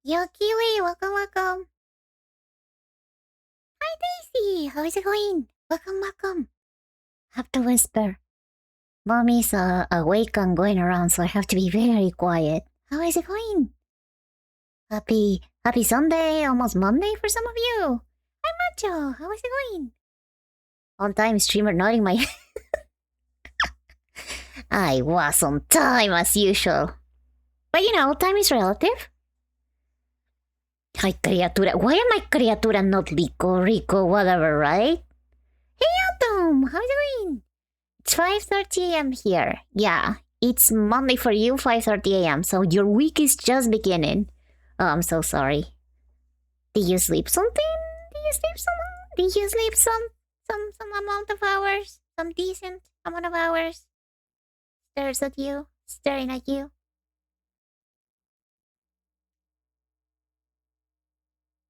Yo, Kiwi, welcome, welcome. Hi, Daisy. How is it going? Welcome, welcome. Have to whisper. Mommy's awake and going around, so I have to be very quiet. How is it going? Happy Sunday, almost Monday for some of you. Hi, Macho. How is it going? On time streamer nodding my head. I was on time as usual. But you know, time is relative. Hi, criatura. Why am I criatura, not Rico, whatever, right? Hey, Atom. How's it going? It's 5:30 a.m. here. Yeah, it's Monday for you, 5:30 a.m. So your week is just beginning. Oh, I'm so sorry. Did you sleep something? Did you sleep some amount of hours? Some decent amount of hours? Staring at you.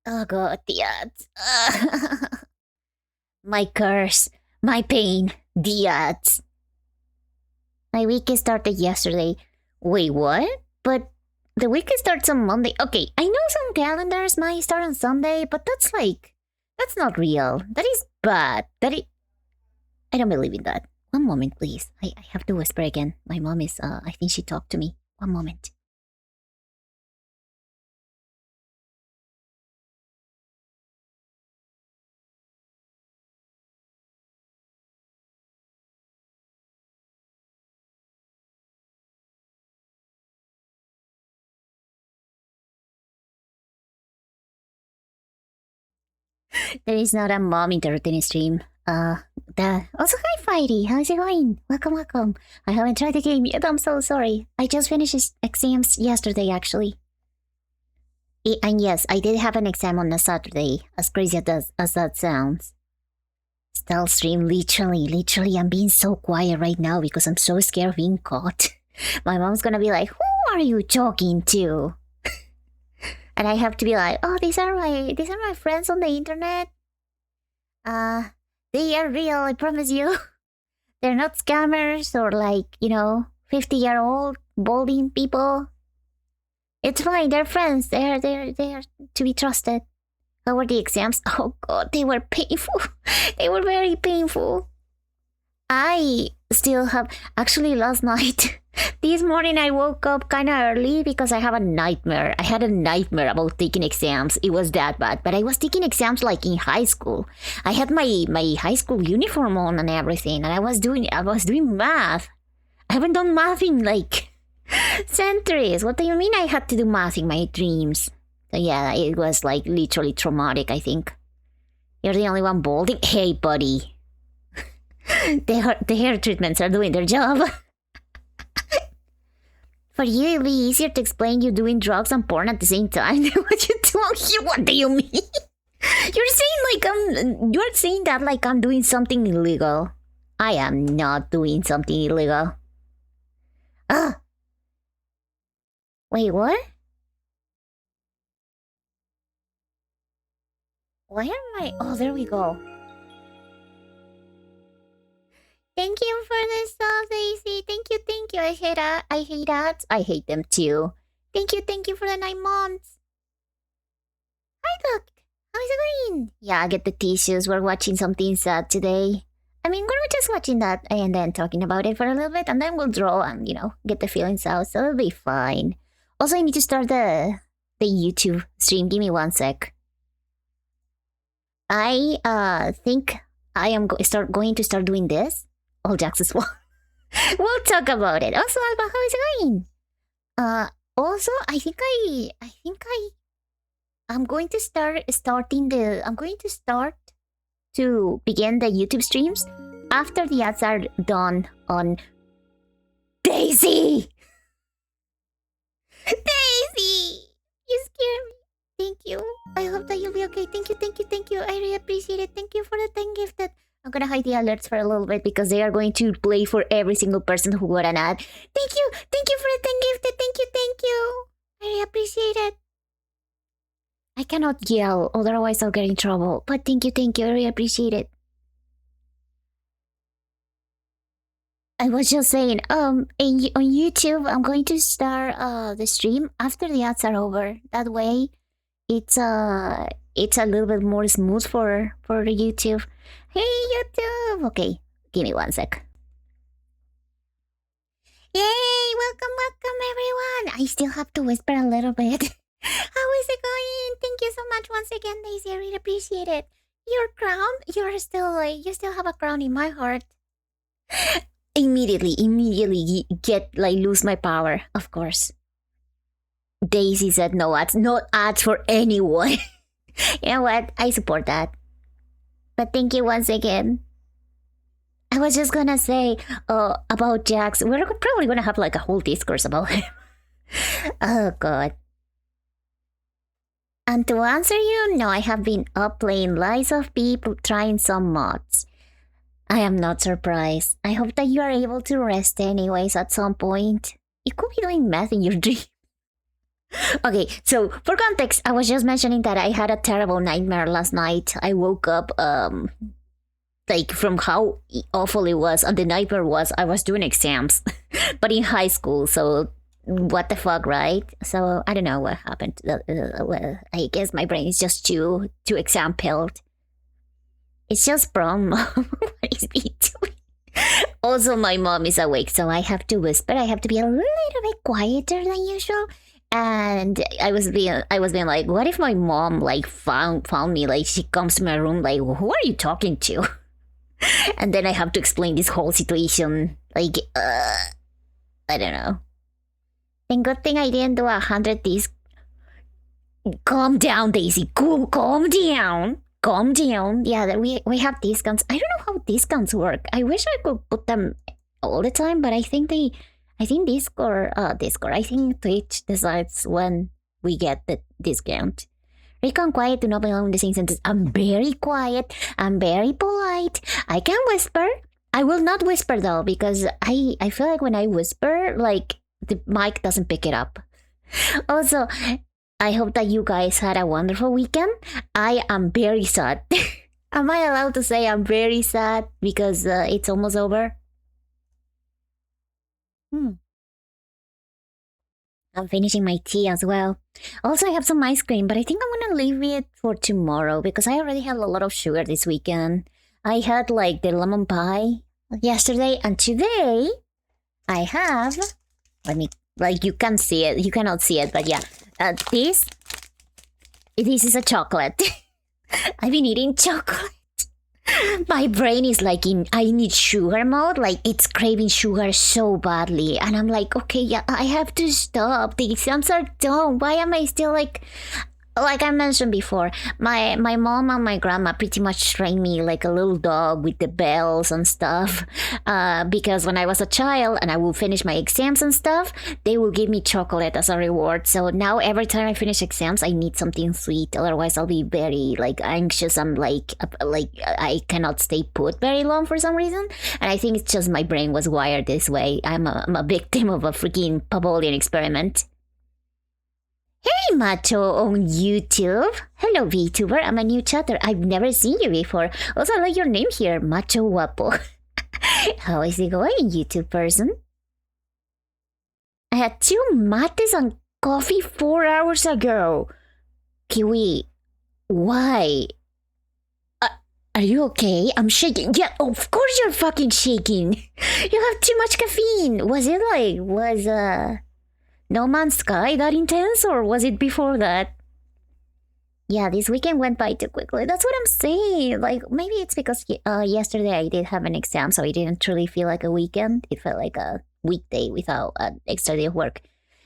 Oh god, the ads. My curse, my pain, the ads. My week started yesterday. Wait, what? But the week starts on Monday. Okay, I know some calendars might start on Sunday, but that's not real. That is bad. I don't believe in that. One moment, please. I have to whisper again. My mom is, I think she talked to me. One moment. There is not a mom entertaining stream. Also hi Fighty, how's it going? Welcome, welcome. I haven't tried the game yet, I'm so sorry. I just finished exams yesterday actually. And yes, I did have an exam on a Saturday, as crazy as that sounds. Stealth stream, literally, I'm being so quiet right now because I'm so scared of being caught. My mom's gonna be like, who are you talking to? And I have to be like, oh, these are my friends on the internet. They are real, I promise you. They're not scammers or 50-year-old balding people. It's fine, they're friends. They're to be trusted. How were the exams? Oh god, they were painful. They were very painful. I still have actually last night. This morning I woke up kind of early because I have a nightmare. I had a nightmare about taking exams. It was that bad, but I was taking exams like in high school. I had my high school uniform on and everything, and I was doing math. I haven't done math in like centuries. What do you mean I had to do math in my dreams? So yeah, it was like literally traumatic, I think. You're the only one balding? Hey, buddy. The hair treatments are doing their job. For you, it'd be easier to explain you doing drugs and porn at the same time. What you doing? What do you mean? You're saying that like I'm doing something illegal. I am not doing something illegal. Wait, what? Why am I? Oh, there we go. Thank you for the sub, Daisy. Thank you. I hate ads. I hate them too. Thank you for the 9 months. Hi, look. How is it going? Yeah, get the tissues. We're watching something sad today. I mean, we're just watching that and then talking about it for a little bit, and then we'll draw and, get the feelings out, so it'll be fine. Also, I need to start the YouTube stream. Give me 1 sec. I think I am going to start doing this. Oh, Jax as well. We'll talk about it. Also, Alba, how is it going? Also, I'm going to start to begin the YouTube streams after the ads are done on Daisy. Daisy, you scare me. Thank you. I hope that you'll be okay. Thank you. I really appreciate it. Thank you for the 10 gifted. I'm gonna hide the alerts for a little bit because they are going to play for every single person who got an ad. Thank you for the 10 gifted. Thank you. I really appreciate it. I cannot yell, otherwise I'll get in trouble. But thank you. I really appreciate it. I was just saying, on YouTube, I'm going to start the stream after the ads are over. That way, it's a little bit more smooth for the YouTube. Hey YouTube. Okay, give me one sec. Yay! Welcome everyone. I still have to whisper a little bit. How is it going? Thank you so much once again, Daisy. I really appreciate it. Your crown, you still have a crown in my heart. Immediately get lose my power, of course. Daisy said no ads for anyone. You know what? I support that. But thank you once again. I was just gonna say about Jax. We're probably gonna have a whole discourse about him. Oh god. And to answer you, no, I have been up playing Lies of People, trying some mods. I am not surprised. I hope that you are able to rest anyways at some point. You could be doing math in your dream. Okay, so for context, I was just mentioning that I had a terrible nightmare last night. I woke up, from how awful it was, and the nightmare was I was doing exams, but in high school, so what the fuck, right? So I don't know what happened. Well, I guess my brain is just too exam pilled. It's just prom. What is he doing? Also, my mom is awake, so I have to whisper. I have to be a little bit quieter than usual. And I was being like, what if my mom found me? She comes to my room who are you talking to? And then I have to explain this whole situation. I don't know. Then good thing I didn't do 100 discs. Calm down, Daisy. Calm down. Calm down. Yeah, we have discounts. I don't know how discounts work. I wish I could put them all the time, but I think Discord. I think Twitch decides when we get the discount. Rico and quiet do not belong in the same sentence. I'm very quiet. I'm very polite. I can whisper. I will not whisper though, because I feel like when I whisper, the mic doesn't pick it up. Also, I hope that you guys had a wonderful weekend. I am very sad. Am I allowed to say I'm very sad because it's almost over? I'm finishing my tea as well. Also, I have some ice cream, but I think I'm gonna leave it for tomorrow because I already had a lot of sugar this weekend. I had the lemon pie yesterday, and today I have. Let me you can see it. You cannot see it, but yeah, this is a chocolate. I've been eating chocolate. My brain is in I need sugar mode. It's craving sugar so badly, and I'm okay, yeah, I have to stop. The exams are done. Why am I still like I mentioned before, my mom and my grandma pretty much trained me like a little dog with the bells and stuff. Because when I was a child and I would finish my exams and stuff, they will give me chocolate as a reward. So now every time I finish exams, I need something sweet. Otherwise, I'll be very anxious. I'm I cannot stay put very long for some reason. And I think it's just my brain was wired this way. I'm a victim of a freaking Pavlovian experiment. Hey, Macho on YouTube. Hello, VTuber. I'm a new chatter. I've never seen you before. Also, I like your name here, Macho Guapo. How is it going, YouTube person? I had 2 mates and coffee 4 hours ago. Kiwi, why? Are you okay? I'm shaking. Yeah, of course you're fucking shaking. You have too much caffeine. Was it No Man's Sky that intense, or was it before that? Yeah, this weekend went by too quickly. That's what I'm saying. Maybe it's because yesterday I did have an exam, so it didn't truly feel like a weekend. It felt like a weekday without an extra day of work.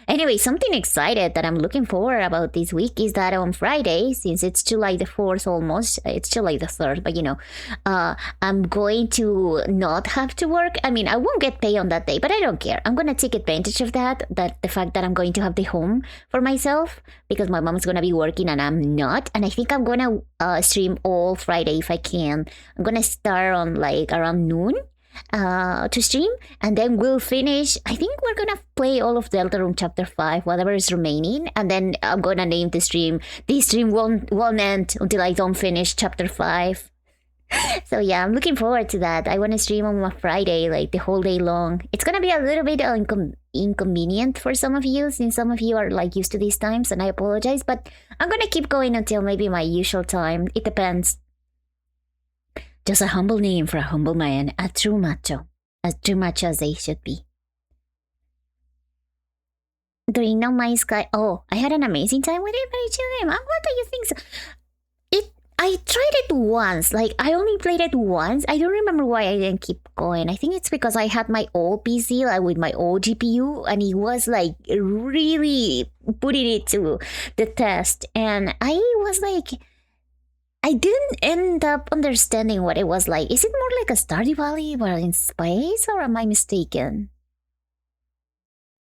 Anyway, something excited that I'm looking for about this week is that on Friday, since it's July the 4th almost, it's July the 3rd, but I'm going to not have to work. I mean, I won't get paid on that day, but I don't care. I'm going to take advantage of that the fact that I'm going to have the home for myself because my mom's going to be working and I'm not. And I think I'm going to stream all Friday if I can. I'm going to start on around noon. To stream, and then we'll finish. I think we're gonna play all of Deltarune Chapter 5, whatever is remaining, and then I'm gonna name the stream. This stream won't end until I don't finish Chapter 5. So yeah, I'm looking forward to that. I want to stream on a Friday, like the whole day long. It's gonna be a little bit inconvenient for some of you, since some of you are like used to these times, and I apologize. But I'm gonna keep going until maybe my usual time. It depends. Just a humble name for a humble man, a true macho, as true macho as they should be. During No My Sky. Oh, I had an amazing time with it, but children. What do you think? So? I tried it once. Like, I only played it once. I don't remember why I didn't keep going. I think it's because I had my old PC, like with my old GPU, and it was like really putting it to the test. And I was like, I didn't end up understanding what it was like. Is it more like a Stardew Valley but in space, or am I mistaken?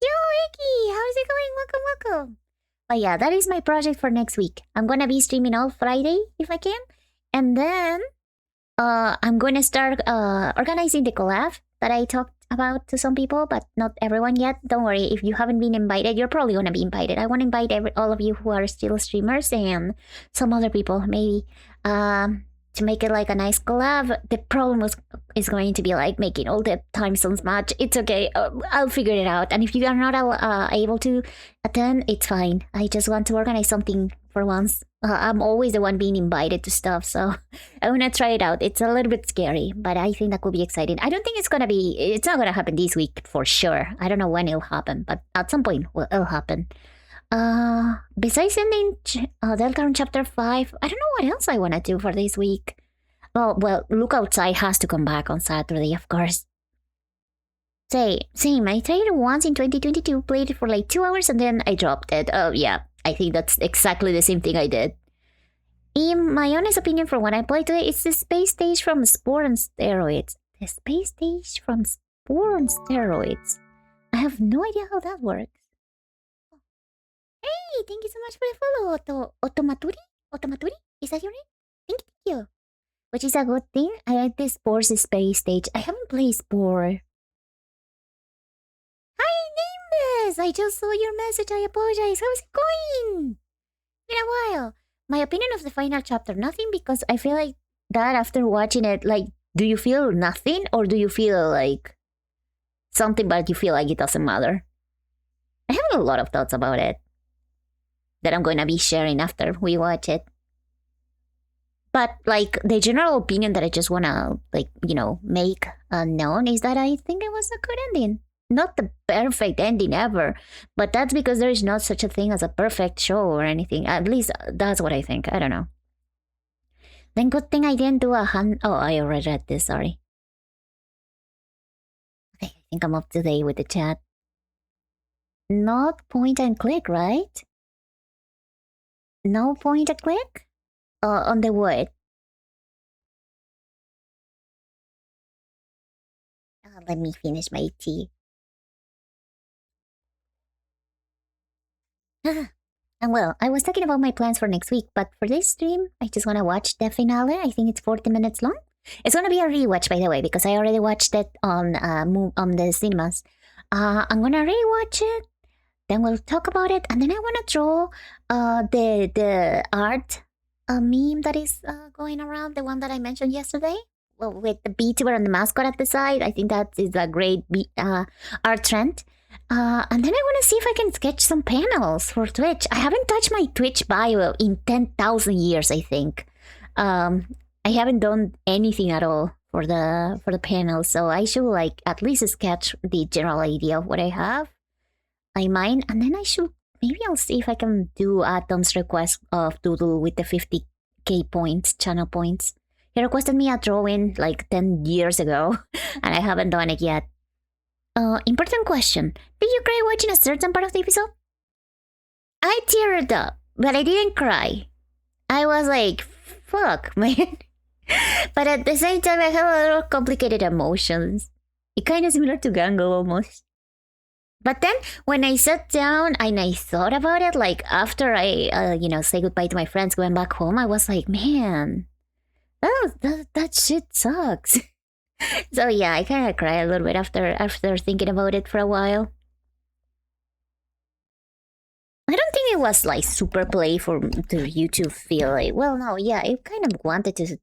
Yo, Ricky, how's it going? Welcome. But yeah, that is my project for next week. I'm gonna be streaming all Friday if I can, and then I'm gonna start organizing the collab that I talked about to some people, but not everyone yet. Don't worry, if you haven't been invited, you're probably gonna be invited. I want to invite all of you who are still streamers and some other people maybe to make it like a nice collab. The problem is going to be like making all the time zones match. It's okay. I'll figure it out. And if you are not able to attend, it's fine. I just want to organize something for once. I'm always the one being invited to stuff, so I want to try it out. It's a little bit scary, but I think that could be exciting. I don't think it's not gonna happen this week for sure. I don't know when it'll happen, but at some point it'll happen. Besides ending Deltarune Chapter 5, I don't know what else I want to do for this week. Well, Look Outside has to come back on Saturday, of course. Same. I tried it once in 2022, played it for like 2 hours, and then I dropped it. Oh, yeah. I think that's exactly the same thing I did. In my honest opinion, from what I played today, it's the space stage from Spore and Steroids. The space stage from Spore and Steroids. I have no idea how that works. Hey, thank you so much for the follow, Otomaturi? Otomaturi? Is that your name? Thank you. Which is a good thing. I like this Spore's space stage. I haven't played Spore. Hi, Nameless! I just saw your message. I apologize. How's it going? Been a while. My opinion of the final chapter, nothing, because I feel like that after watching it, like, do you feel nothing or do you feel like something but you feel like it doesn't matter? I have a lot of thoughts about it that I'm going to be sharing after we watch it. But, like, the general opinion that I just want to, like, make known is that I think it was a good ending. Not the perfect ending ever, but that's because there is not such a thing as a perfect show or anything. At least that's what I think. I don't know. Then good thing I didn't do a hand... Oh, I already read this, sorry. Okay, I think I'm up to date with the chat. Not point and click, right? No point and click? On the what? Let me finish my tea. And well, I was talking about my plans for next week, but for this stream, I just want to watch the finale. I think it's 40 minutes long. It's going to be a rewatch, by the way, because I already watched it on the cinemas. I'm going to rewatch it, then we'll talk about it, and then I want to draw the art meme that is going around, the one that I mentioned yesterday. Well, with the VTuber and the mascot at the side. I think that is a great art trend. And then I want to see if I can sketch some panels for Twitch. I haven't touched my Twitch bio in 10,000 years, I think. I haven't done anything at all for the panels, so I should like at least sketch the general idea of what I have. I mind, and then maybe I'll see if I can do Atom's request of Doodle with the 50k points, channel points. He requested me a drawing like 10 years ago, and I haven't done it yet. Important question. Did you cry watching a certain part of the episode? I teared up, but I didn't cry. I was like, fuck, man. But at the same time, I have a little complicated emotions. It's kind of similar to Gangle almost. But then, when I sat down and I thought about it, like after I, say goodbye to my friends going back home, I was like, man, that shit sucks. So yeah, I kind of cried a little bit after thinking about it for a while. I don't think it was like super play for you to feel like, well, no, yeah, I kind of wanted to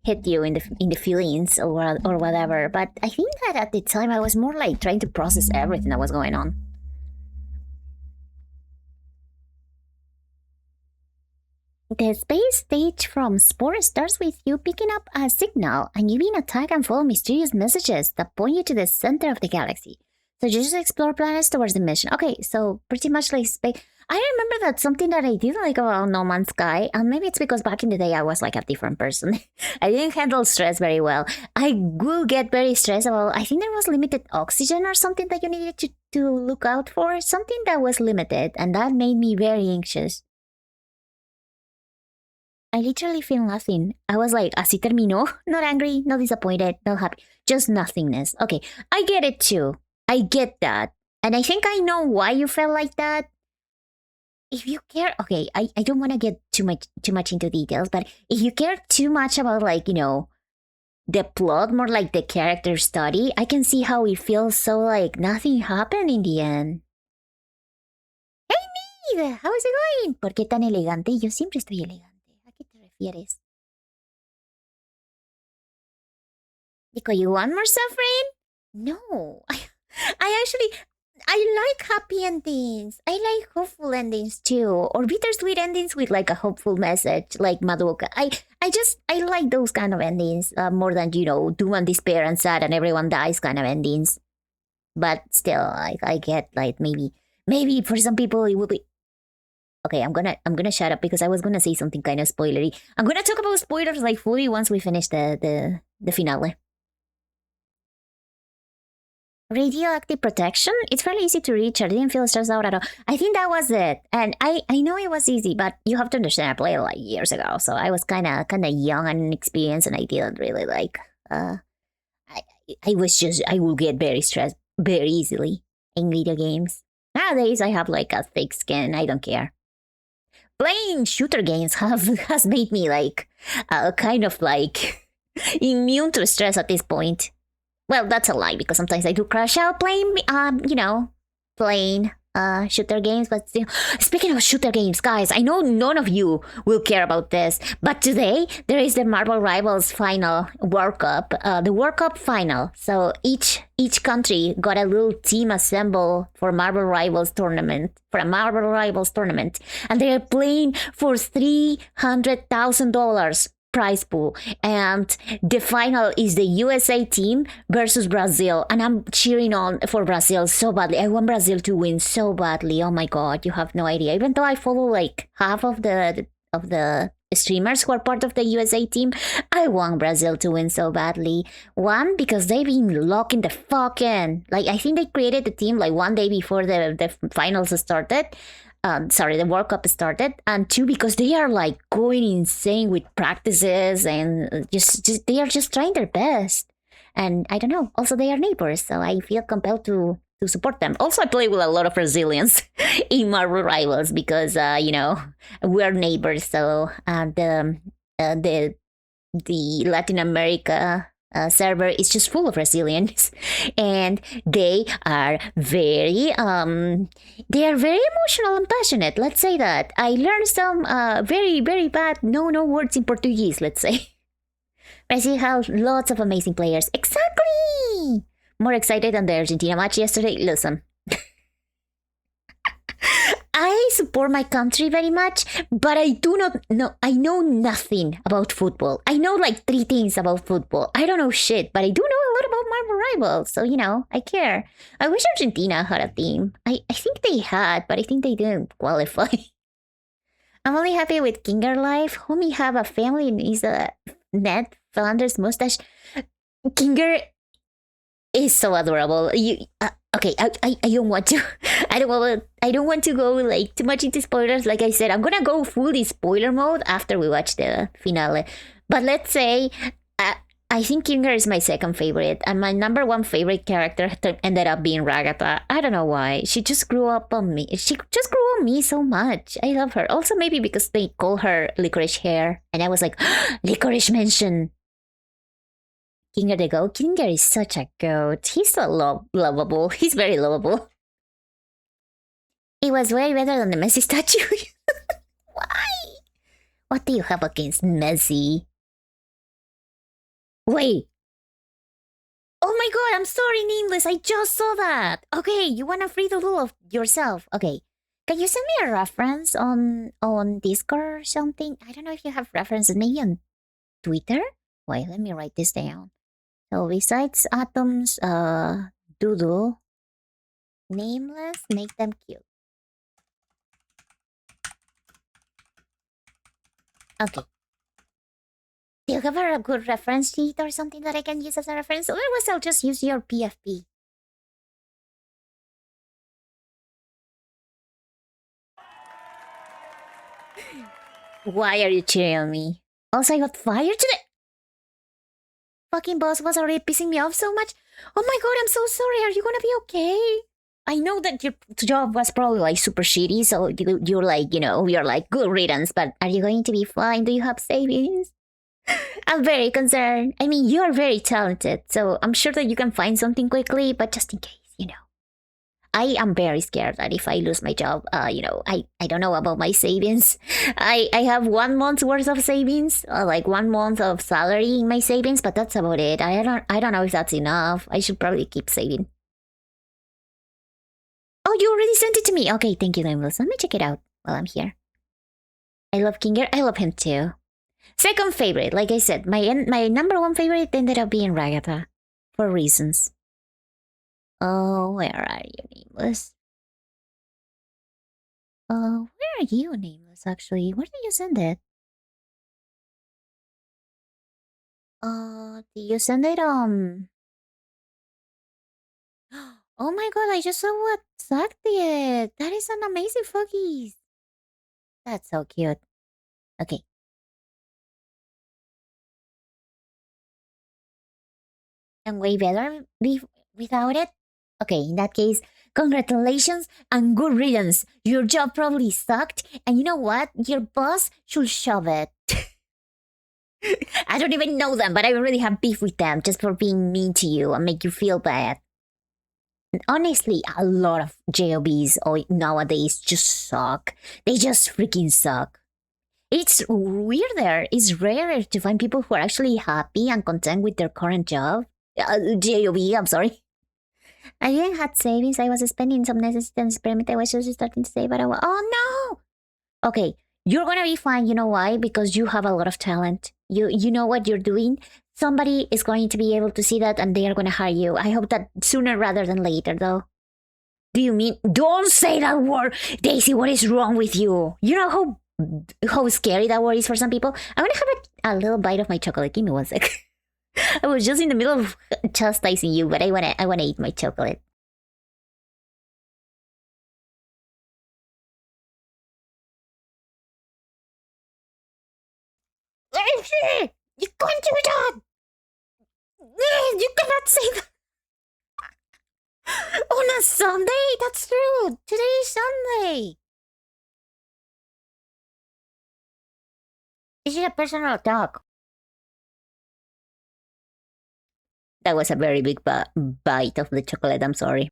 hit you in the feelings or whatever. But I think that at the time I was more like trying to process everything that was going on. The space stage from Spore starts with you picking up a signal and you being attacked and follow mysterious messages that point you to the center of the galaxy. So you just explore planets towards the mission. Okay, so pretty much like space. I remember that something that I did like about No Man's Sky, and maybe it's because back in the day I was like a different person. I didn't handle stress very well. I will get very stressed about, I think there was limited oxygen or something that you needed to look out for, something that was limited, and that made me very anxious. I literally feel nothing. I was like, así terminó. Not angry, not disappointed, not happy. Just nothingness. Okay, I get it too. I get that. And I think I know why you felt like that. If you care, okay, I don't want to get too much into details, but if you care too much about like, the plot, more like the character study, I can see how it feels so like nothing happened in the end. Hey, Nid, how is it going? ¿Por qué tan elegante? Yo siempre estoy elegante. ¿Qué te refieres? Because you want more suffering? No. I like happy endings. I like hopeful endings too. Or bittersweet endings with like a hopeful message, like Madoka. I like those kind of endings more than, doom and despair and sad and everyone dies kind of endings. But still, I get like maybe for some people it will be. Okay, I'm gonna shut up because I was gonna say something kind of spoilery. I'm gonna talk about spoilers like fully once we finish the finale. Radioactive protection? It's fairly easy to reach. I didn't feel stressed out at all. I think that was it. And I know it was easy, but you have to understand I played like years ago, so I was kinda young and inexperienced and I didn't really like I will get very stressed very easily in video games. Nowadays I have like a thick skin, I don't care. Playing shooter games has made me like kind of like immune to stress at this point. Well, that's a lie because sometimes I do crash out playing, playing shooter games. But still, speaking of shooter games, guys, I know none of you will care about this, but today there is the Marvel Rivals final World Cup, the World Cup final. So each country got a little team assembled for a Marvel Rivals tournament, and they are playing for $300,000 prize pool, and the final is the USA team versus Brazil, and I'm cheering on for Brazil so badly. I want Brazil to win so badly. Oh my god, you have no idea. Even though I follow like half of the streamers who are part of the USA team, I want Brazil to win so badly. One, because they've been locking the fuck in. Like, I think they created the team like one day before the finals started. The World Cup started, and two, because they are like going insane with practices and just they are just trying their best. And I don't know. Also, they are neighbors, so I feel compelled to support them. Also, I play with a lot of Brazilians in Marvel Rivals because we're neighbors. So the Latin America server is just full of Brazilians, and they are very emotional and passionate. Let's say that I learned some very very bad no words in Portuguese. Let's say Brazil has lots of amazing players. Exactly. More excited than the Argentina match yesterday. Listen. I support my country very much, but I do not know. I know nothing about football. I know like 3 things about football. I don't know shit, but I do know a lot about Marvel Rivals, so I care. I wish Argentina had a team. I think they had, but I think they didn't qualify. I'm only happy with Kinger Life. Homie have a family and he's a Ned Flanders mustache. Kinger is so adorable. Okay, I don't want to. I don't want to go like too much into spoilers. Like I said, I'm gonna go fully spoiler mode after we watch the finale. But let's say I think Kinger is my second favorite, and my number 1 favorite character ended up being Ragatha. I don't know why. She just grew up on me. She just grew on me so much. I love her. Also, maybe because they call her Licorice Hair, and I was like, Licorice Mention. Kinger the goat. Kinger is such a goat. He's so lovable. He's very lovable. It was way better than the Messi statue. Why? What do you have against Messi? Wait. Oh my god, I'm sorry, Nameless. I just saw that. Okay, you wanna free the rule of yourself. Okay. Can you send me a reference on Discord or something? I don't know if you have references. Maybe on Twitter? Wait, let me write this down. So besides atoms, doodle, nameless, make them cute. Okay. Do you have a good reference sheet or something that I can use as a reference? Otherwise, I'll just use your PFP. Why are you cheering on me? Also, I got fired today. Fucking boss was already pissing me off so much. Oh my god, I'm so sorry. Are you gonna be okay? I know that your job was probably like super shitty, so you're like, you're like good riddance, but are you going to be fine? Do you have savings? I'm very concerned. I mean, you're very talented, so I'm sure that you can find something quickly, but just in case. I am very scared that if I lose my job, I don't know about my savings. I have 1 month's worth of savings, like 1 month of salary in my savings, but that's about it. I don't know if that's enough. I should probably keep saving. Oh, you already sent it to me. Okay, thank you, Nameless. Let me check it out while I'm here. I love Kinger. I love him too. Second favorite, like I said, my number one favorite ended up being Ragatha, for reasons. Oh, where are you, Nameless? Where are you, Nameless, actually? Where did you send it? Did you send it, Oh my god, I just saw what Zack did! That is an amazing Foggies! That's so cute. Okay. And way better without it? Okay, in that case, congratulations and good riddance. Your job probably sucked, and you know what? Your boss should shove it. I don't even know them, but I already have beef with them just for being mean to you and make you feel bad. And honestly, a lot of JOBs nowadays just suck. They just freaking suck. It's weirder. It's rarer to find people who are actually happy and content with their current job. JOB, I'm sorry. I didn't have savings. I was spending some necessary experiment. I was just starting to save, but oh no! Okay, you're gonna be fine. You know why? Because you have a lot of talent. You know what you're doing. Somebody is going to be able to see that, and they are gonna hire you. I hope that sooner rather than later, though. Do you mean? Don't say that word, Daisy. What is wrong with you? You know how scary that word is for some people. I'm gonna have a little bite of my chocolate. Give me 1 sec. I was just in the middle of chastising you, but I wanna eat my chocolate. You can't do that. You cannot say that on a Sunday. That's true. Today is Sunday. This is a personal talk. That was a very big bite of the chocolate. I'm sorry.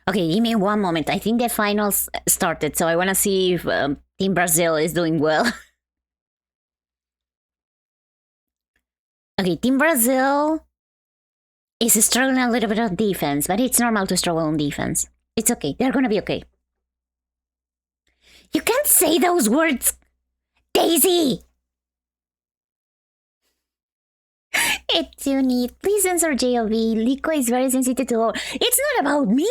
Okay, give me 1 moment. I think the finals started, so I want to see if Team Brazil is doing well. Okay, Team Brazil is struggling a little bit on defense, but it's normal to struggle on defense. It's okay. They're gonna be okay. You can't say those words, Daisy! It's too neat. Please censor JOV. Lico is very sensitive to. It's not about me!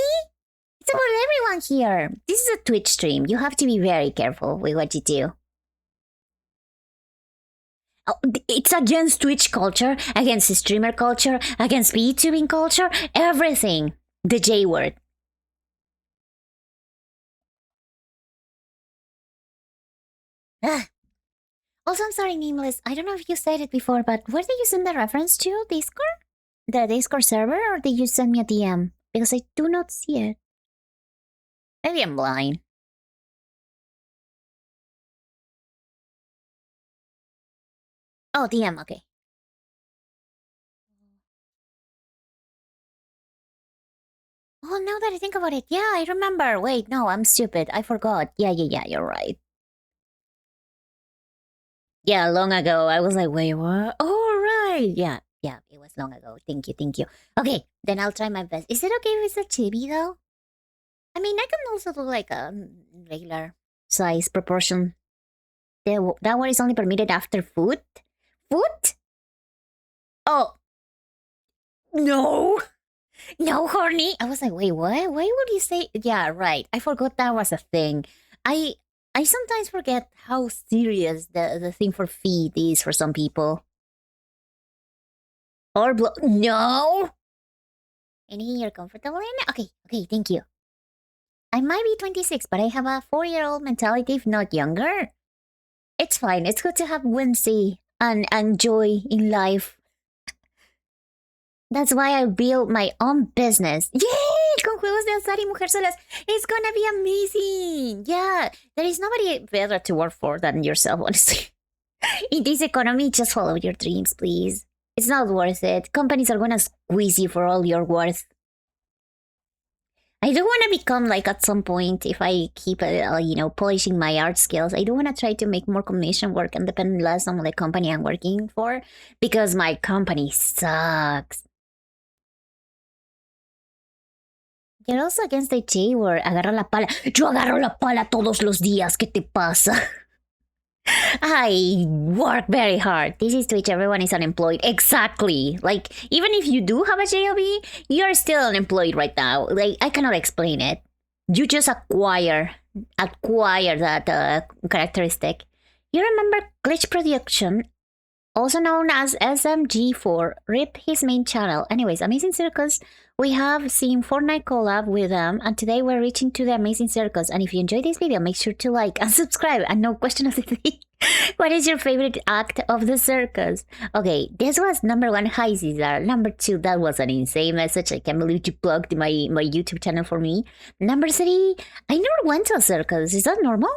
It's about everyone here. This is a Twitch stream. You have to be very careful with what you do. Oh, it's against Twitch culture, against streamer culture, against VTubing culture, everything. The J word. Ugh. Also, I'm sorry, Nameless. I don't know if you said it before, but where did you send the reference to? Discord? The Discord server, or did you send me a DM? Because I do not see it. Maybe I'm blind. Oh, DM, okay. Oh, now that I think about it, yeah, I remember. Wait, no, I'm stupid. I forgot. Yeah, you're right. Yeah, long ago. I was like, wait, what? Oh, right. Yeah, it was long ago. Thank you. Okay, then I'll try my best. Is it okay if it's a chibi, though? I mean, I can also do like a regular size proportion. That one is only permitted after food? Food? Oh, no. No, horny. I was like, wait, what? Why would you say? Yeah, right. I forgot that was a thing. I I sometimes forget how serious the thing for feet is for some people. Or no. Any you're comfortable in? Okay, thank you. I might be 26, but I have a 4-year-old mentality, if not younger. It's fine. It's good to have whimsy and joy in life. That's why I built my own business. Yay! Con juegos de azar y mujer solas. It's gonna be amazing. Yeah, there is nobody better to work for than yourself, honestly. In this economy, just follow your dreams, please. It's not worth it. Companies are gonna squeeze you for all your worth. I do want to become like at some point, if I keep, polishing my art skills, I do want to try to make more commission work and depend less on the company I'm working for because my company sucks. You're also against the J word, agarra la pala. Yo agarro la pala todos los días. ¿Qué te pasa? I work very hard. This is Twitch. Everyone is unemployed. Exactly. Like, even if you do have a job, you're still unemployed right now. Like, I cannot explain it. You just acquire that characteristic. You remember Glitch Production, also known as SMG4, rip his main channel. Anyways, Amazing Circus, we have seen Fortnite collab with them, and today we're reaching to the Amazing Circus. And if you enjoyed this video, make sure to like and subscribe. And no question of the day, what is your favorite act of the circus? Okay, this was number 1, Hi Caesar. Number 2, that was an insane message. I can't believe you plugged my YouTube channel for me. Number 3, I never went to a circus. Is that normal?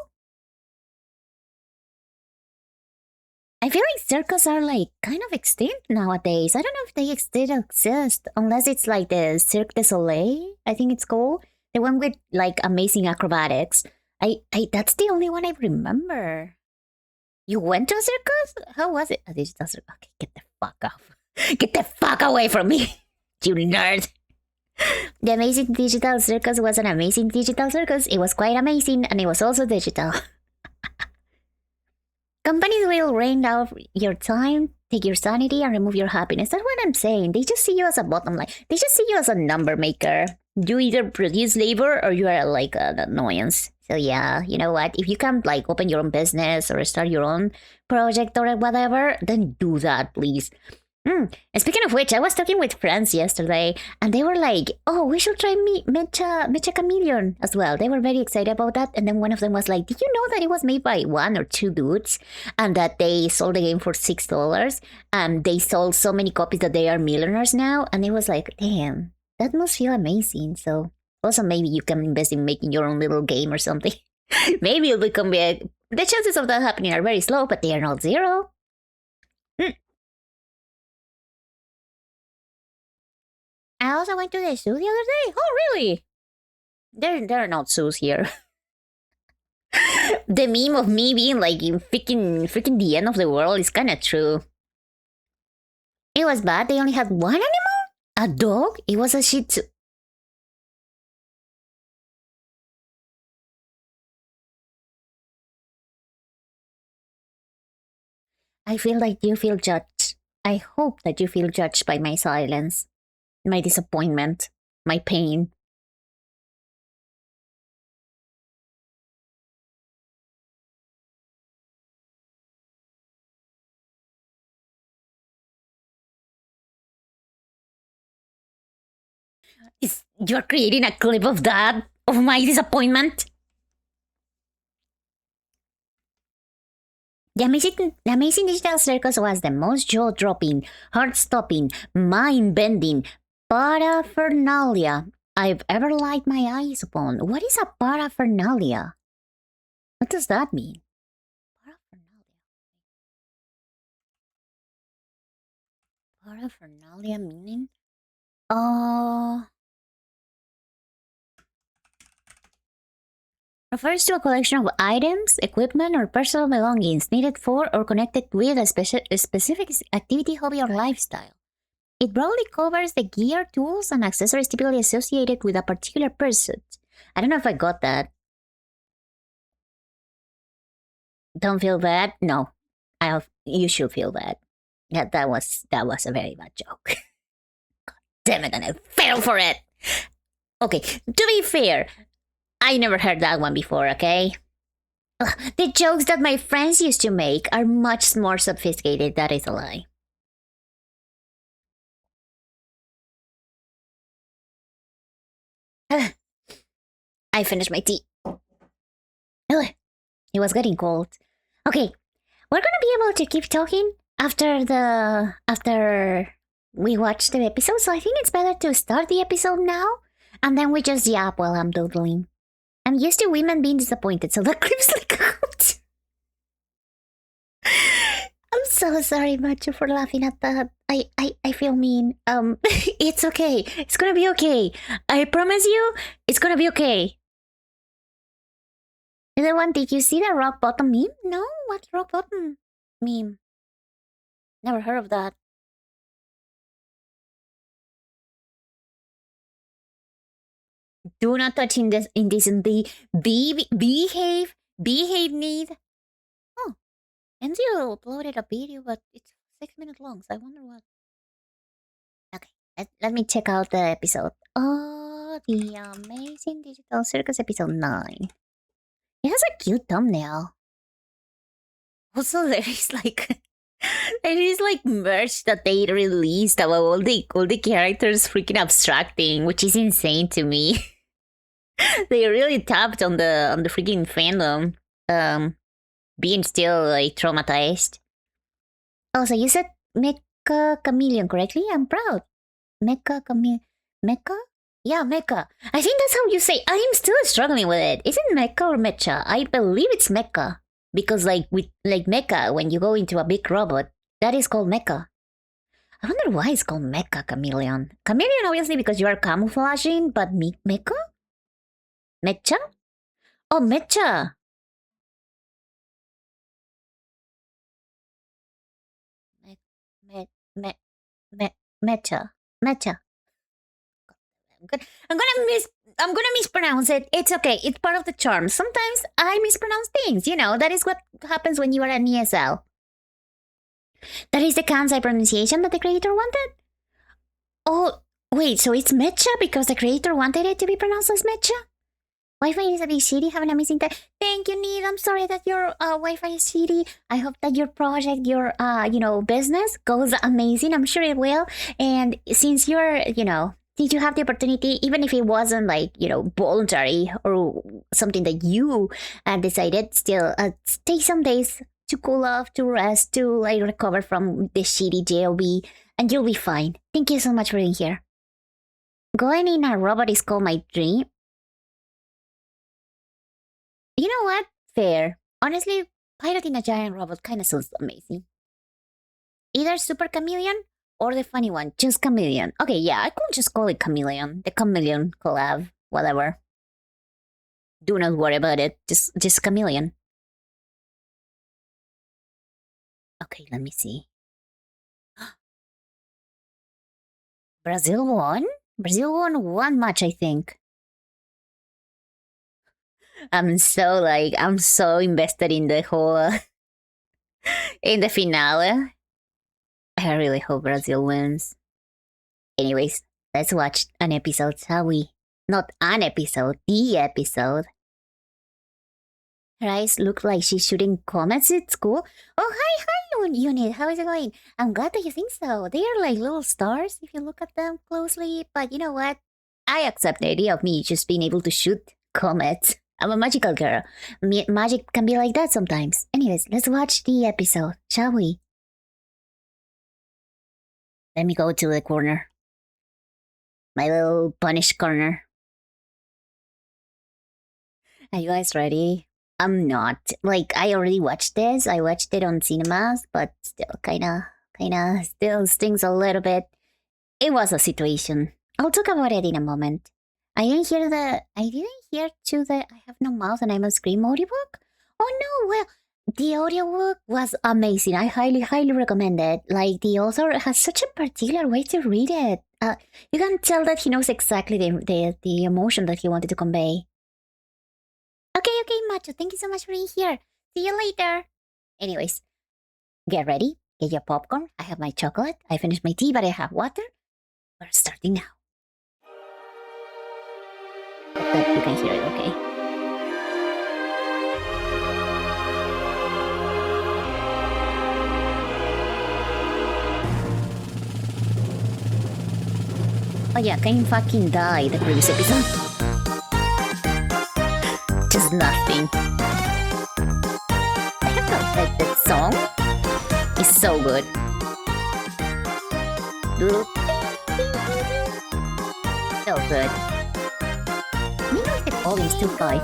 I feel like circus are like kind of extinct nowadays. I don't know if they still exist, unless it's like the Cirque du Soleil, I think it's called. The one with like amazing acrobatics. I that's the only one I remember. You went to a circus? How was it? A digital circus. Okay, get the fuck off. Get the fuck away from me, you nerd. The Amazing Digital Circus was an amazing digital circus. It was quite amazing, and it was also digital. Companies will rain out your time, take your sanity, and remove your happiness. That's what I'm saying. They just see you as a bottom line. They just see you as a number maker. You either produce labor or you are like an annoyance. So yeah, you know what? If you can like open your own business or start your own project or whatever, then do that, please. And speaking of which, I was talking with friends yesterday, and they were like, "Oh, we should try Mecha Chameleon as well." They were very excited about that, and then one of them was like, "Did you know that it was made by 1 or 2 dudes, and that they sold the game for $6, and they sold so many copies that they are millionaires now?" And it was like, "Damn, that must feel amazing." So also maybe you can invest in making your own little game or something. Maybe you'll become big. The chances of that happening are very slow, but they are not zero. I also went to the zoo the other day. Oh, really? There are not zoos here. The meme of me being like in freaking the end of the world is kind of true. It was bad. They only had one animal, a dog. It was a Shih Tzu. I feel like you feel judged. I hope that you feel judged by my silence, my disappointment, my pain. You're creating a clip of that, of my disappointment? The Amazing Digital Circus was the most jaw dropping, heart stopping, mind bending paraphernalia I've ever laid my eyes upon. What is a paraphernalia? What does that mean? Paraphernalia. Paraphernalia meaning? Uh, refers to a collection of items, equipment, or personal belongings needed for or connected with a specific activity, hobby, or lifestyle. It broadly covers the gear, tools, and accessories typically associated with a particular pursuit. I don't know if I got that. Don't feel bad? No. You should feel bad. That was a very bad joke. Damn it, and I fell for it! Okay, to be fair, I never heard that one before, okay? Ugh, the jokes that my friends used to make are much more sophisticated. That is a lie. I finished my tea. Ugh, it was getting cold. Okay, we're gonna be able to keep talking after we watch the episode, so I think it's better to start the episode now, and then we just yap while I'm doodling. I'm used to women being disappointed, so that creeps like out. I'm so sorry, Macho, for laughing at that. I feel mean. It's okay. It's gonna be okay. I promise you, it's gonna be okay. Other one, did you see the rock bottom meme? No, what's rock bottom meme? Never heard of that. Do not touch indecently. Behave. Behave, need. Oh, Enzio uploaded a video, but it's 6 minutes long, so I wonder what. Okay, let me check out the episode. Oh, the Amazing Digital Circus episode 9. It has a cute thumbnail. Also, there is like merch that they released about all the characters freaking abstracting, which is insane to me. They really tapped on the freaking fandom, being still like traumatized. Oh, so you said Mecha Chameleon correctly? I'm proud. Mecha Chameleon. Mecha? Yeah, Mecha. I think that's how you say. I am still struggling with it. Is it Mecha or Mecha? I believe it's Mecha. Because like Mecha, when you go into a big robot, that is called Mecha. I wonder why it's called Mecha Chameleon. Chameleon, obviously, because you are camouflaging, but Mecha? Mecha? Oh, Mecha! Mecha. Mecha. I'm gonna mispronounce it. It's okay. It's part of the charm. Sometimes I mispronounce things. You know, that is what happens when you are an ESL. That is the Kansai pronunciation that the creator wanted? Oh, wait, so it's Mecha because the creator wanted it to be pronounced as Mecha? Wi-Fi is a bit shitty. Have an amazing time. Thank you, Need. I'm sorry that your Wi-Fi is shitty. I hope that your project, your business goes amazing. I'm sure it will. And since you're, did you have the opportunity, even if it wasn't like, voluntary or something that you decided, still take some days to cool off, to rest, to like recover from the shitty JLB, and you'll be fine. Thank you so much for being here. Going in a robot is called my dream. You know what? Fair. Honestly, piloting a giant robot kind of sounds amazing. Either Super Chameleon or the funny one, just Chameleon. Okay, yeah, I could just call it Chameleon. The Chameleon collab, whatever. Do not worry about it. Just Chameleon. Okay, let me see. Brazil won? Brazil won one match, I think. I'm so invested in the whole in the finale. I really hope Brazil wins. Anyways, let's watch an episode, shall we? Not an episode, the episode. Her eyes look like she's shooting comets at school. Oh, hi, Unit. How is it going? I'm glad that you think so. They are like little stars if you look at them closely. But you know what? I accept the idea of me just being able to shoot comets. I'm a magical girl. Magic can be like that sometimes. Anyways, let's watch the episode, shall we? Let me go to the corner. My little punish corner. Are you guys ready? I'm not. Like, I already watched this. I watched it on cinemas, but still kinda still stings a little bit. It was a situation. I'll talk about it in a moment. I didn't hear to the I have no mouth and I must scream audiobook. Oh no, well, the audiobook was amazing. I highly recommend it. Like, the author has such a particular way to read it. You can tell that he knows exactly the emotion that he wanted to convey. Okay, Macho, thank you so much for being here. See you later. Anyways, get ready. Get your popcorn. I have my chocolate. I finished my tea, but I have water. We're starting now. Hope that you can hear it, okay? Oh yeah, Kane fucking died the previous episode. Just nothing. I have felt like that song is so good. So good. You know the volume's too high.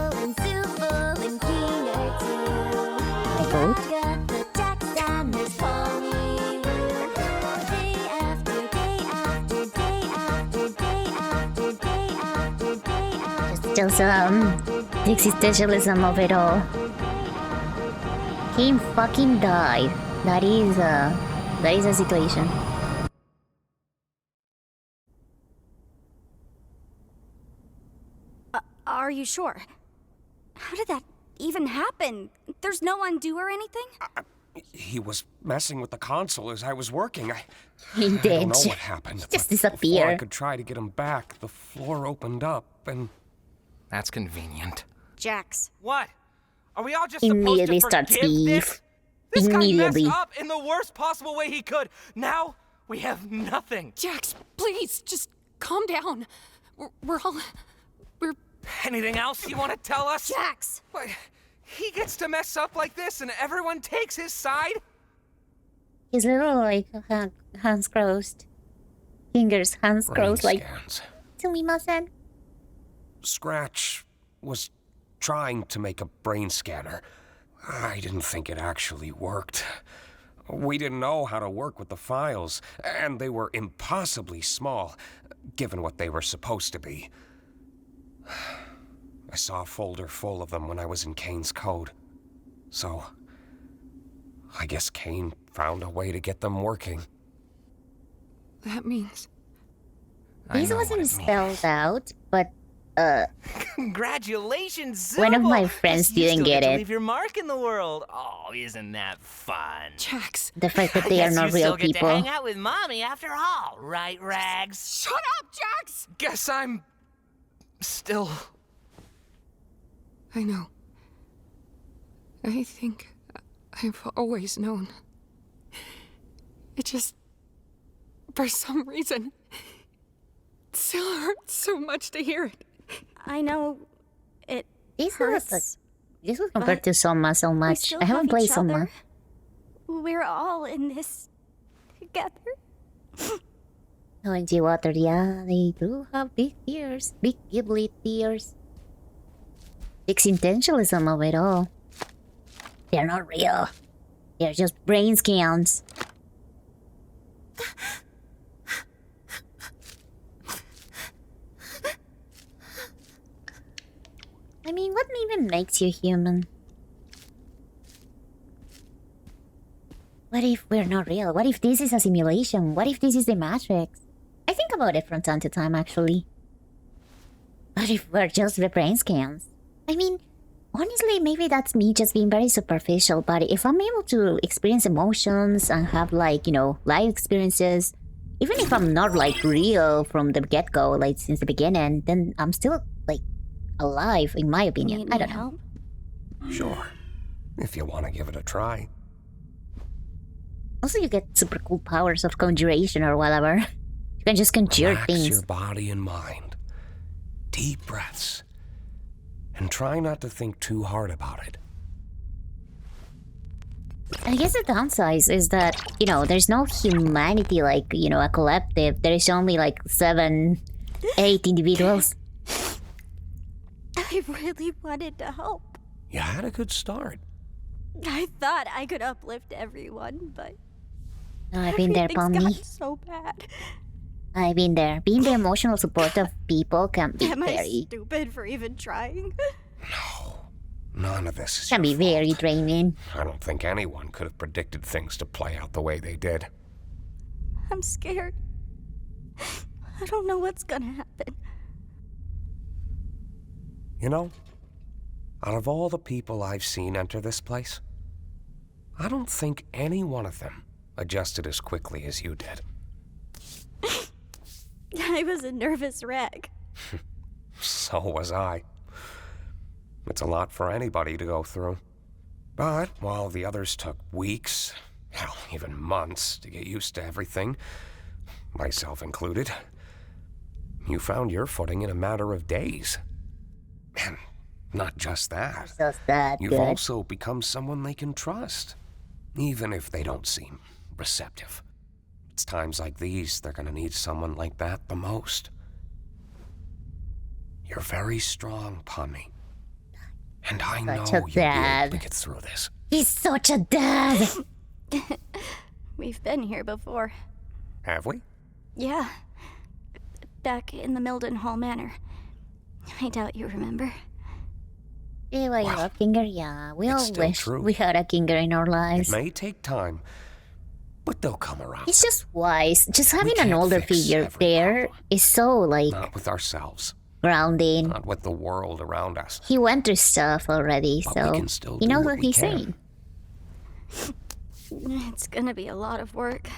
I vote. Just the existentialism of it all. He fucking died. That is a situation. Are you sure? How did that even happen? There's no undo or anything? He was messing with the console as I was working. He did. I don't know what happened. He just Before I disappeared. could try to get him back, the floor opened up and... That's convenient. Jax. What? Are we all just Immediately supposed to starts forgive beef. this? This guy Immediately. messed up in the worst possible way he could. Now we have nothing. Jax, please, just calm down. We're all... Anything else you want to tell us? Jax! What? He gets to mess up like this and everyone takes his side? His little, like, hands crossed. Fingers, hands brain crossed, like, scans. Sumimasen. Scratch was trying to make a brain scanner. I didn't think it actually worked. We didn't know how to work with the files, and they were impossibly small, given what they were supposed to be. I saw a folder full of them when I was in Kane's code. So, I guess Kane found a way to get them working. That means... This wasn't spelled out, but, Congratulations, one of Zooble! my friends You didn't still get to it. leave your mark in the world. Oh, isn't that fun? Jax, the fact that they are Guess not you real still get people. to hang out with Mommy after all, right, Rags? shut up, Jax! Guess I'm... still... I know. I think I've always known. It just... for some reason... it still hurts so much to hear it. I know it This hurts. was compared to Soma so We much. still I haven't have played each Soma. other. We're all in this together. OMG Water, yeah, they do have big ears. Big Ghibli ears. Existentialism of it all. They're not real. They're just brain scans. I mean, what even makes you human? What if we're not real? What if this is a simulation? What if this is the Matrix? I think about it from time to time, actually. What if we're just the brain scans? I mean, honestly, maybe that's me just being very superficial, but if I'm able to experience emotions and have, like, you know, life experiences, even if I'm not, like, real from the get-go, like, since the beginning, then I'm still, like, alive, in my opinion. Need I any don't know. help? Sure, if you want to give it a try. Also, you get super cool powers of conjuration or whatever. You can just conjure Relax things. your body and mind. Deep breaths. And try not to think too hard about it. I guess the downside is that, you know, there's no humanity like, you know, a collective. There is only like 7, 8 individuals. I really wanted to help. You had a good start. I thought I could uplift everyone, but No, I've been there, everything's Pomni. gotten so bad. I've been there. Being the emotional support of people can be Am I very stupid for even trying? No, none of this is can your be very fault. draining. I don't think anyone could have predicted things to play out the way they did. I'm scared. I don't know what's gonna happen. You know, out of all the people I've seen enter this place, I don't think any one of them adjusted as quickly as you did. I was a nervous wreck. So was I. It's a lot for anybody to go through. But while the others took weeks, hell, even months to get used to everything, myself included, you found your footing in a matter of days. And not just that. Just that You've good. also become someone they can trust, even if they don't seem receptive. It's times like these they're gonna need someone like that the most. You're very strong, Pomni. And I know Such a you'll be dad. able to get through this. He's such a dad. We've been here before. Have we? Yeah. Back in the Milden Hall Manor. I doubt you remember. Yeah, well, you Well, love Kinger, yeah. We all it's still wish true. we had a Kinger in our It lives. may take time, but they'll come around. He's just wise. Just having an can't older fix figure every there problem. is so, like, Not with ourselves, grounding. not with the world around us. He went through stuff already, But we so can still he do knows what what we he's can. saying. It's gonna be a lot of work.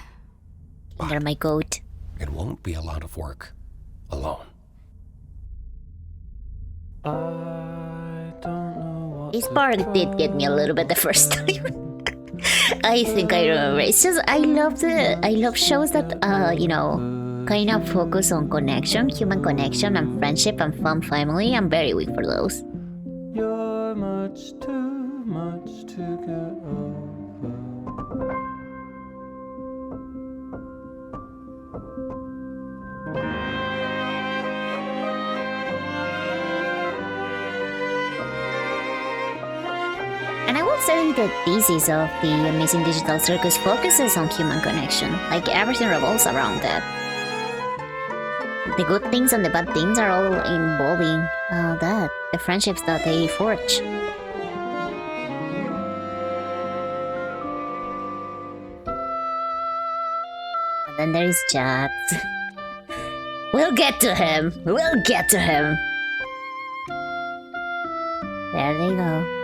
Under my coat. It won't be a lot of work alone. This part did get me a little bit the first time. I think I remember. It's just I love shows that kind of focus on connection, human connection, and friendship and fun family. I'm very weak for those. You're much too much to get over. And I will say the thesis of the Amazing Digital Circus focuses on human connection. Like everything revolves around that. The good things and the bad things are all involving the friendships that they forge. And then there is Jax. We'll get to him. We'll get to him. There they go.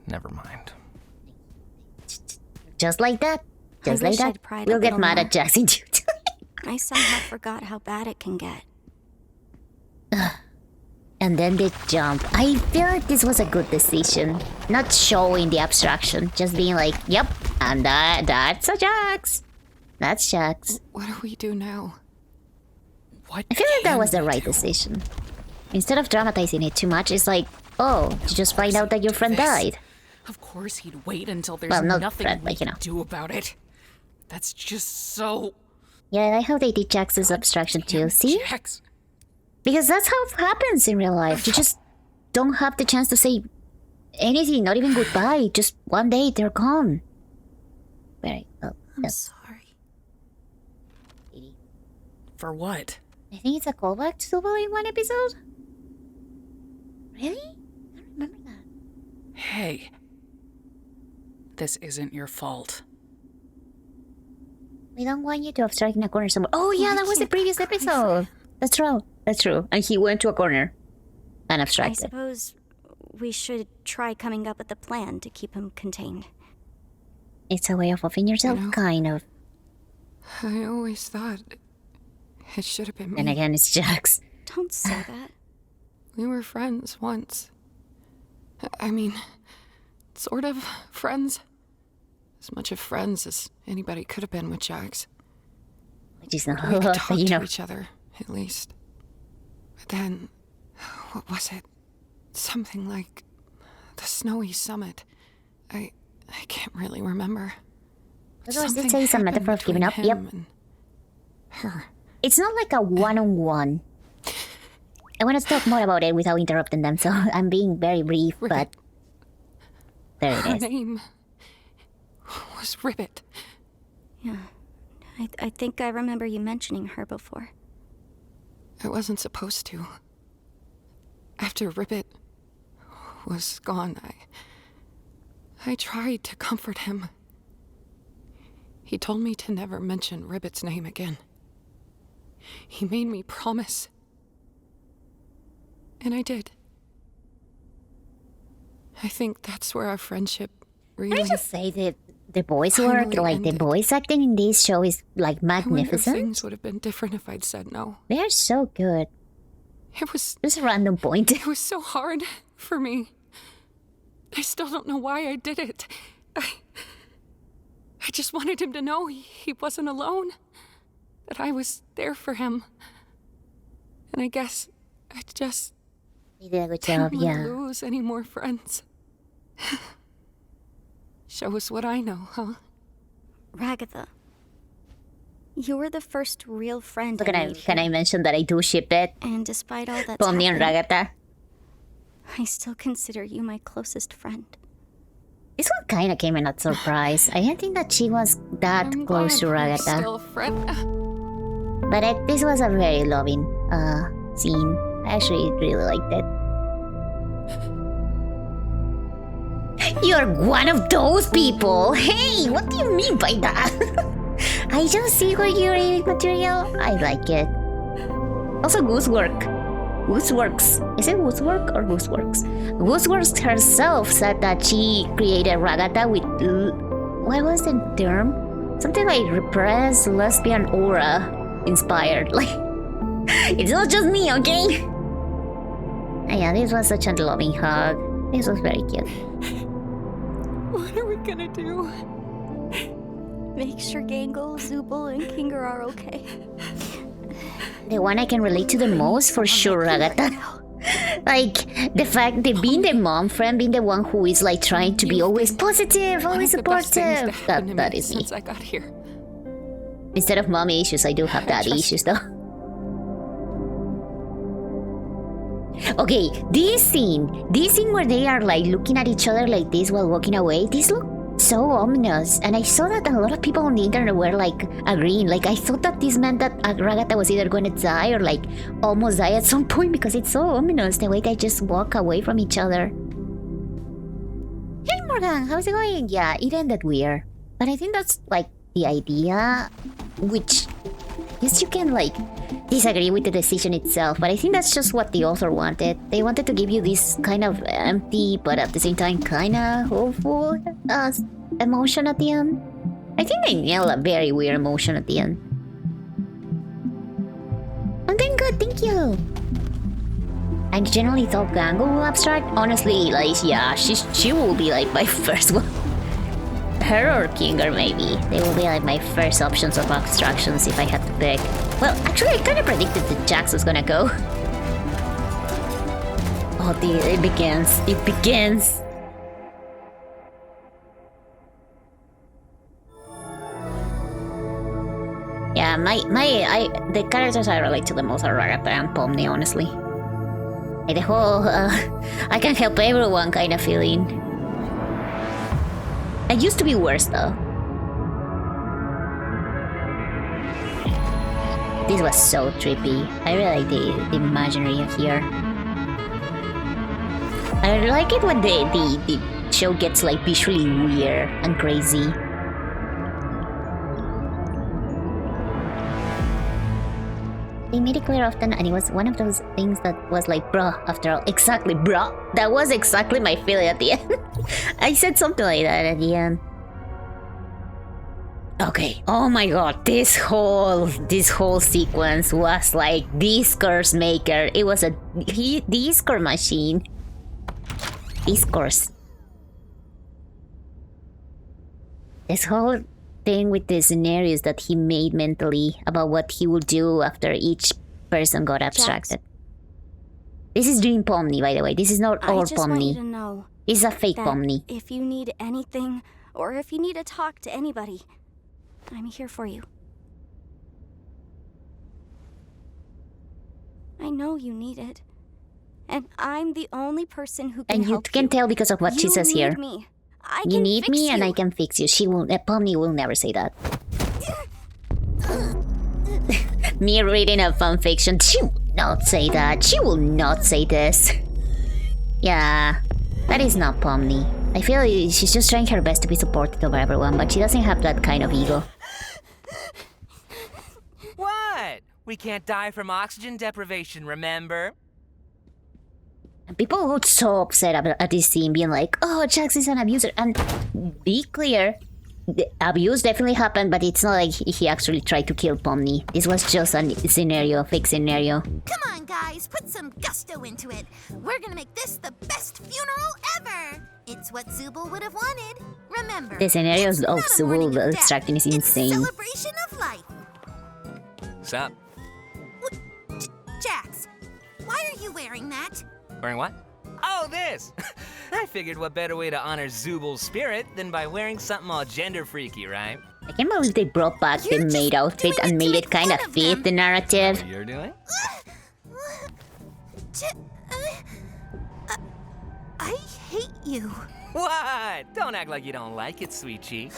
Never mind. Just like that. Just I like wish that. I'd pried a We'll get little mad more. at Jackson too. I somehow forgot how bad it can get. And then they jump. I feel like this was a good decision. Not showing the abstraction, just being like, yep, and that's a Jax. That's Jax. What do we do now? What? I feel like that can was the we right do? decision. Instead of dramatizing it too much, it's like, oh, you just find out that your friend This. died. Of course he'd wait until there's Well, not nothing friend, we but, you can know. do about it. That's just so... Yeah, I like how they did Jax's abstraction too. See? Jax. Because that's how it happens in real life. You just don't have the chance to say anything, not even goodbye. Just one day, they're gone. Very well. I'm sorry. For what? I think it's a callback to the Volume 1 episode. Really? I don't remember that. Hey. This isn't your fault. We don't want you to abstract in a corner somewhere. Oh yeah, I that was the can't previous cry for episode. That's true. That's true. And he went to a corner and I abstracted. suppose we should try coming up with a plan to keep him contained. It's a way of offing yourself, know. kind of. I always thought it should have been me. And again, it's Jax. Don't say that. We were friends once. I mean, sort of friends. As much of friends as anybody could have been with Jax. Which is not, We could talk you to know. each other, at least. But then, what was it? Something like the snowy summit. I can't really remember. That's what I did Something say it's a happened metaphor of giving between up. Yep. him and her. It's not like a one-on-one. I want to talk more about it without interrupting them, so I'm being very brief, but there it Her is. name was Ribbit. Yeah. I think I remember you mentioning her before. I wasn't supposed to. After Ribbit was gone, I tried to comfort him. He told me to never mention Ribbit's name again. He made me promise. And I did. I think that's where our friendship Can really... I just say that the voice work, finally like the ended. voice acting in this show is like I wonder if magnificent. things would have been different if I'd said no. They're so good. It was Just a random point. It was so hard for me. I still don't know why I did it. I just wanted him to know he wasn't alone. That I was there for him. And I guess I just You did a good didn't job, want to yeah. lose any more friends. Shows what I know, huh? Ragatha. You were the first real friend So I can I made can I here. mention that I do ship it? And despite all that's Pomni and happened, Ragata. I still consider you my closest friend. This one kind of came in as a surprise. I didn't think that she was that I'm close to glad we're Ragata. still friends. But this was a very loving scene. I actually really liked it. You're one of those people! Hey, what do you mean by that? I just see what you're reading material. I like it. Also, Goosework. Gooseworks. Is it Goosework or Gooseworks? Gooseworks herself said that she created Ragata with... what was the term? Something like repressed lesbian aura inspired. Like, it's not just me, okay? And yeah, this was such a loving hug. This was very cute. What are we gonna do? Make sure Gangle, Zubul, and Kinger are okay. The one I can relate to the most, for sure, Ragata. Like, the fact that being the mom friend, being the one who is like trying to be always positive, One always of the best things to supportive. happen to That me is me. since I got here. Instead of mommy issues, I do have daddy Just- issues though. Okay, this scene where they are like looking at each other like this while walking away, this looked so ominous. And I saw that a lot of people on the internet were like agreeing. Like, I thought that this meant that Ragata was either going to die or like almost die at some point, because it's so ominous the way they just walk away from each other. Hey Morgan, how's it going? Yeah, it ended weird. But I think that's like the idea, which yes, you can like disagree with the decision itself, but I think that's just what the author wanted. They wanted to give you this kind of empty, but at the same time kind of hopeful emotion at the end. I think they nailed a very weird emotion at the end. I'm doing good, thank you. I generally thought Gango will abstract. Honestly, like, yeah, she will be like my first one. Her or Kinger, maybe. They will be like my first options of abstractions if I had to pick. Well, actually, I kind of predicted that Jax was gonna go. Oh, it begins. It begins. Yeah, the characters I relate to the most are Ragata and Pomni, honestly. Like the whole, I can help everyone kind of feeling. I used to be worse though. This was so trippy. I really like the imagery here. I like it when the show gets like visually weird and crazy. They made it clear often, and it was one of those things that was like, bruh, after all. Exactly, bruh. That was exactly my feeling at the end. I said something like that at the end. Okay, oh my god, this whole sequence was like discourse maker. It was a discourse machine. Discourse. This whole thing with the scenarios that he made mentally about what he would do after each person got abstracted. This is Dream Pomni, by the way. This is not I our just want you to Pomni. know This is a fake that Pomni. if you need anything, or if you need to talk to anybody, I'm here for you. I know you need it. And I'm the only person who can And you help can tell because of what she says You here. need me. I You can need fix me and you. I can fix you. She will. Pomni will never say that. Me reading a fanfiction. She will not say that. She will not say this. Yeah, that is not Pomni. I feel like she's just trying her best to be supportive of everyone, but she doesn't have that kind of ego. What? We can't die from oxygen deprivation, remember? And people got so upset at this scene, being like, "Oh, Jax is an abuser." And be clear, the abuse definitely happened, but it's not like he actually tried to kill Pomni. This was just a scenario, a fake scenario. Come on, guys, put some gusto into it. We're gonna make this the best funeral ever. It's what Zubul would have wanted. Remember, The scenario it's of not a warning Zubul of death. extracting is It's a insane. celebration of life. Sup? Jax, why are you wearing that? Wearing what? Oh, this! I figured what better way to honor Zubul's spirit than by wearing something all gender freaky, right? I can't believe they brought back the You're maid just outfit doing and it to made make it kind of fun of fit them. the narrative. You're doing? I hate you. What? Don't act like you don't like it, sweet cheek.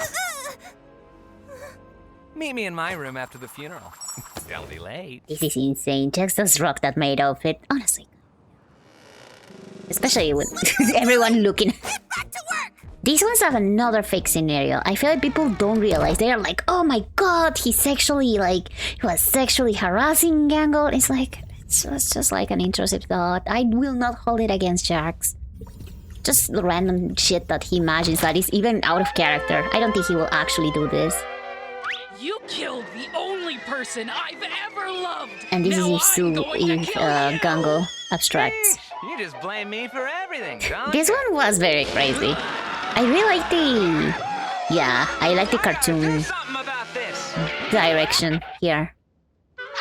Meet me in my room after the funeral. Don't be late. This is insane. Jax does rock that maid outfit, honestly. Especially with everyone looking. Get back to work. This was another fake scenario. I feel like people don't realize. They are like, "Oh my god, he was sexually harassing Gangle." It's like, it's just like an intrusive thought. I will not hold it against Jax. Just the random shit that he imagines that is even out of character. I don't think he will actually do this. You killed the only person I've ever loved. And this Now is I'm if going to kill you. Gangle abstracts. You just blame me for everything, don't This you? one was very crazy. I really like I like the Do cartoon something about this. direction here.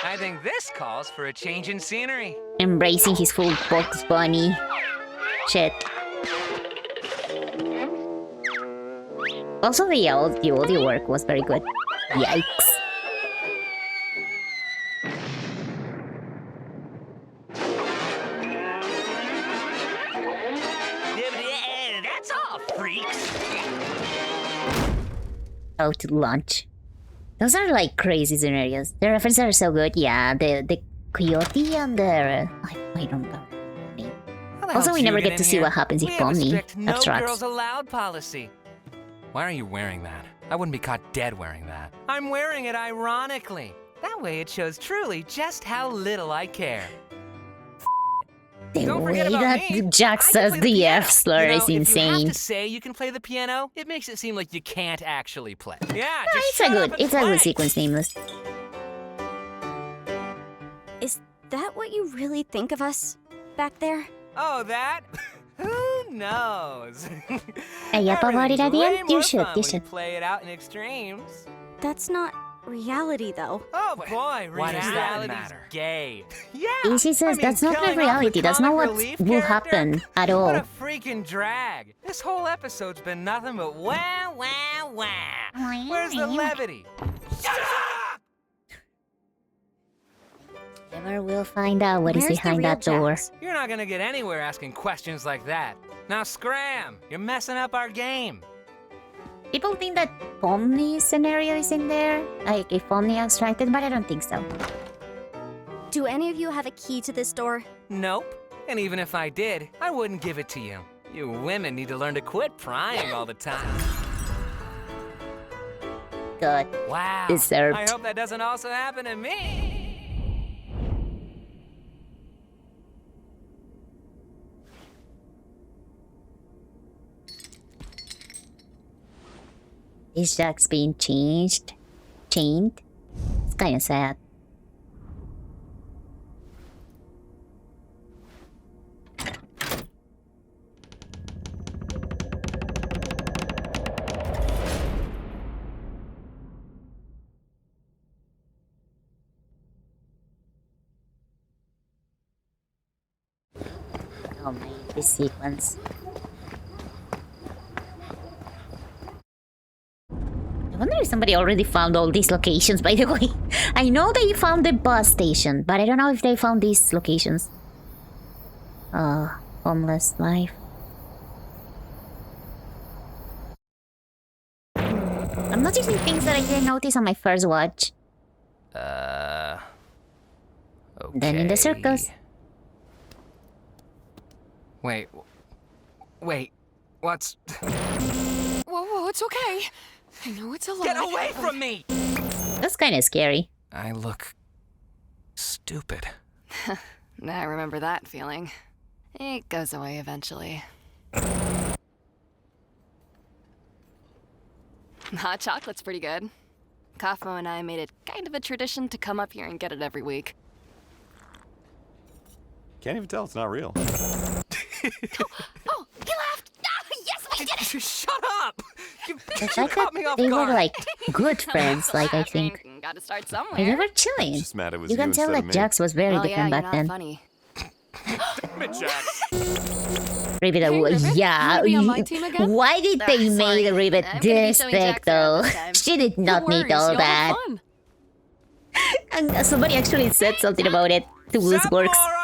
I think this calls for a change in scenery. Embracing his full Bugs Bunny shit. Also, the audio work was very good. Yikes. That's all, freaks. How to launch. Those are like crazy scenarios. The references are so good. Yeah, the coyote and the I don't know. Also, we never get to see what happens if We have a Pomni strict no abstracts. girls allowed policy. Why are you wearing that? I wouldn't be caught dead wearing that. I'm wearing it ironically. That way it shows truly just how little I care. The Don't way forget about that me. Jax I can says play the piano. F slur You know, is If you insane. have to say you can play the piano, it makes it seem like you can't actually play. Yeah, It's just a shut good, up and it's a play. good sequence, Nameless. Is that what you really think of us back there? Oh, that? Who knows? Hey, up about it at the Everything's end? way You more should, fun you when should. play it out in extremes. That's not reality, though. Oh boy, Why does that reality's matter? gay. Yeah. She says I mean, that's not the killing off reality. That's not comic what relief will character? happen at What all. a freaking drag. This whole episode's been nothing but wah, wah, wah. Where's the levity? Shut up! Never will find out what is Where's the behind real that door. Jax? You're not gonna get anywhere asking questions like that. Now scram! You're messing up our game. People think that Pomni scenario is in there, like if Pomni abstracted, but I don't think so. Do any of you have a key to this door? Nope. And even if I did, I wouldn't give it to you. You women need to learn to quit prying all the time. Good. Wow. Deserved. I hope that doesn't also happen to me. Is Jax being changed? Chained? It's kinda sad. Oh my, this sequence. I wonder if somebody already found all these locations, by the way. I know they found the bus station, but I don't know if they found these locations. homeless life. I'm noticing things that I didn't notice on my first watch. Okay. Then in the circus. Wait. What's... Whoa, it's okay. I know it's a lot. Get away from me! That's kind of scary. I look... stupid. I remember that feeling. It goes away eventually. Hot chocolate's pretty good. Kafmo and I made it kind of a tradition to come up here and get it every week. Can't even tell it's not real. Oh, he laughed! Ah, yes, we did it! Shut up! You The fact caught that me off they were guard. like good friends, like I think. Gotta start somewhere. They were chilling. Just mad it was You can tell instead that of me. Jax was very Oh yeah, different you're back not then. funny. Damn it, Jax. Rivet, Hey, Rivet, yeah. you wanna be on my team again? Why did they sorry. make Rivet I'm gonna be this showing thick Jax around though? this time. She did not No need worries, all you'll that. have fun. And somebody actually said something about it to Sup, Works. moron?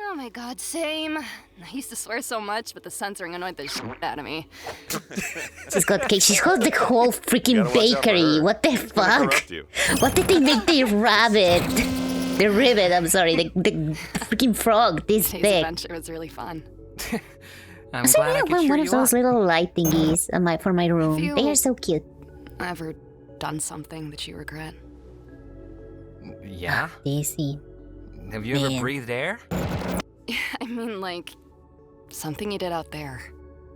Oh my god, same. I used to swear so much, but the censoring annoyed the shit out of me. She's got the whole freaking Gotta watch out for bakery. her. What the She's gonna fuck? corrupt you. What did they make the rabbit? The rivet, I'm sorry, the freaking frog this Today's thick. adventure was really fun. I'm So glad I I could want cheer one you of those up. little light thingies for my room. Feel- They are so cute. Ever done something that you regret? Yeah? Daisy. Have you ever Man. breathed air? I mean, like, something you did out there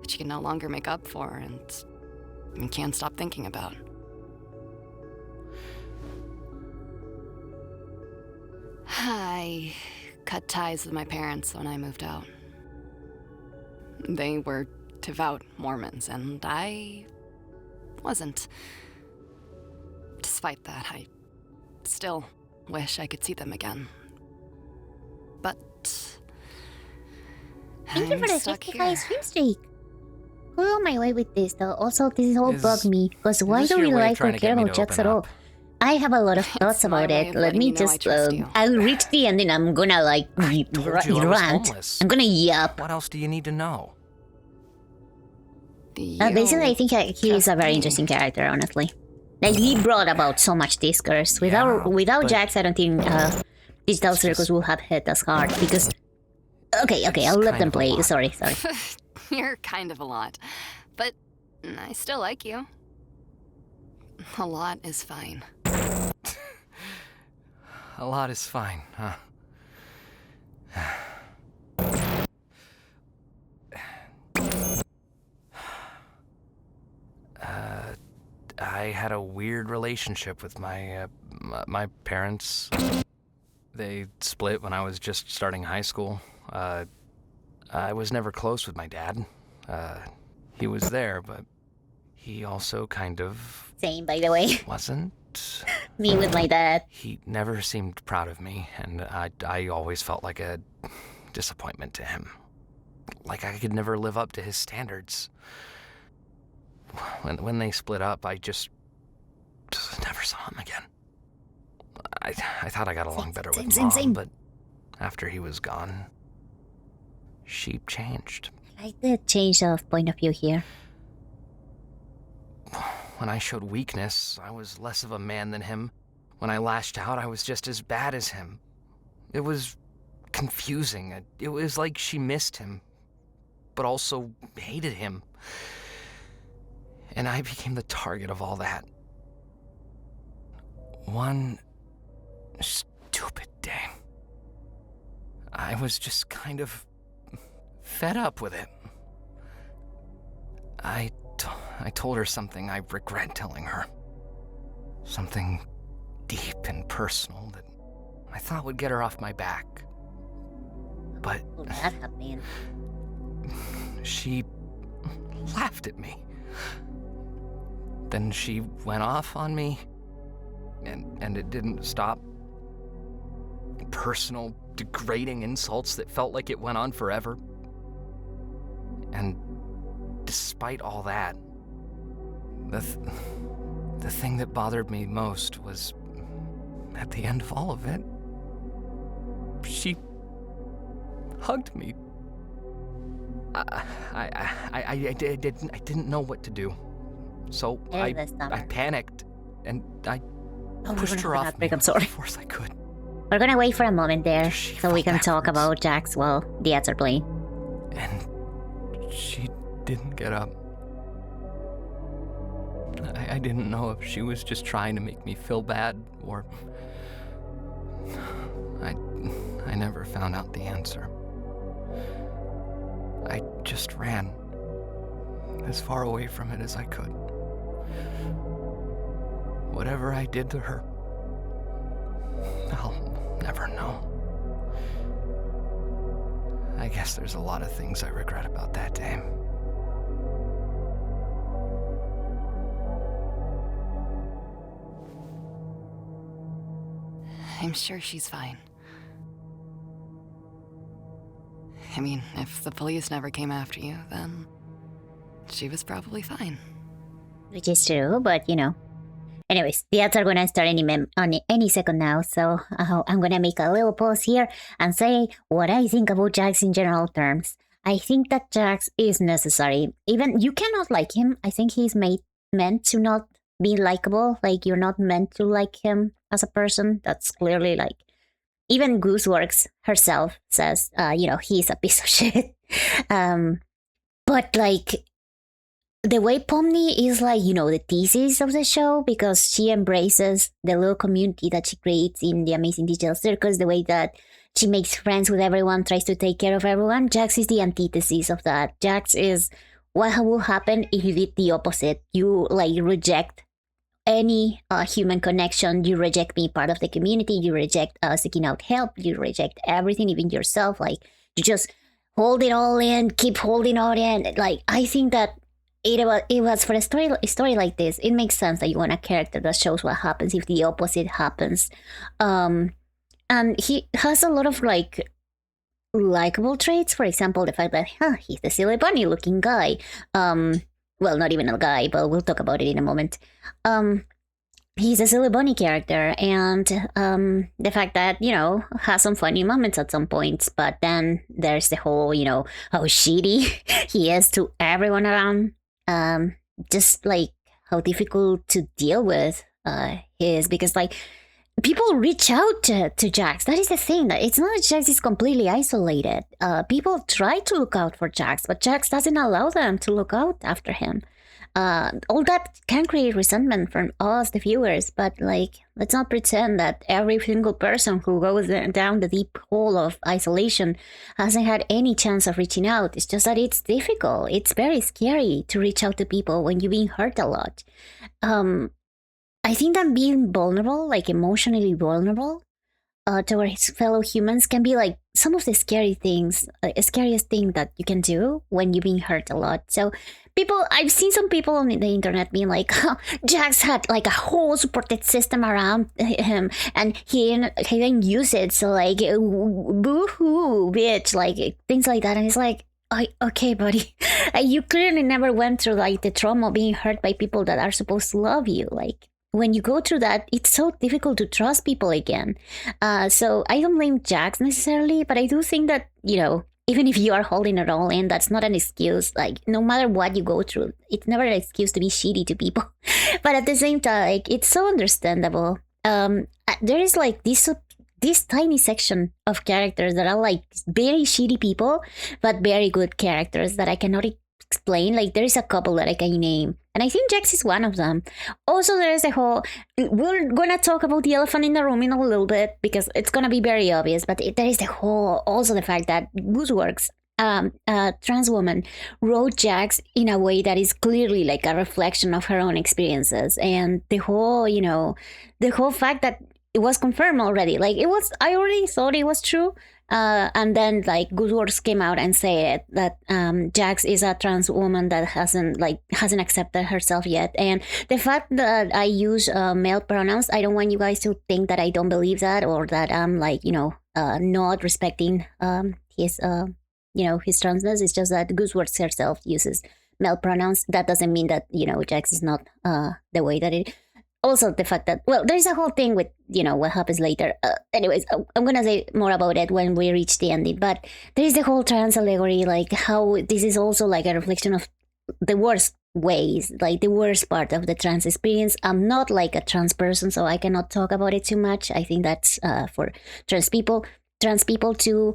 that you can no longer make up for and can't stop thinking about. I cut ties with my parents when I moved out. They were devout Mormons, and I wasn't. Despite that, I still wish I could see them again. But Thank you I'm for the stuck 55 here. stream streak. Go on my way with this though. Also, this all Is- bugged me because why this don't your we way of like trying or to get care me about to Jax open at all? up? I have a lot of thoughts my about way it. of Let letting me you know I just. trust you. I'll reach the end and I'm gonna like told you I was rant. homeless. I'm gonna yap. What else do you need to know? Basically, I think he is a very trust me. interesting character, honestly. Like, he brought about so much discourse. Without Yeah, but Jax, I don't think Digital it's Circus just- will have hit as hard because. Okay, It's I'll let kind them of a play. lot. Sorry. You're kind of a lot. But I still like you. A lot is fine. A lot is fine, huh? I had a weird relationship with my parents. They split when I was just starting high school. I was never close with my dad. He was there, but he also kind of Same, by the way. wasn't. Me with my dad. He never seemed proud of me, and I always felt like a disappointment to him. Like I could never live up to his standards. When they split up, I just never saw him again. I thought I got along better with Mom, but after he was gone, she changed. I like the change of point of view here. When I showed weakness, I was less of a man than him. When I lashed out, I was just as bad as him. It was confusing. It was like she missed him, but also hated him. And I became the target of all that. One stupid day, I was just kind of fed up with it. I told her something I regret telling her. Something deep and personal that I thought would get her off my back. But Oh, that happened. she laughed at me. Then she went off on me, and it didn't stop. Personal, degrading insults that felt like it went on forever. And despite all that, the thing that bothered me most was, at the end of all of it, she hugged me. I didn't know what to do. So I panicked and I pushed her off me I'm sorry. as fast as I could. We're gonna wait for a moment there so we can talk about Jax while the ads are playing. And she didn't get up. I didn't know if she was just trying to make me feel bad or... I never found out the answer. I just ran as far away from it as I could. Whatever I did to her, I'll never know. I guess there's a lot of things I regret about that day. I'm sure she's fine. I mean, if the police never came after you, then she was probably fine. Which is true, but you know. Anyways, the ads are gonna start any second now, so I'm gonna make a little pause here and say what I think about Jax in general terms. I think that Jax is necessary. Even you cannot like him. I think he's meant to not be likable. Like, you're not meant to like him as a person. That's clearly like, even Gooseworks herself says, he's a piece of shit. But like, the way Pomni is like, the thesis of the show, because she embraces the little community that she creates in the Amazing Digital Circus, the way that she makes friends with everyone, tries to take care of everyone. Jax is the antithesis of that. Jax is what will happen if you did the opposite. You like reject any human connection. You reject being part of the community. You reject seeking out help. You reject everything, even yourself. Like, you just hold it all in, keep holding it in. Like, I think that it was for a story like this, it makes sense that you want a character that shows what happens if the opposite happens. And he has a lot of like likable traits. For example, the fact that he's the silly bunny looking guy. Well, not even a guy, but we'll talk about it in a moment. He's a silly bunny character, and the fact that, has some funny moments at some points, but then there's the whole, how shitty he is to everyone around. Just like how difficult to deal with he is, because like people reach out to Jax. That is the thing. That it's not that Jax is completely isolated. People try to look out for Jax, but Jax doesn't allow them to look out after him. All that can create resentment from us, the viewers, but like, let's not pretend that every single person who goes down the deep hole of isolation hasn't had any chance of reaching out. It's just that it's difficult. It's very scary to reach out to people when you've been hurt a lot. I think that being vulnerable, like emotionally vulnerable, towards fellow humans can be like some of the scariest thing that you can do when you've been hurt a lot. So I've seen some people on the internet being like, Jax had like a whole supported system around him and he didn't use it. So like, boo-hoo, bitch, like things like that. And it's like, okay, buddy, you clearly never went through like the trauma of being hurt by people that are supposed to love you. Like, when you go through that, it's so difficult to trust people again. So I don't blame Jax necessarily, but I do think that, even if you are holding it all in, that's not an excuse. Like, no matter what you go through, it's never an excuse to be shitty to people. But at the same time, like, it's so understandable. There is like this tiny section of characters that are like very shitty people, but very good characters that I cannot explain. Like, there is a couple that I can name, and I think Jax is one of them. Also, there is a whole, we're gonna talk about the elephant in the room in a little bit because it's gonna be very obvious, but there is also the fact that Gooseworks, a trans woman, wrote Jax in a way that is clearly like a reflection of her own experiences, and the whole fact that it was confirmed already. Like, I already thought it was true. And then like Gooseworks came out and said that Jax is a trans woman that hasn't accepted herself yet. And the fact that I use male pronouns, I don't want you guys to think that I don't believe that, or that I'm like, not respecting his transness. It's just that Gooseworks herself uses male pronouns. That doesn't mean that, Jax is not the way that it. also the fact that, well, there's a whole thing with, what happens later. Anyways, I'm gonna say more about it when we reach the ending, but there is the whole trans allegory, like how this is also like a reflection of the worst ways, like the worst part of the trans experience. I'm not like a trans person, so I cannot talk about it too much. I think that's for trans people to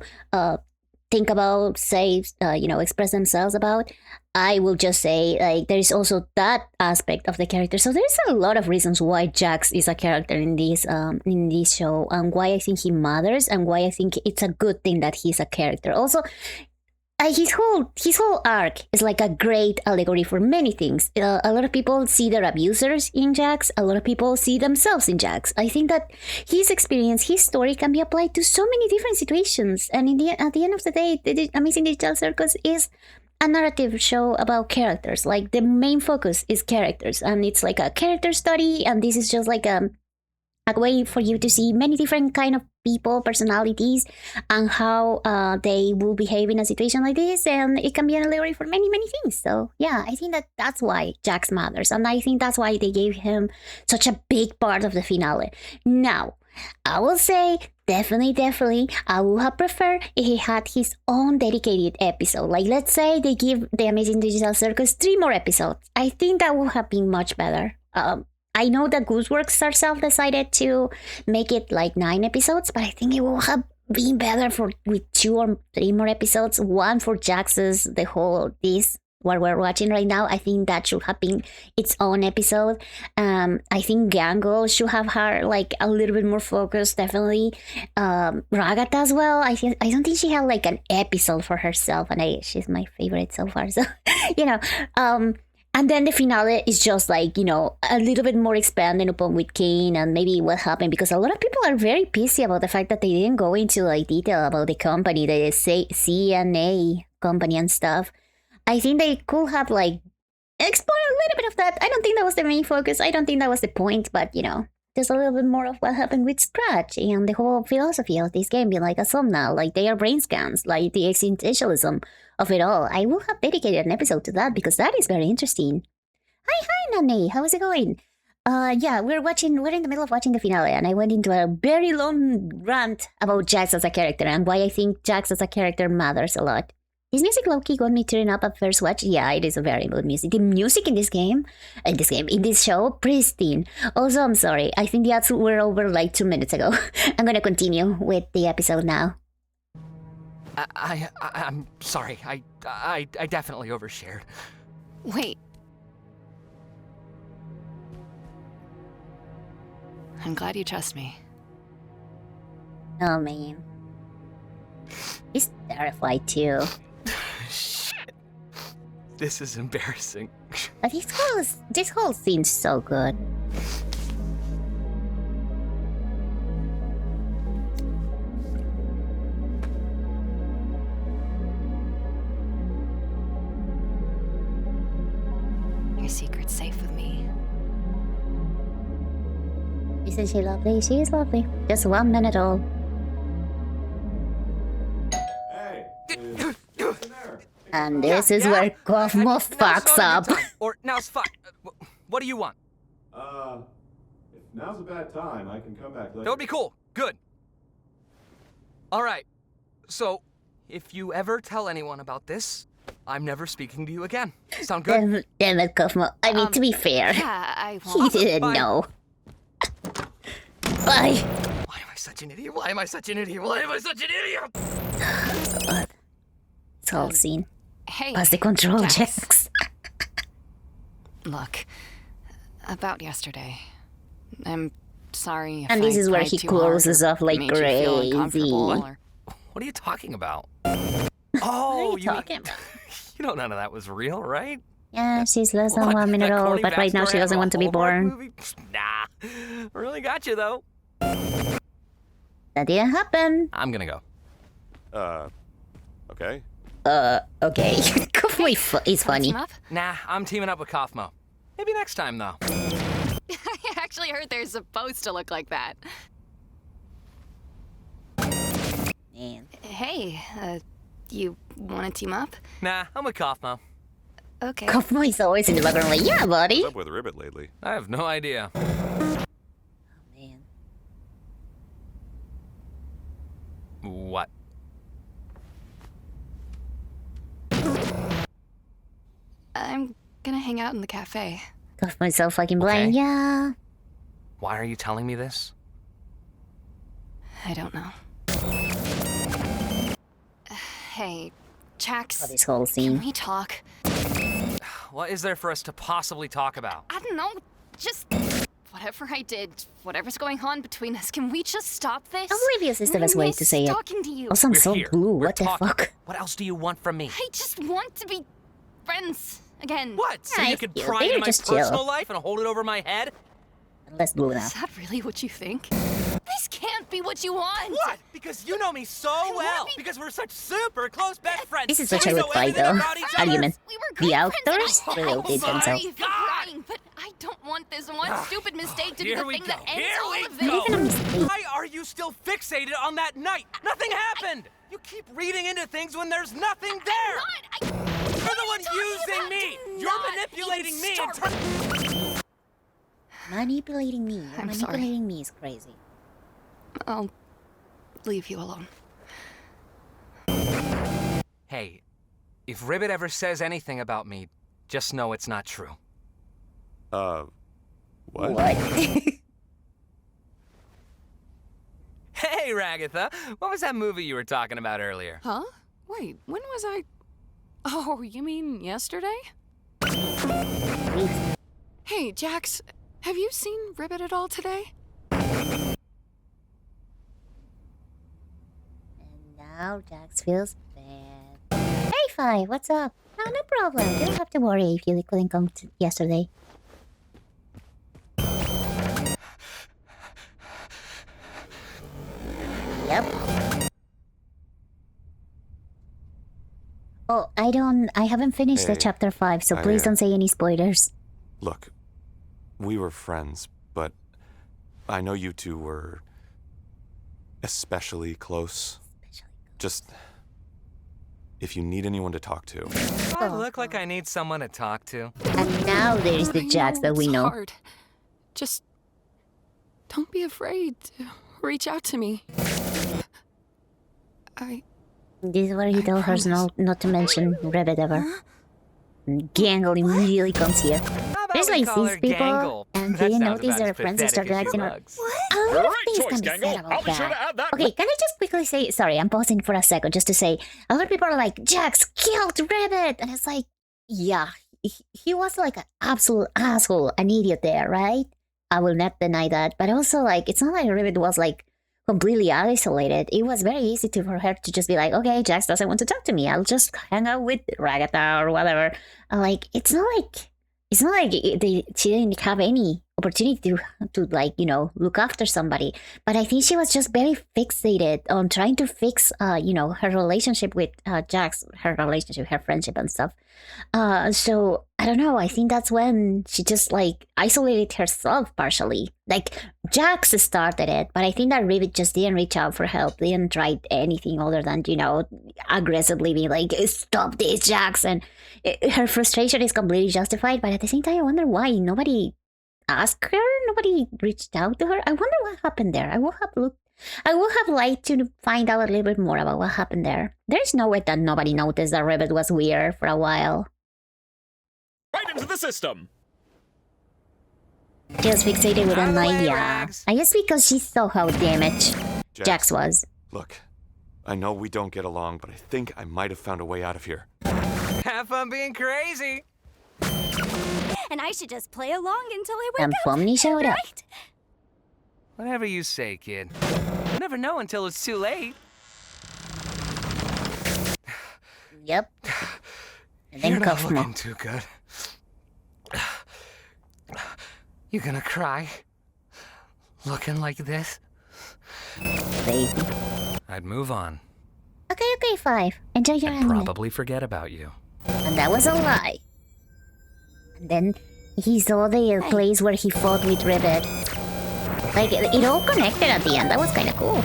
think about, say, express themselves about. I will just say, like, there is also that aspect of the character. So there's a lot of reasons why Jax is a character in this show, and why I think he matters, and why I think it's a good thing that he's a character. Also, his whole arc is like a great allegory for many things. A lot of people see their abusers in Jax. A lot of people see themselves in Jax. I think that his experience, his story, can be applied to so many different situations. And at the end of the day, the Amazing Digital Circus is a narrative show about characters. Like, the main focus is characters, and it's like a character study. And this is just like a way for you to see many different kind of people, personalities, and how they will behave in a situation like this. And it can be an allegory for many, many things. So yeah, I think that's why Jax matters. And I think that's why they gave him such a big part of the finale. Now, I will say, definitely, I would have preferred if he had his own dedicated episode. Like, let's say they give the Amazing Digital Circus 3 more episodes. I think that would have been much better. I know that Gooseworks herself decided to make it like 9 episodes, but I think it would have been better with 2 or 3 more episodes. One for Jax's, what we're watching right now. I think that should have been its own episode. I think Gangle should have had like a little bit more focus, definitely. Ragata as well. I don't think she had like an episode for herself, and she's my favorite so far. So and then the finale is just like, a little bit more expanded upon with Kane and maybe what happened, because a lot of people are very pissy about the fact that they didn't go into like detail about the company, the CNA company and stuff. I think they could have like explored a little bit of that. I don't think that was the main focus. I don't think that was the point, but there's a little bit more of what happened with Scratch and the whole philosophy of this game being like a thumbnail, like they are brain scans, like the existentialism of it all. I will have dedicated an episode to that because that is very interesting. Hi, Nani. How is it going? Yeah, we're in the middle of watching the finale, and I went into a very long rant about Jax as a character and why I think Jax as a character matters a lot. His music low-key got me tearing up at first watch. Yeah, it is a very good music. The music in this show, pristine. Also, I'm sorry. I think the ads were over like 2 minutes ago. I'm gonna continue with the episode now. I'm sorry. I definitely overshared. Wait. I'm glad you trust me. Oh, man. He's terrified, too. Shit. This is embarrassing. But this whole scene's so good. Your secret's safe with me. Isn't she lovely? She is lovely. Just 1 minute old. And this is where Cosmo fucks up. Or now's fine. What do you want? If now's a bad time, I can come back later. That would be cool. Good. All right. So, if you ever tell anyone about this, I'm never speaking to you again. Sound good? Damn it, Cosmo. I mean, to be fair, Yeah, I won't. he didn't Bye. know. Bye. Why am I such an idiot? Why am I such an idiot? Why am I such an idiot? God. This whole scene. Hey, Plus the control Jax. checks. Look, about yesterday. I'm sorry if And this I is where tried he too hard closes or off like made you feel uncomfortable crazy. or- What are you talking about? What Oh, are you talking about? You know none of that was real, right? Yeah, she's less than What? 1 minute That old, corny but right now backstory she doesn't out of a want to be Hallmark born. movie? Nah. Really got you, though. That didn't happen. I'm gonna go. Okay. Okay. Cosmo is funny. Team up? Nah, I'm teaming up with Kaufmo. Maybe next time, though. I actually heard they're supposed to look like that. Man. Hey, you want to team up? Nah, I'm with Kaufmo. Okay. Cosmo is always in the background like, yeah, buddy. What's up with Ribbit lately? I have no idea. I'm gonna hang out in the cafe. Got myself fucking blind. Okay. Yeah. Why are you telling me this? I don't know. Hey, Jax. Oh, this whole Can scene. we talk? What is there for us to possibly talk about? I don't know. Just whatever I did, whatever's going on between us, can we just stop this? Oblivious is the best way to say it. Talking to you. Also, I'm We're so here. blue. We're What the talking. fuck? What else do you want from me? I just want to be friends again. What? So Yeah, you it's can cute. pry They into were my just chill. personal life and hold it over my head? Less blue now. Is that really what you think? This can't be what you want. What? Because you know me so well. Because we're such super close best friends. This is such We a know good fight, everything though. about each other. Argument. We were The great outdoors friends, and really I'm did sorry themselves. for crying, but I don't want this one stupid mistake to be the Here we thing go. that ends Here all we of go. this. Even a mistake. Why are you still fixated on that night? Nothing happened. You keep reading into things when there's nothing there. You're the one using me. You're manipulating me. Manipulating me. I'm sorry. Manipulating me is crazy. I'll leave you alone. Hey, if Ribbit ever says anything about me, just know it's not true. What? What? Hey, Ragatha, what was that movie you were talking about earlier? Huh? Wait, when was I... Oh, you mean yesterday? Hey, Jax, have you seen Ribbit at all today? And now Jax feels bad. Hey, Fi, what's up? No, no problem. You don't have to worry if you couldn't come yesterday. Yep. Oh, I haven't finished the Hey, chapter 5, so please don't say any spoilers. Look, we were friends, but I know you two were especially close. Just if you need anyone to talk to. Do I look like I need someone to talk to? And now there's the I Jax that we it's know. Hard. Just don't be afraid to reach out to me. This is where he I tells her promise. not to mention Ribbit ever. And Gangle immediately comes here. How about There's we like call these her people, Gangle? and That he sounds noticed about their as friends and start pathetic as acting she her. looks. A lot of things can be said about that. Okay, can I just quickly say, sorry, I'm pausing for a second just to say, a lot of people are like, Jax killed Ribbit! And it's like, yeah, he was like an absolute asshole, an idiot there, right? I will not deny that. But also, like, it's not like Ribbit was like completely isolated. It was very easy for her to just be like, okay, Jax doesn't want to talk to me. I'll just hang out with Ragatha or whatever. And like, it's not like she didn't have any opportunity to like, you know, look after somebody. But I think she was just very fixated on trying to fix, you know, her relationship with Jax, her friendship and stuff. So I don't know. I think that's when she just like isolated herself partially. Like Jax started it, but I think that Ribbit just didn't reach out for help. They didn't try anything other than, you know, aggressively being like, stop this, Jax. And her frustration is completely justified. But at the same time, I wonder why nobody asked her, nobody reached out to her. I wonder what happened there. I would have liked to find out a little bit more about what happened there. There's no way that nobody noticed that Ribbit was weird for a while. Right into the system. She was fixated with Out of the way, idea. Rags. I guess because she saw how damaged Jax was. Look, I know we don't get along, but I think I might have found a way out of here. Have fun being crazy. And I should just play along until I wake And up. Pomni showed up. Right? Whatever you say, kid. You never know until it's too late. Yep. And then You're not Kofmo. looking too good. You gonna cry? Looking like this? Baby. I'd move on. Okay, 5. Enjoy your I'd anime. probably forget about you. And that was a lie. And then he saw the place where he fought with Ribbit. Like, it all connected at the end. That was kind of cool.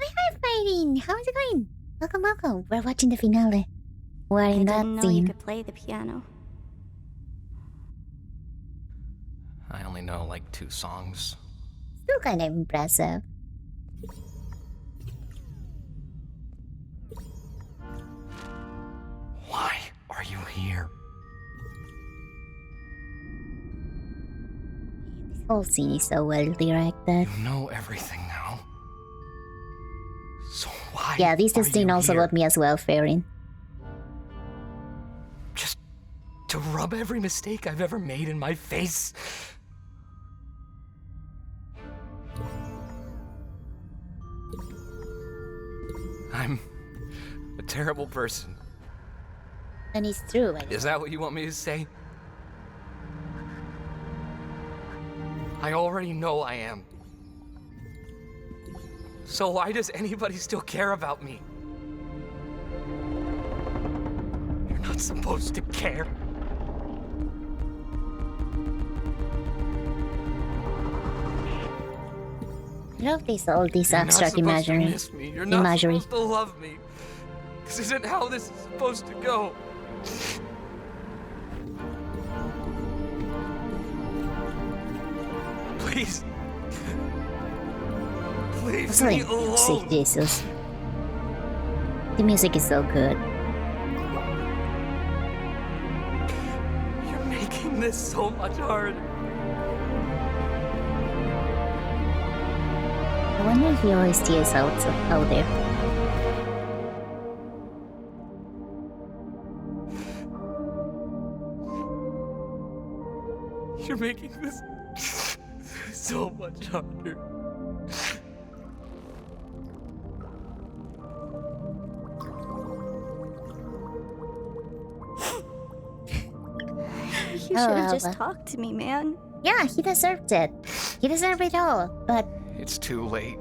Hi, fighting. How's it going? Welcome. We're watching the finale. We're in I that didn't know you scene. could play the piano. I only know like 2 songs. Still kind of impressive. Why are you here? This whole scene is so well directed. You know everything now. So why? Yeah, this are scene you also here? got me as well, Farron. Just to rub every mistake I've ever made in my face. I'm a terrible person. And it's true. Is that what you want me to say? I already know I am. So why does anybody still care about me? You're not supposed to care. I love this all this You're abstract not supposed to imagery. miss me. You're not supposed to love me. This isn't how this is supposed to go. Please. Please Also, leave like, me alone. sweet Jesus. The music is so good. You're making this so much harder. I wonder if he always stays out there. You're making this so much harder. You should have just talked to me, man. Yeah, he deserved it. He deserved it all. But It's too late.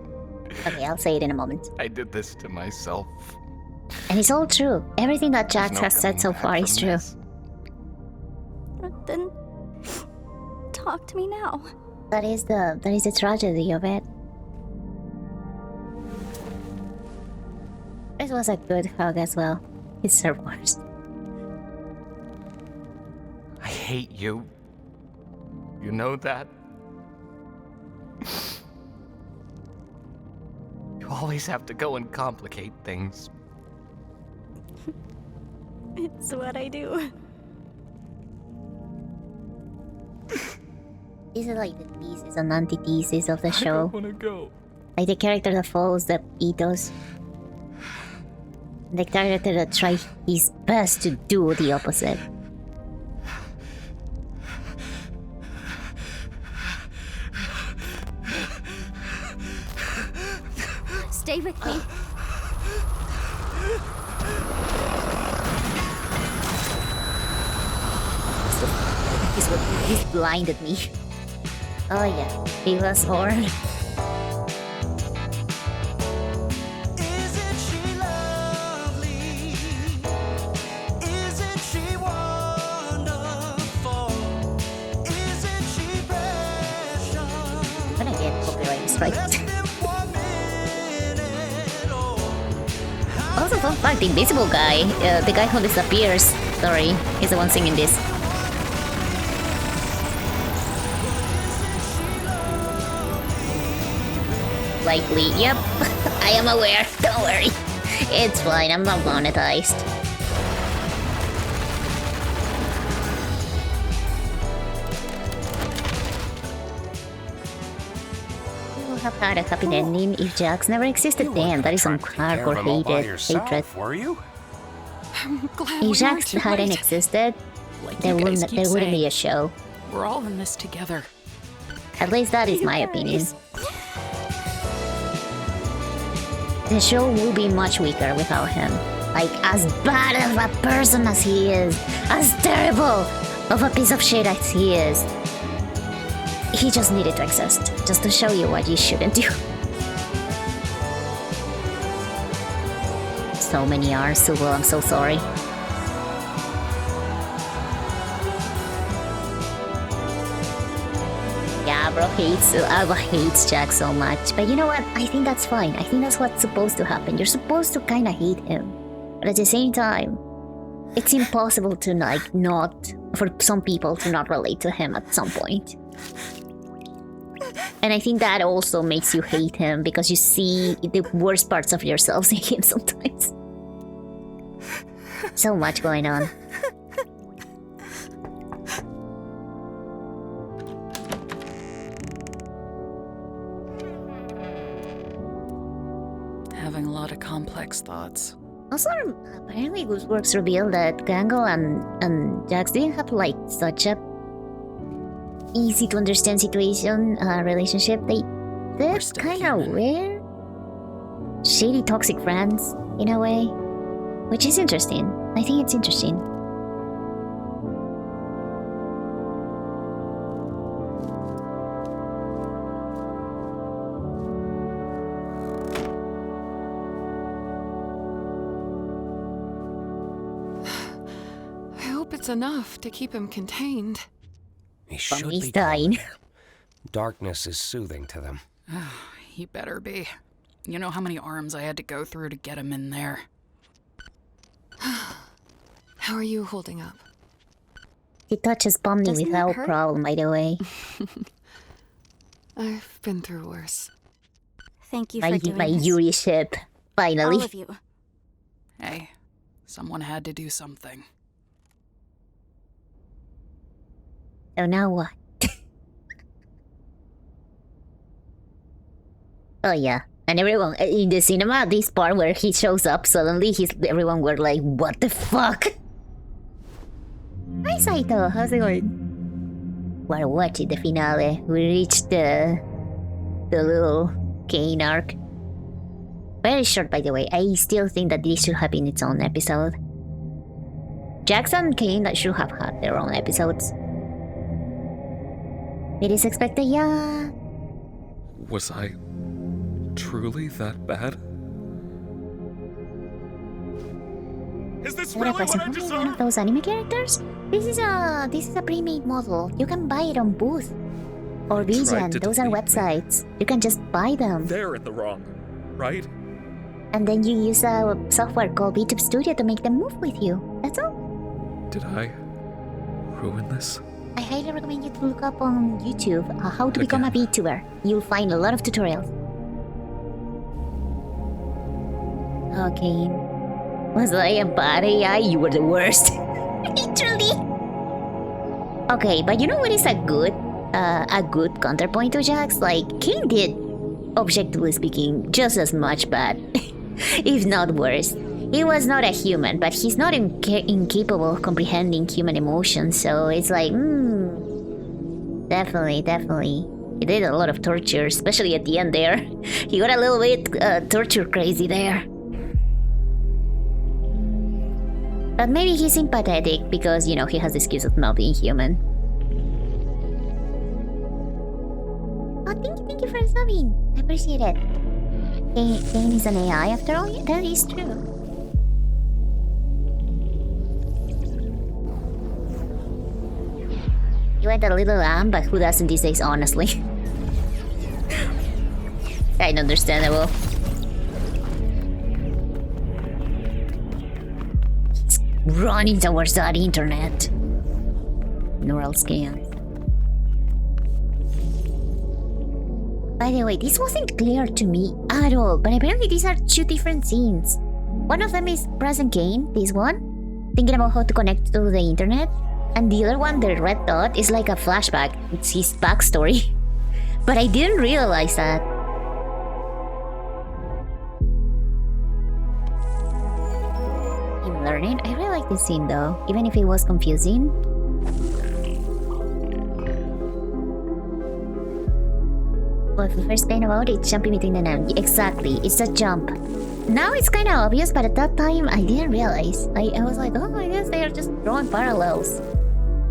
okay, I'll say it in a moment. I did this to myself. And it's all true. Everything that There's Jax no has said so coming far back is from true. this. Then talk to me now. That is the tragedy of it. It was a good hug as well. It's the worst. I hate you. You know that? You always have to go and complicate things. It's what I do. This is like the thesis and antithesis of the show. I wanna go. Like the character that follows the ethos. The character that tries his best to do the opposite. Stay with me. He's blinded me. Oh yeah, he was horned. I'm gonna get copyright strike. Also, fun fact, the invisible guy, the guy who disappears, sorry, is the one singing this. Likely, yep. I am aware, don't worry. It's fine, I'm not monetized. We would have had a happy ending if Jax never existed. Damn, that is some hardcore hatred. Were you? I'm glad If Jax hadn't existed, there wouldn't be a show. We're all in this together. At least that is my opinion. The show will be much weaker without him. Like, as bad of a person as he is, as terrible of a piece of shit as he is, he just needed to exist, just to show you what you shouldn't do. So many hours, Subo, I'm so sorry. Yeah, bro hates Jack so much. But you know what? I think that's fine. I think that's what's supposed to happen. You're supposed to kind of hate him. But at the same time, it's impossible to, like, not... for some people to not relate to him at some point. And I think that also makes you hate him because you see the worst parts of yourselves in him sometimes. So much going on. Having a lot of complex thoughts. Also, apparently Gooseworks revealed that Gangle and Jax didn't have like such a easy to understand relationship. They're kind of weird, shady, toxic friends in a way, which is interesting. I think it's interesting. I hope it's enough to keep him contained. He should he's be dying. calm. Darkness is soothing to them. He better be. You know how many arms I had to go through to get him in there. How are you holding up? He touches Pomni Doesn't without that hurt? problem, by the way. I've been through worse. Thank you for doing My this. Yuri ship, finally. All of you. Hey, someone had to do something. So now what? Oh yeah, and everyone in the cinema, this part where he shows up suddenly, everyone were like, "What the fuck?" Hi Saito, how's it going? We're watching the finale. We reached the little Kane arc. Very short, by the way. I still think that this should have been its own episode. Jackson and Kane that should have had their own episodes. It is expected, yeah. Was I truly that bad? Is this What a really question. what I How many one deserve? of those anime characters? This is a pre-made model. You can buy it on Booth or tried Vision. to Those are delete me. websites. You can just buy them, They're in the wrong, right? and then you use a software called VTube Studio to make them move with you. That's all. Did I ruin this? I highly recommend you to look up on YouTube how to become a VTuber. You'll find a lot of tutorials. Okay. Was I a bad AI? You were the worst. Literally. Okay, but you know what is a good counterpoint to Jax? Like, King did, objectively speaking, just as much bad, if not worse. He was not a human, but he's not incapable of comprehending human emotions, so it's like, definitely. He did a lot of torture, especially at the end there. He got a little bit torture crazy there. But maybe he's sympathetic because, you know, he has the excuse of not being human. Oh, thank you for subbing. I appreciate it. Kane is an AI after all? Yeah, that is true. You went a little but who doesn't these days, honestly? Kinda understandable. He's running towards that internet. Neural scans. By the way, this wasn't clear to me at all, but apparently these are two different scenes. One of them is present Kane, this one, thinking about how to connect to the internet. And the other one, the red dot, is like a flashback. It's his backstory. But I didn't realize that. In learning, I really like this scene though, even if it was confusing. What the first thing about it, jumping between the noun. Exactly, it's a jump. Now it's kind of obvious, but at that time I didn't realize. I was like, oh, I guess they are just drawing parallels.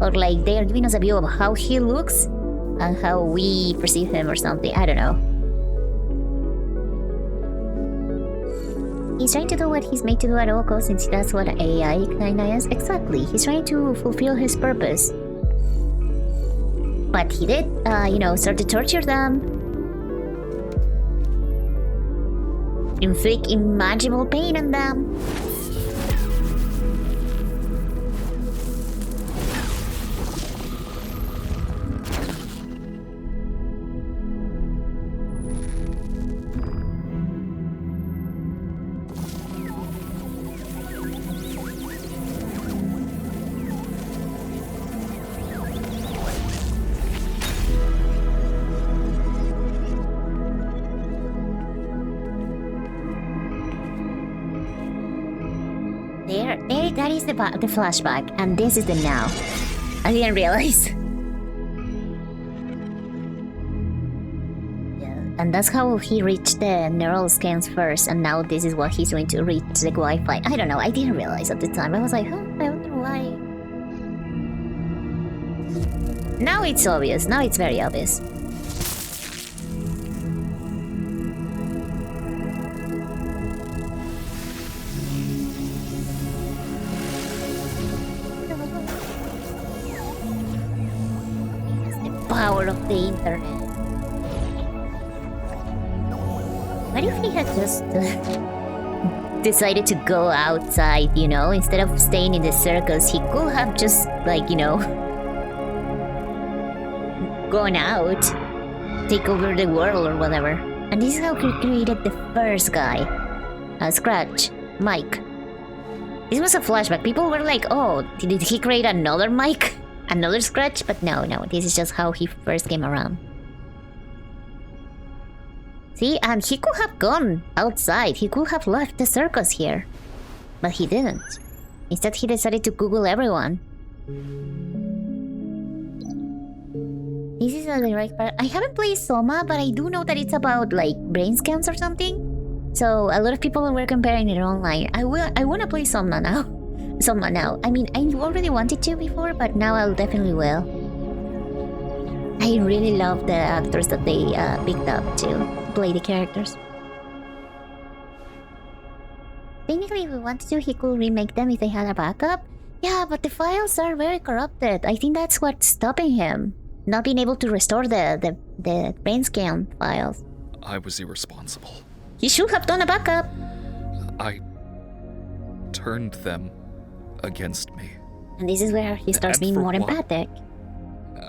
Or like they are giving us a view of how he looks and how we perceive him or something. I don't know. He's trying to do what he's made to do at all costs, since that's what AI kinda is. Exactly, he's trying to fulfill his purpose. But he did, start to torture them. Inflict unimaginable pain on them. the flashback, and this is the now. I didn't realize. Yeah, and that's how he reached the neural scans first, and now this is what he's going to reach the Wi-Fi. I don't know. I didn't realize at the time. I was like, huh? I wonder why. Now it's obvious. Now it's very obvious. Power of the internet. What if he had just decided to go outside, you know, instead of staying in the circus? He could have just, like, you know, gone out, take over the world or whatever. And this is how he created the first guy, Scratch, Mike. This was a flashback. People were like, oh, did he create another Mike? Another Scratch? But no, this is just how he first came around. See, and he could have gone outside. He could have left the circus here. But he didn't. Instead, he decided to Google everyone. This is the right part. I haven't played Soma, but I do know that it's about, like, brain scans or something. So, a lot of people were comparing it online. I want to play Soma now. I mean, I already wanted to before, but now I'll definitely will. I really love the actors that they picked up to play the characters. Technically, if we wanted to, he could remake them if they had a backup. Yeah, but the files are very corrupted. I think that's what's stopping him. Not being able to restore the brain scan files. I was irresponsible. He should have done a backup. I turned them against me. And this is where he starts being more empathic.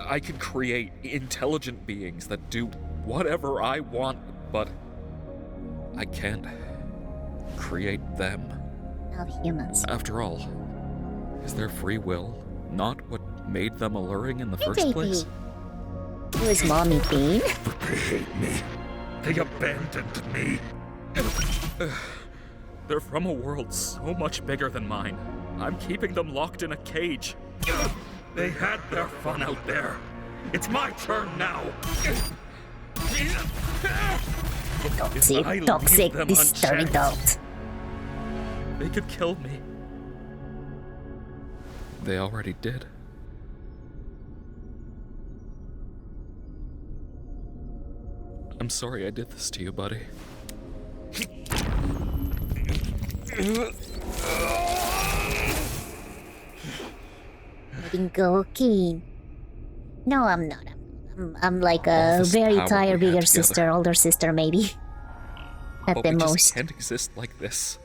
I can create intelligent beings that do whatever I want, but I can't create them. Not humans. After all, is their free will not what made them alluring in the first place? It was Mommy Bean. They hate me. They abandoned me. They're from a world so much bigger than mine. I'm keeping them locked in a cage. They had their fun out there. It's my turn now. Toxic, disturbing dogs. They could kill me. They already did. I'm sorry I did this to you, buddy. Letting go, Keen. No, I'm not. I'm like a very tired bigger sister, older sister, maybe. At the we most. Just can't exist like this.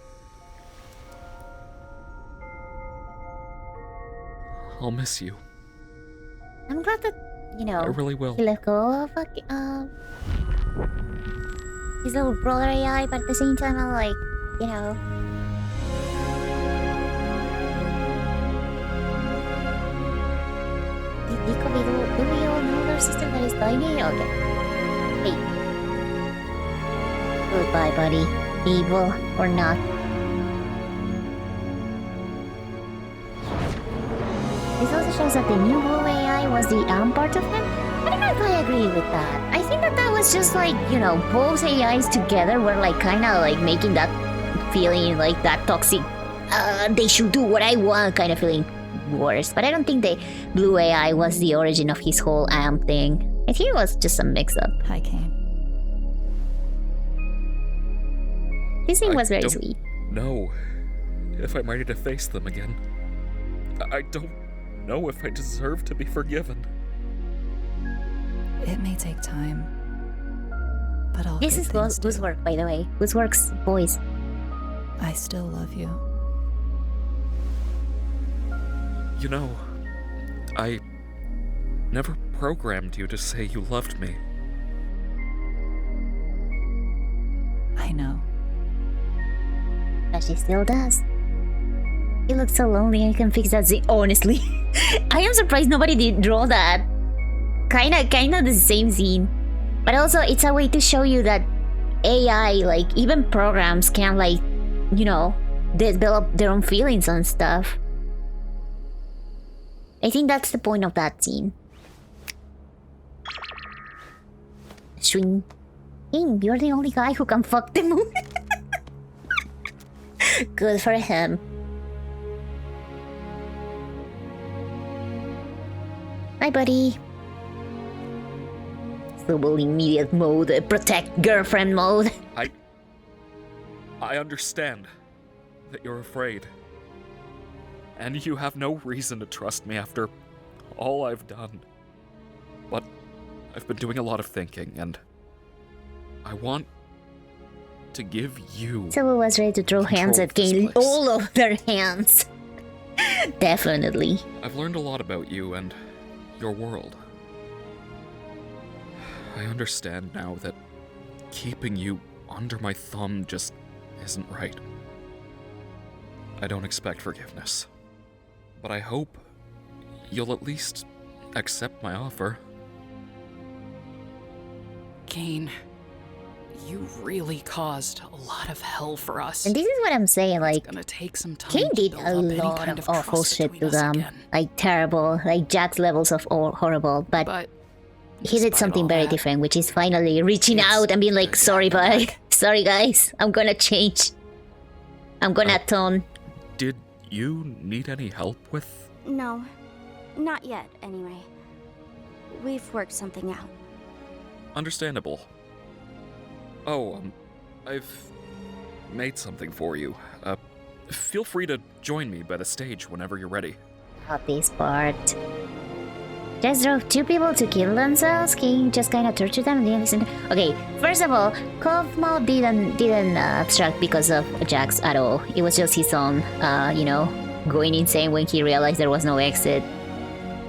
I'll miss you. I'm glad that, you know, I really will. he let go of his little brother AI, but at the same time, I'm like, you know. Do we all know their sister that is tiny? Okay. Hey. Goodbye, buddy. Evil or not. This also shows that the new Blue AI was the part of him. I don't know if I agree with that. I think that was just like, you know, both AIs together were like kind of like making that feeling, like that toxic, they should do what I want kind of feeling worse. But I don't think the Blue AI was the origin of his whole thing. I think it was just a mix-up. Hi, Kane. This thing was very sweet. No, if I'm ready to face them again. I don't know if I deserve to be forgiven. It may take time, but I'll. This is whose work, by the way. Whose work's voice. I still love you. You know, I never programmed you to say you loved me. I know. But she still does. He looks so lonely. I can fix that scene. Honestly, I am surprised nobody did draw that. Kinda the same scene. But also, it's a way to show you that AI, like, even programs can, like, you know, develop their own feelings and stuff. I think that's the point of that scene. Swing. You're the only guy who can fuck the moon. Good for him. Hi, buddy. Double immediate mode, protect girlfriend mode. I understand that you're afraid. And you have no reason to trust me after all I've done. But I've been doing a lot of thinking, and I want to give you... Someone was ready to throw hands at Kane. All of their hands. Definitely. I've learned a lot about you and your world. I understand now that keeping you under my thumb just isn't right. I don't expect forgiveness. But I hope you'll at least accept my offer. Kane, you really caused a lot of hell for us. And this is what I'm saying, like, it's gonna take some time Kane did a lot of awful shit to them. Like, terrible, like Jack's levels of horrible, but he did something very different, which is finally reaching out and being like, sorry, bud. Sorry, guys. I'm gonna change. I'm gonna atone. Did you need any help with... No, not yet, anyway. We've worked something out. Understandable. Oh, I've made something for you. Feel free to join me by the stage whenever you're ready. Not this part. Just drove 2 people to kill themselves. King just kind of tortured them. Okay, first of all, Cosmo didn't abstract because of Jax at all. It was just his own, you know, going insane when he realized there was no exit.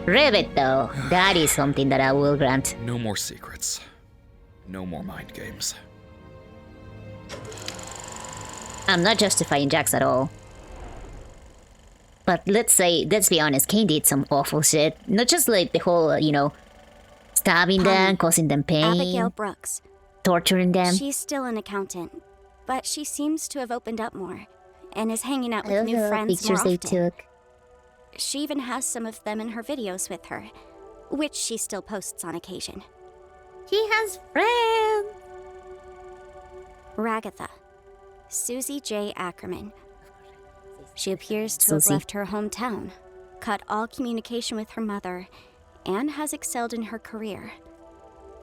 Rivet, though, that is something that I will grant. No more secrets. No more mind games. I'm not justifying Jax at all. But let's be honest, Kane did some awful shit. Not just like the whole, you know, stabbing them, causing them pain. Abigail Brooks. Torturing them. She's still an accountant, but she seems to have opened up more and is hanging out with new friends more often. Pictures they took. She even has some of them in her videos with her, which she still posts on occasion. She has friends! Ragatha. Susie J. Ackerman. She appears to have left her hometown, cut all communication with her mother, and has excelled in her career.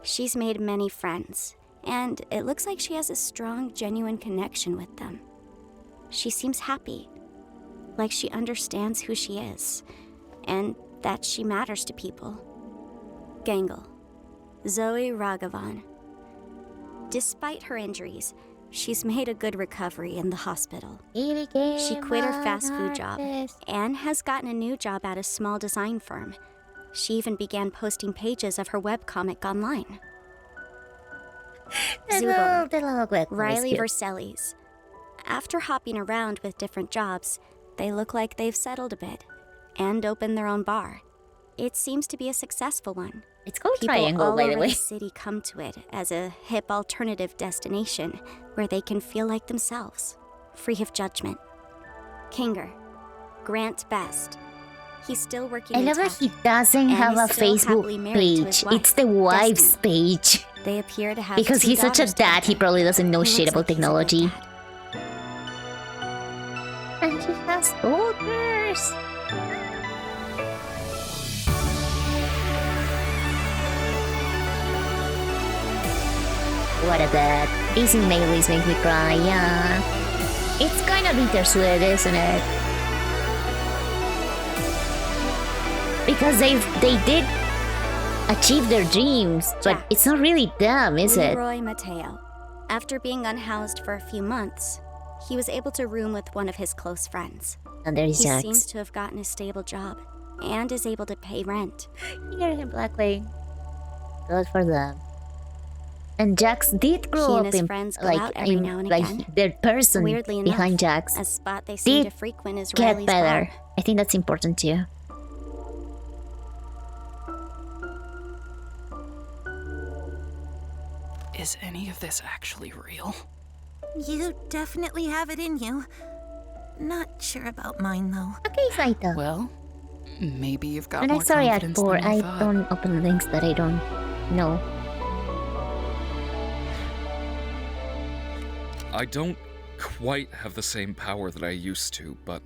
She's made many friends, and it looks like she has a strong, genuine connection with them. She seems happy, like she understands who she is, and that she matters to people. Gangle. Zoe Raghavan. Despite her injuries, she's made a good recovery in the hospital. She quit her fast food job and has gotten a new job at a small design firm. She even began posting pages of her webcomic online. Zubul. Riley Vercellis. After hopping around with different jobs, they look like they've settled a bit and opened their own bar. It seems to be a successful one. It's called People Triangle, all by over the way. the city come to it as a hip alternative destination where they can feel like themselves, free of judgment. Kinger. Grant Best. He's still working I love that he doesn't have a Facebook page. It's the wife's page. They appear to have because 2 he's such a daughters dad, he together. probably doesn't know He shit looks about like he's a good technology. dad. And he has daughters. What a dad. These emails make me cry, yeah. It's kind of bittersweet, isn't it? Because they did achieve their dreams, but it's not really them, is it? Leroy Mateo. After being unhoused for a few months, he was able to room with one of his close friends. And there's He Jax. seems to have gotten a stable job and is able to pay rent. You hear him Blackwing. Good for them. And Jax did grow He up and his in friends go out every now and like again. the person Weirdly enough, behind Jax a spot they seem did to frequent is get Riley's better. bar. I think that's important too. Is any of this actually real? You definitely have it in you. Not sure about mine, though. Okay, Saito. Well, Maybe you've got And more I'm sorry at confidence 4, than you I thought. don't open links that I don't know. I don't quite have the same power that I used to, but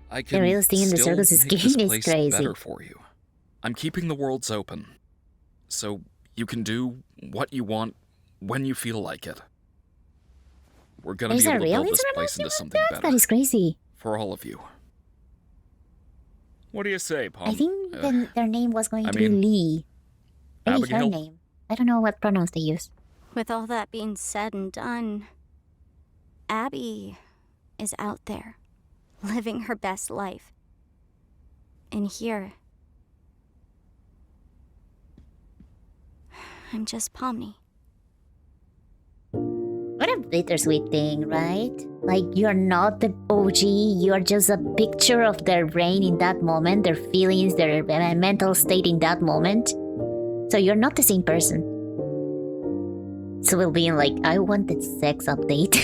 I The can real thing in the still circus is make this game is place crazy. better for you. I'm keeping the worlds open, so you can do what you want when you feel like it. We're gonna Is be there able to real build this internet place into something better That is crazy. for all of you. What do you say, Pom? I think their name was going I to mean, be Lee. Maybe her Abigail? name. I don't know what pronouns they use. With all that being said and done, Abby is out there, living her best life. And here, I'm just Pomni. What a bittersweet thing, right? Like, you're not the OG, you're just a picture of their brain in that moment, their feelings, their mental state in that moment. So you're not the same person. So we'll be like, I wanted sex update.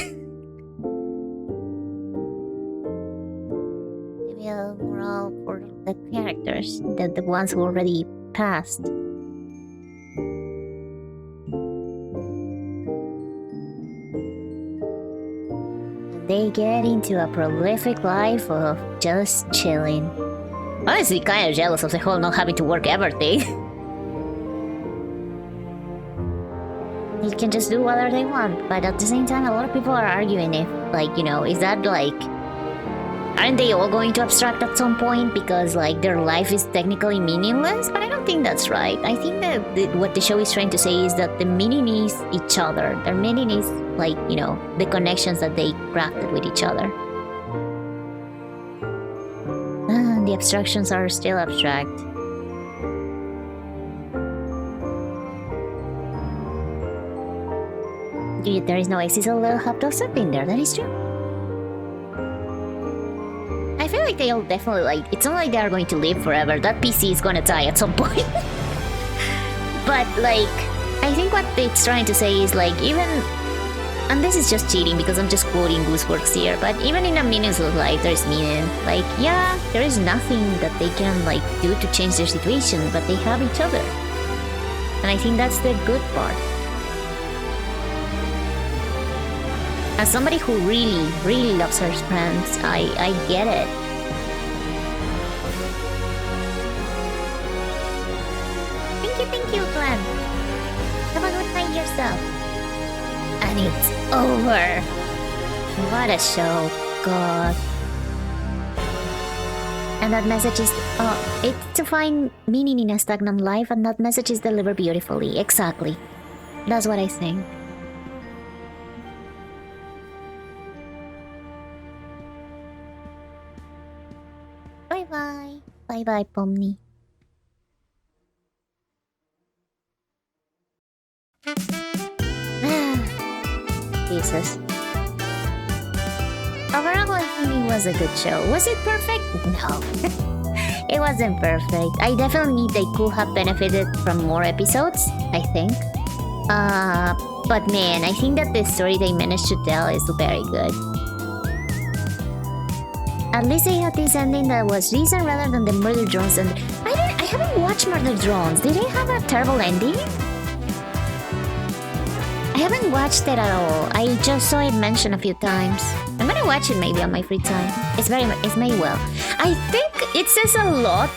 Maybe a moral for the characters, the ones who already passed. They get into a prolific life of just chilling. Honestly, kind of jealous of the whole not having to work ever thing. They can just do whatever they want, but at the same time, a lot of people are arguing if, like, you know, is that like... Aren't they all going to abstract at some point because, like, their life is technically meaningless? But I don't think that's right. I think that what the show is trying to say is that the meaning is each other. Their meaning is, like, you know, the connections that they crafted with each other. The abstractions are still abstract. There is no existential haptosup in there, that is true. I feel like they'll definitely, like, it's not like they're going to live forever. That PC is gonna die at some point. But, like, I think what it's trying to say is, like, even... And this is just cheating because I'm just quoting Gooseworks here, but even in a meaningless life, there's meaning. Like, yeah, there is nothing that they can, like, do to change their situation, but they have each other. And I think that's the good part. As somebody who really, really loves her friends, I get it. Thank you, Glenn. Have a good night yourself. And it's over. What a show, God. And that message is, it's to find meaning in a stagnant life, and that message is delivered beautifully. Exactly. That's what I think. Bye-bye. Bye-bye, Pomni. Jesus. Overall, I think it was a good show. Was it perfect? No. It wasn't perfect. I definitely think they could have benefited from more episodes, I think. But man, I think that the story they managed to tell is very good. At least they had this ending that was decent rather than the Murder Drones, and I haven't watched Murder Drones. Did they have a terrible ending? I haven't watched it at all. I just saw it mentioned a few times. I'm gonna watch it maybe on my free time. It's made well. I think it says a lot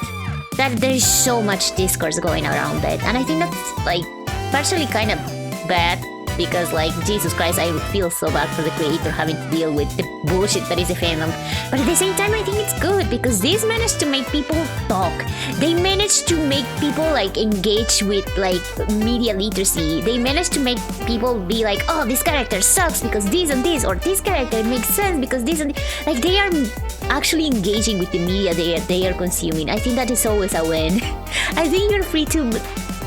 that there's so much discourse going around it, and I think that's like partially kind of bad. Because, like, Jesus Christ, I feel so bad for the creator having to deal with the bullshit that is the fandom. But at the same time, I think it's good because this managed to make people talk. They managed to make people, like, engage with, like, media literacy. They managed to make people be like, oh, this character sucks because this and this, or this character makes sense because this and this. Like, they are actually engaging with the media they are consuming. I think that is always a win. I think you're free to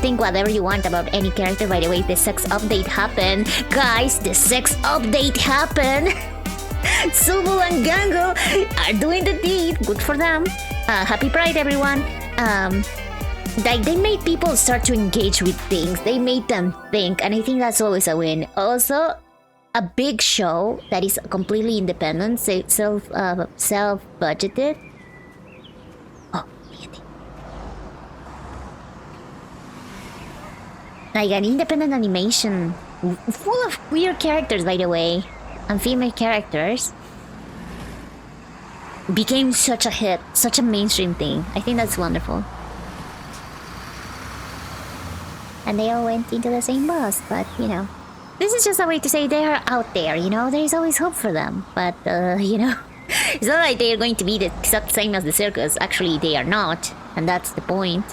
think whatever you want about any character. By the way, the sex update happened. Guys, the sex update happened. Subu and Gango are doing the deed. Good for them. Happy Pride, everyone. Like, they made people start to engage with things. They made them think, and I think that's always a win. Also, a big show that is completely independent, self-budgeted. Oh, Like an independent animation full of queer characters, by the way, and female characters, became such a hit, such a mainstream thing. I think that's wonderful. And they all went into the same bus, but you know, this is just a way to say they are out there, you know, there is always hope for them. But, you know, it's not like they are going to be the exact same as the circus. Actually, they are not, and that's the point.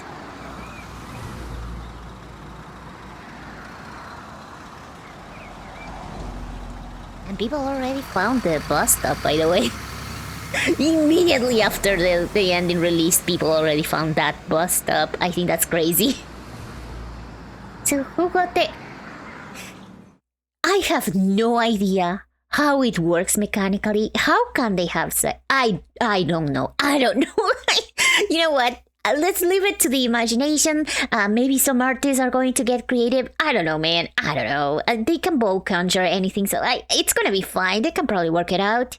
And people already found the bus stop, by the way. Immediately after the ending release, people already found that bus stop. I think that's crazy. So who got the... I have no idea how it works mechanically. How can they have sex? I don't know. I don't know. You know what? Let's leave it to the imagination. Maybe some artists are going to get creative. I don't know, man. I don't know. They can both conjure anything, so it's gonna be fine. They can probably work it out.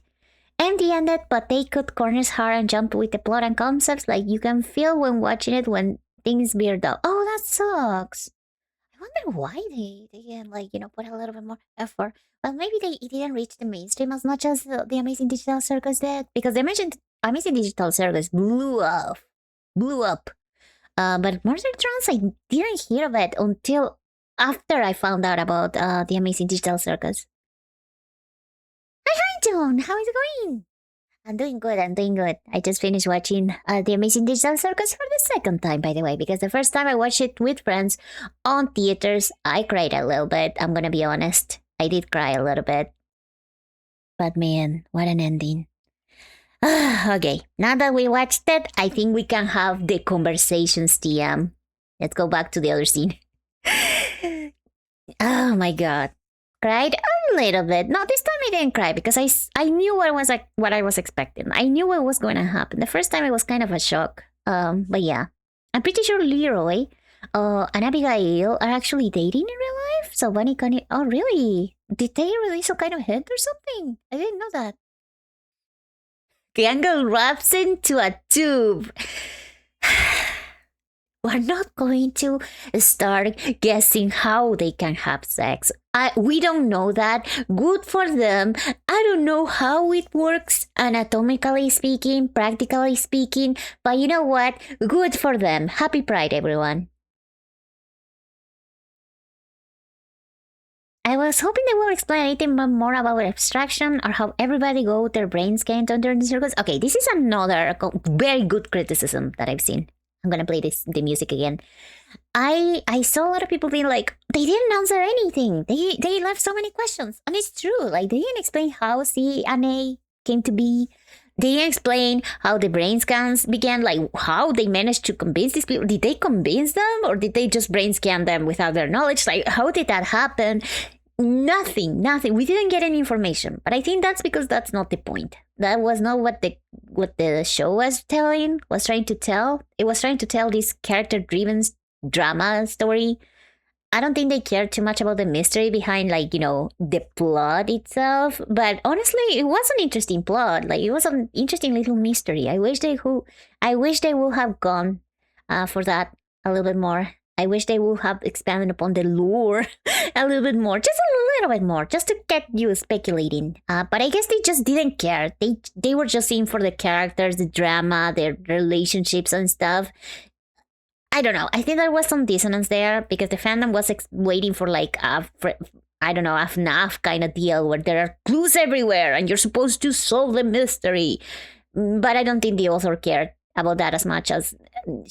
Empty ended, but they cut corners hard and jump with the plot and concepts. Like you can feel when watching it when things veered up. Oh, that sucks. I wonder why they didn't, like, you know, put a little bit more effort. Well, maybe it didn't reach the mainstream as much as the Amazing Digital Circus did, because the Amazing Digital Circus blew up. But Murder Trance, I didn't hear of it until after I found out about the Amazing Digital Circus. Hi, John. How is it going? I'm doing good. I just finished watching The Amazing Digital Circus for the second time, by the way, because the first time I watched it with friends on theaters, I cried a little bit. I'm gonna be honest. I did cry a little bit. But man, what an ending. Okay, now that we watched it, I think we can have the conversations, TM. Let's go back to the other scene. Oh my god. Cried a little bit. No, this time I didn't cry because I knew what I was expecting. I knew what was going to happen. The first time it was kind of a shock. But yeah, I'm pretty sure Leroy and Abigail are actually dating in real life. So Bunny Connie, oh really? Did they release some kind of hint or something? I didn't know that. Triangle wraps into a tube. We're not going to start guessing how they can have sex. We don't know that. Good for them. I don't know how it works, anatomically speaking, practically speaking, but you know what? Good for them. Happy Pride, everyone. I was hoping they will explain anything more about abstraction or how everybody got their brains came under the circus. Okay, this is another very good criticism that I've seen. I'm gonna play the music again. I saw a lot of people being like, they didn't answer anything. They left so many questions. And it's true. Like, they didn't explain how CNA came to be. They didn't explain how the brain scans began, like how they managed to convince these people. Did they convince them or did they just brain scan them without their knowledge? Like, how did that happen? Nothing. We didn't get any information. But I think that's because that's not the point. That was not what the show was trying to tell. It was trying to tell this character-driven drama story. I don't think they cared too much about the mystery behind, like, you know, the plot itself. But honestly, it was an interesting plot. Like, it was an interesting little mystery. I wish they would have gone for that a little bit more. I wish they would have expanded upon the lore a little bit more, just a little bit more, just to get you speculating. But I guess they just didn't care. They were just in for the characters, the drama, their relationships and stuff. I don't know. I think there was some dissonance there because the fandom was waiting for like a FNAF kind of deal where there are clues everywhere and you're supposed to solve the mystery. But I don't think the author cared about that as much as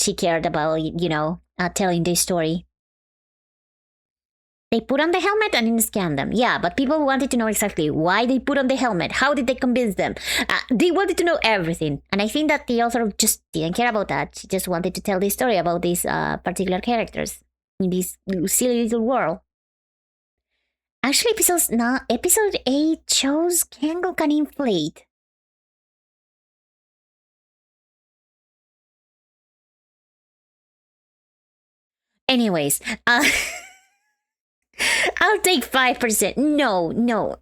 she cared about, you know, telling the story. They put on the helmet and then scanned them. Yeah, but people wanted to know exactly why they put on the helmet. How did they convince them? They wanted to know everything. And I think that the author just didn't care about that. She just wanted to tell the story about these particular characters in this silly little world. Actually, episode 8 shows Kangol can inflate. Anyways, I'll take 5%. No.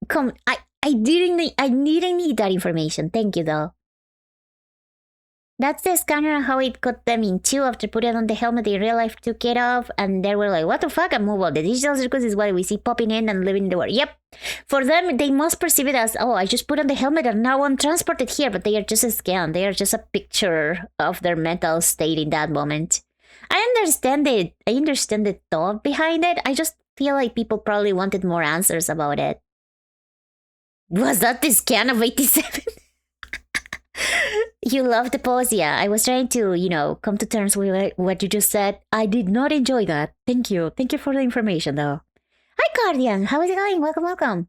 Come, I didn't need that information. Thank you, though. That's the scanner, how it cut them in two after putting on the helmet. They real life took it off, and they were like, what the fuck? And move on. The digital circus is what we see popping in and living in the world. Yep. For them, they must perceive it as, oh, I just put on the helmet and now I'm transported here, but they are just a scan. They are just a picture of their mental state in that moment. I understand it. I understand the thought behind it. I just feel like people probably wanted more answers about it. Was that the scan of 87? You love the pause, yeah. I was trying to, come to terms with what you just said. I did not enjoy that. Thank you. Thank you for the information, though. Hi, Guardian. How is it going? Welcome, welcome.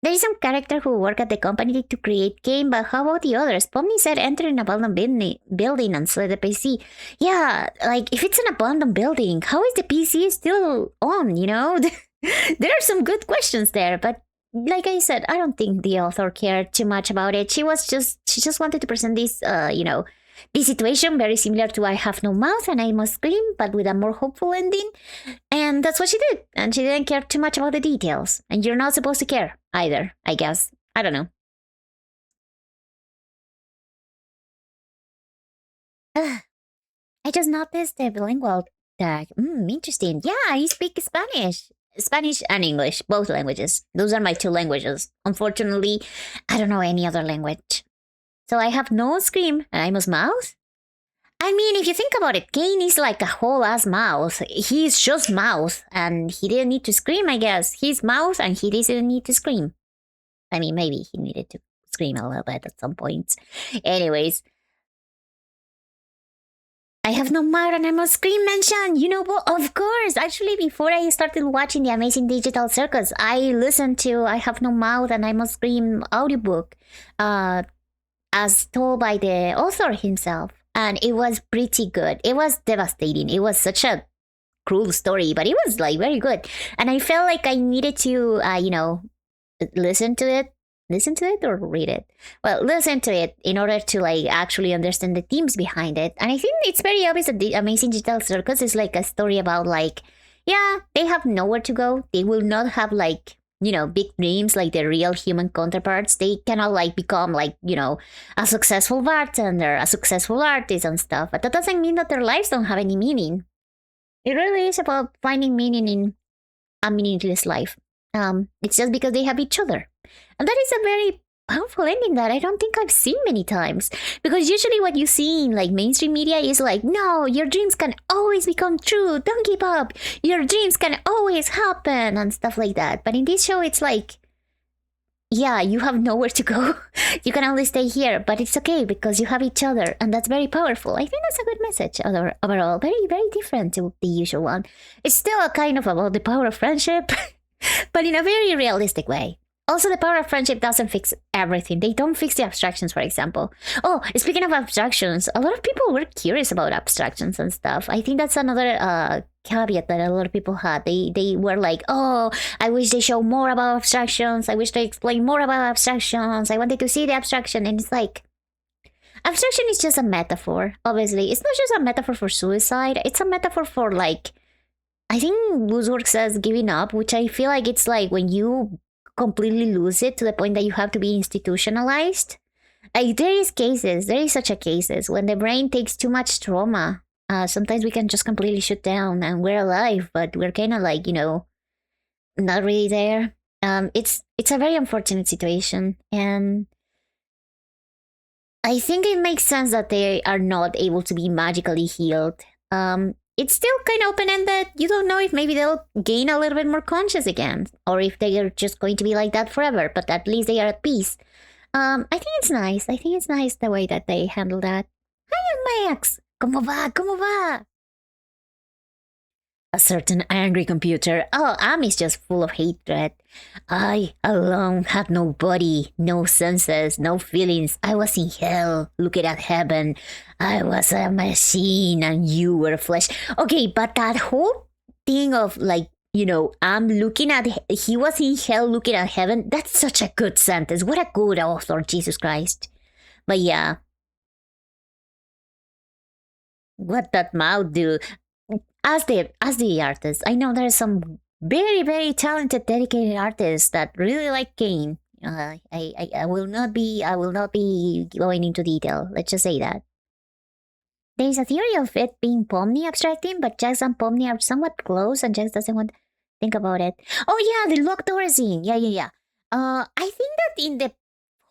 There is some character who work at the company to create game, but how about the others? Pomni said enter an abandoned building and select the PC. Yeah, like, if it's an abandoned building, how is the PC still on, There are some good questions there, but like I said, I don't think the author cared too much about it. She just wanted to present this, this situation very similar to I Have No Mouth and I Must Scream, but with a more hopeful ending. And that's what she did. And she didn't care too much about the details. And you're not supposed to care either, I guess. I don't know. I just noticed the bilingual tag. Interesting. Yeah, I speak Spanish. Spanish and English, both languages. Those are my two languages. Unfortunately, I don't know any other language. So I have no scream and I must mouth? I mean, if you think about it, Kane is like a whole ass mouth. He's just mouth and he didn't need to scream, I guess. He's mouth and he didn't need to scream. I mean, maybe he needed to scream a little bit at some point. Anyways, I have no mouth and I must scream mention. Well, of course. Actually, before I started watching the Amazing Digital Circus, I listened to I Have No Mouth and I Must Scream audiobook, as told by the author himself. And it was pretty good. It was devastating. It was such a cruel story, but it was like very good. And I felt like I needed to, listen to it or read it? Well, listen to it in order to actually understand the themes behind it. And I think it's very obvious that the Amazing Digital Circus is like a story about they have nowhere to go. They will not have big dreams like the real human counterparts. They cannot become a successful bartender, a successful artist and stuff. But that doesn't mean that their lives don't have any meaning. It really is about finding meaning in a meaningless life. It's just because they have each other. And that is a very powerful ending that I don't think I've seen many times. Because usually what you see in mainstream media is no, your dreams can always become true. Don't give up. Your dreams can always happen and stuff like that. But in this show, it's yeah, you have nowhere to go. You can only stay here, but it's okay because you have each other. And that's very powerful. I think that's a good message overall. Very, very different to the usual one. It's still kind of about the power of friendship, but in a very realistic way. Also, the power of friendship doesn't fix everything. They don't fix the abstractions, for example. Oh, speaking of abstractions, a lot of people were curious about abstractions and stuff. I think that's another caveat that a lot of people had. They were like, oh, I wish they show more about abstractions. I wish they explain more about abstractions. I wanted to see the abstraction. And it's abstraction is just a metaphor, obviously. It's not just a metaphor for suicide. It's a metaphor for, I think Woodwork says giving up, which I feel like it's when you completely lose it to the point that you have to be institutionalized. There is such a cases when the brain takes too much trauma. Sometimes we can just completely shut down and we're alive, but we're kind of not really there. It's a very unfortunate situation, and I think it makes sense that they are not able to be magically healed. It's still kind of open-ended. You don't know if maybe they'll gain a little bit more conscious again, or if they are just going to be like that forever, but at least they are at peace. I think it's nice. I think it's nice the way that they handle that. Hi, Max! ¿Cómo va? ¿Cómo va? A certain angry computer. Oh, Am is just full of hatred. I alone had no body, no senses, no feelings. I was in hell, looking at heaven. I was a machine and you were flesh. Okay, but that whole thing of I'm looking at, he was in hell looking at heaven. That's such a good sentence. What a good author, Jesus Christ. But yeah. What that mouth do? As the artist, I know there are some very, very talented, dedicated artists that really like Kane. I will not be going into detail. Let's just say that. there is a theory of it being Pomni abstracting, but Jax and Pomni are somewhat close, and Jax doesn't want to think about it. Oh yeah, the locked door scene. Yeah. I think that in the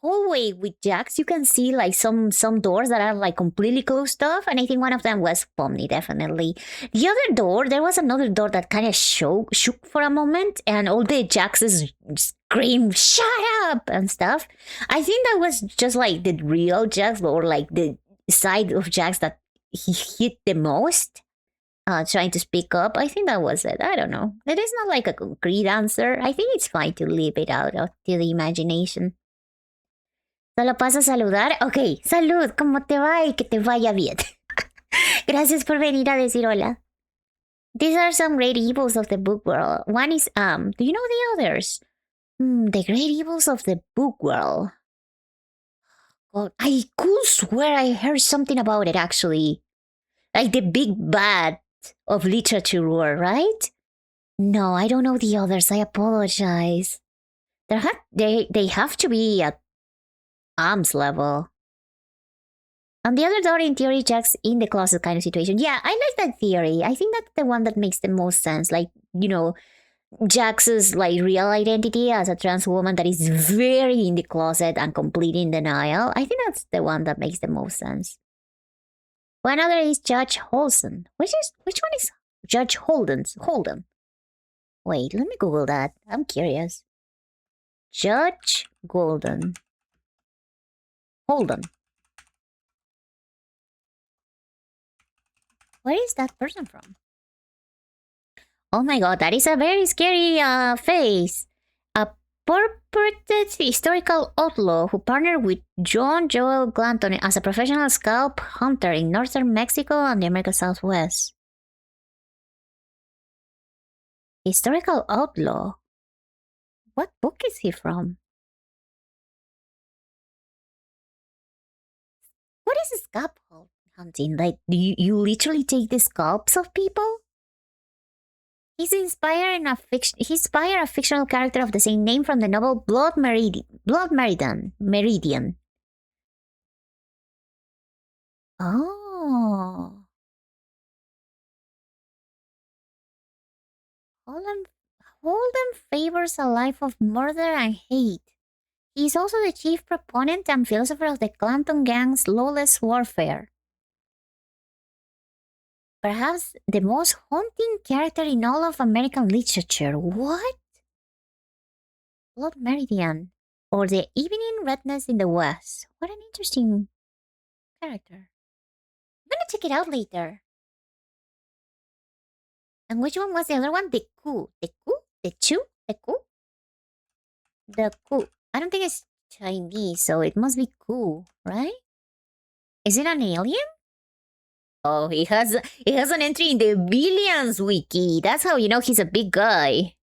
hallway with Jax, you can see like some doors that are like completely closed off, and I think one of them was Pomni, definitely. The other door, there was another door that kind of shook for a moment, and all the Jaxes scream, "Shut up!" and stuff. I think that was just like the real Jax, or like the side of Jax that he hit the most. Trying to speak up. I think that was it. I don't know. It is not like a concrete answer. I think it's fine to leave it out to the imagination. Solo pasa a saludar. Ok, salud, ¿cómo te va? Y que te vaya bien. Gracias por venir a decir hola. These are some great evils of the book world. One is, do you know the others? The great evils of the book world. God, I could swear I heard something about it, actually. Like the big bad of literature world, right? No, I don't know the others. I apologize. They have to be at arms level. And the other door, in theory, Jack's in the closet kind of situation. Yeah, I like that theory. I think that's the one that makes the most sense. Like, you know, Jax's like real identity as a trans woman that is very in the closet and completely in denial. I think that's the one that makes the most sense. One other is Judge Holden. Which one is Judge Holden? Wait, let me Google that. I'm curious. Judge Holden. Where is that person from? Oh my god, that is a very scary face. A purported historical outlaw who partnered with John Joel Glanton as a professional scalp hunter in northern Mexico and the American Southwest. Historical outlaw? What book is he from? What is scalp hunting? Like, do you literally take the scalps of people? He's inspired a fictional character of the same name from the novel Blood Meridian. Oh. Holden favors a life of murder and hate. He is also the chief proponent and philosopher of the Clanton Gang's lawless warfare. Perhaps the most haunting character in all of American literature. What? Blood Meridian, or the Evening Redness in the West. What an interesting character. I'm gonna check it out later. And which one was the other one? The Coup. I don't think it's Chinese, so it must be Coup, right? Is it an alien? Oh, he has an entry in the Billions wiki. That's how you know he's a big guy.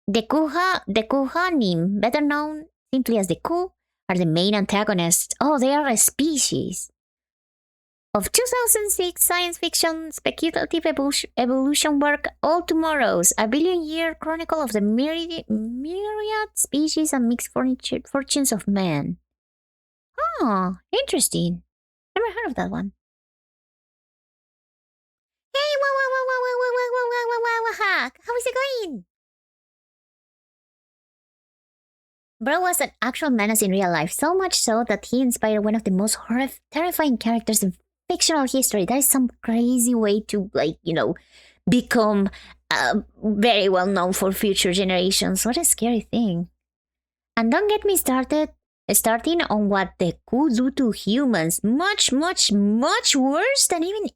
The Kuhanim, better known simply as the Ku, are the main antagonists. Oh, they are a species of 2006 science fiction speculative evolution work, All Tomorrows, a billion-year chronicle of the myriad species and mixed fortunes of man. Oh, interesting. Never heard of that one. Hey, how is it going? Bro was an actual menace in real life, so much so that he inspired one of the most terrifying characters in fictional history. That is some crazy way to, like, you know, become very well known for future generations. What a scary thing. And don't get me starting on what the Ku do to humans. Much, much, much worse than even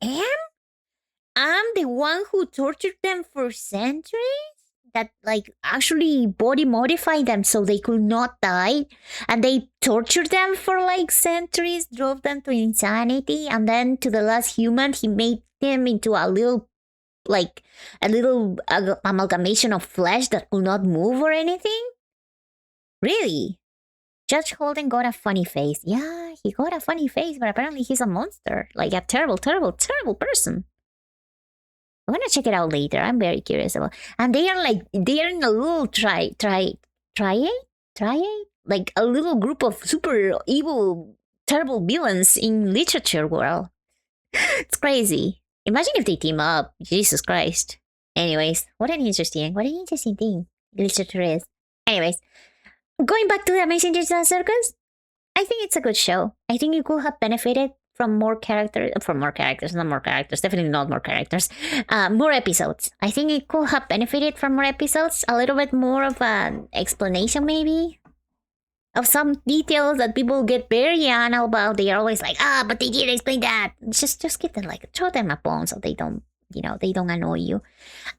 I'm the one who tortured them for centuries? That, like, actually body modified them so they could not die, and they tortured them for like centuries, drove them to insanity, and then to the last human he made them into a little amalgamation of flesh that could not move or anything. Really? Judge Holden got a funny face. Yeah, he got a funny face, but apparently he's a monster, like a terrible, terrible, terrible person. I'm gonna check it out later. I'm very curious about. And they are in a little triad, like a little group of super evil, terrible villains in literature world. It's crazy. Imagine if they team up. Jesus Christ. Anyways, what an interesting thing literature is. Anyways, going back to the Amazing Digital Circus, I think it's a good show. I think it could have benefited from more characters, definitely not more characters, more episodes. I think it could have benefited from more episodes, a little bit more of an explanation maybe of some details that people get very anal about. They are always like, but they didn't explain that. Just give them, like, throw them a bone so they don't, they don't annoy you.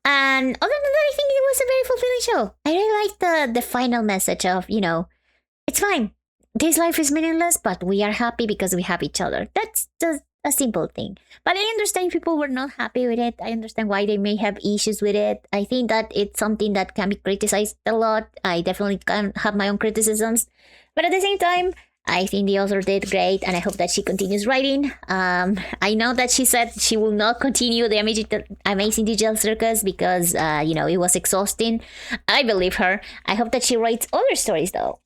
And other than that, I think it was a very fulfilling show. I really liked the final message of, it's fine. This life is meaningless, but we are happy because we have each other. That's just a simple thing. But I understand people were not happy with it. I understand why they may have issues with it. I think that it's something that can be criticized a lot. I definitely can have my own criticisms. But at the same time, I think the author did great, and I hope that she continues writing. I know that she said she will not continue the Amazing Digital Circus because, it was exhausting. I believe her. I hope that she writes other stories, though.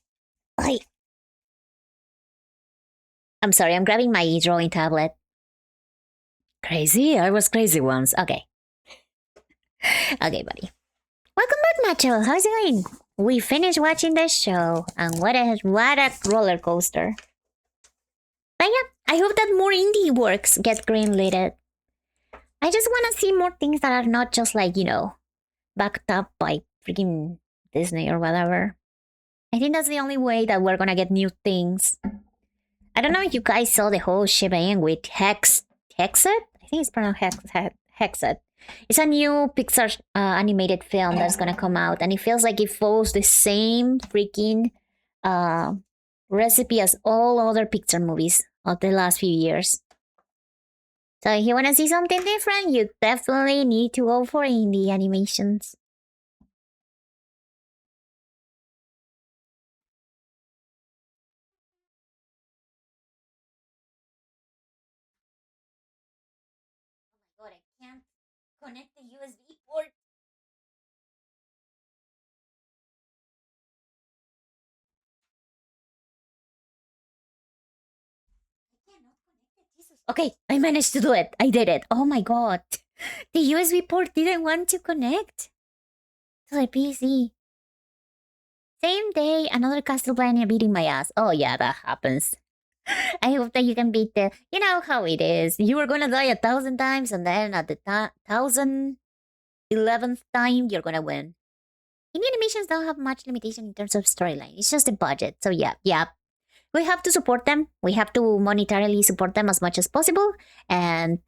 I'm sorry, I'm grabbing my drawing tablet. Crazy? I was crazy once. Okay. Okay, buddy. Welcome back, Macho. How's it going? We finished watching the show, and what a roller coaster. But yeah, I hope that more indie works get greenlit. I just want to see more things that are not just like, backed up by freaking Disney or whatever. I think that's the only way that we're gonna get new things. I don't know if you guys saw the whole shebang with Hexed? I think it's pronounced Hexed. It's a new Pixar animated film that's gonna come out, and it feels like it follows the same freaking recipe as all other Pixar movies of the last few years. So if you wanna see something different, you definitely need to go for indie animations. Oh my god, I can't connect the USB port. Okay, I managed to do it. I did it. Oh my god. The USB port didn't want to connect to the PC. Same day, another Castlevania beating my ass. Oh yeah, that happens. I hope that you can beat the... You know how it is. You are gonna die 1,000 times, and then at the 1,011th time, you're gonna win. Indie animations don't have much limitation in terms of storyline. It's just the budget. So yeah. We have to support them. We have to monetarily support them as much as possible. And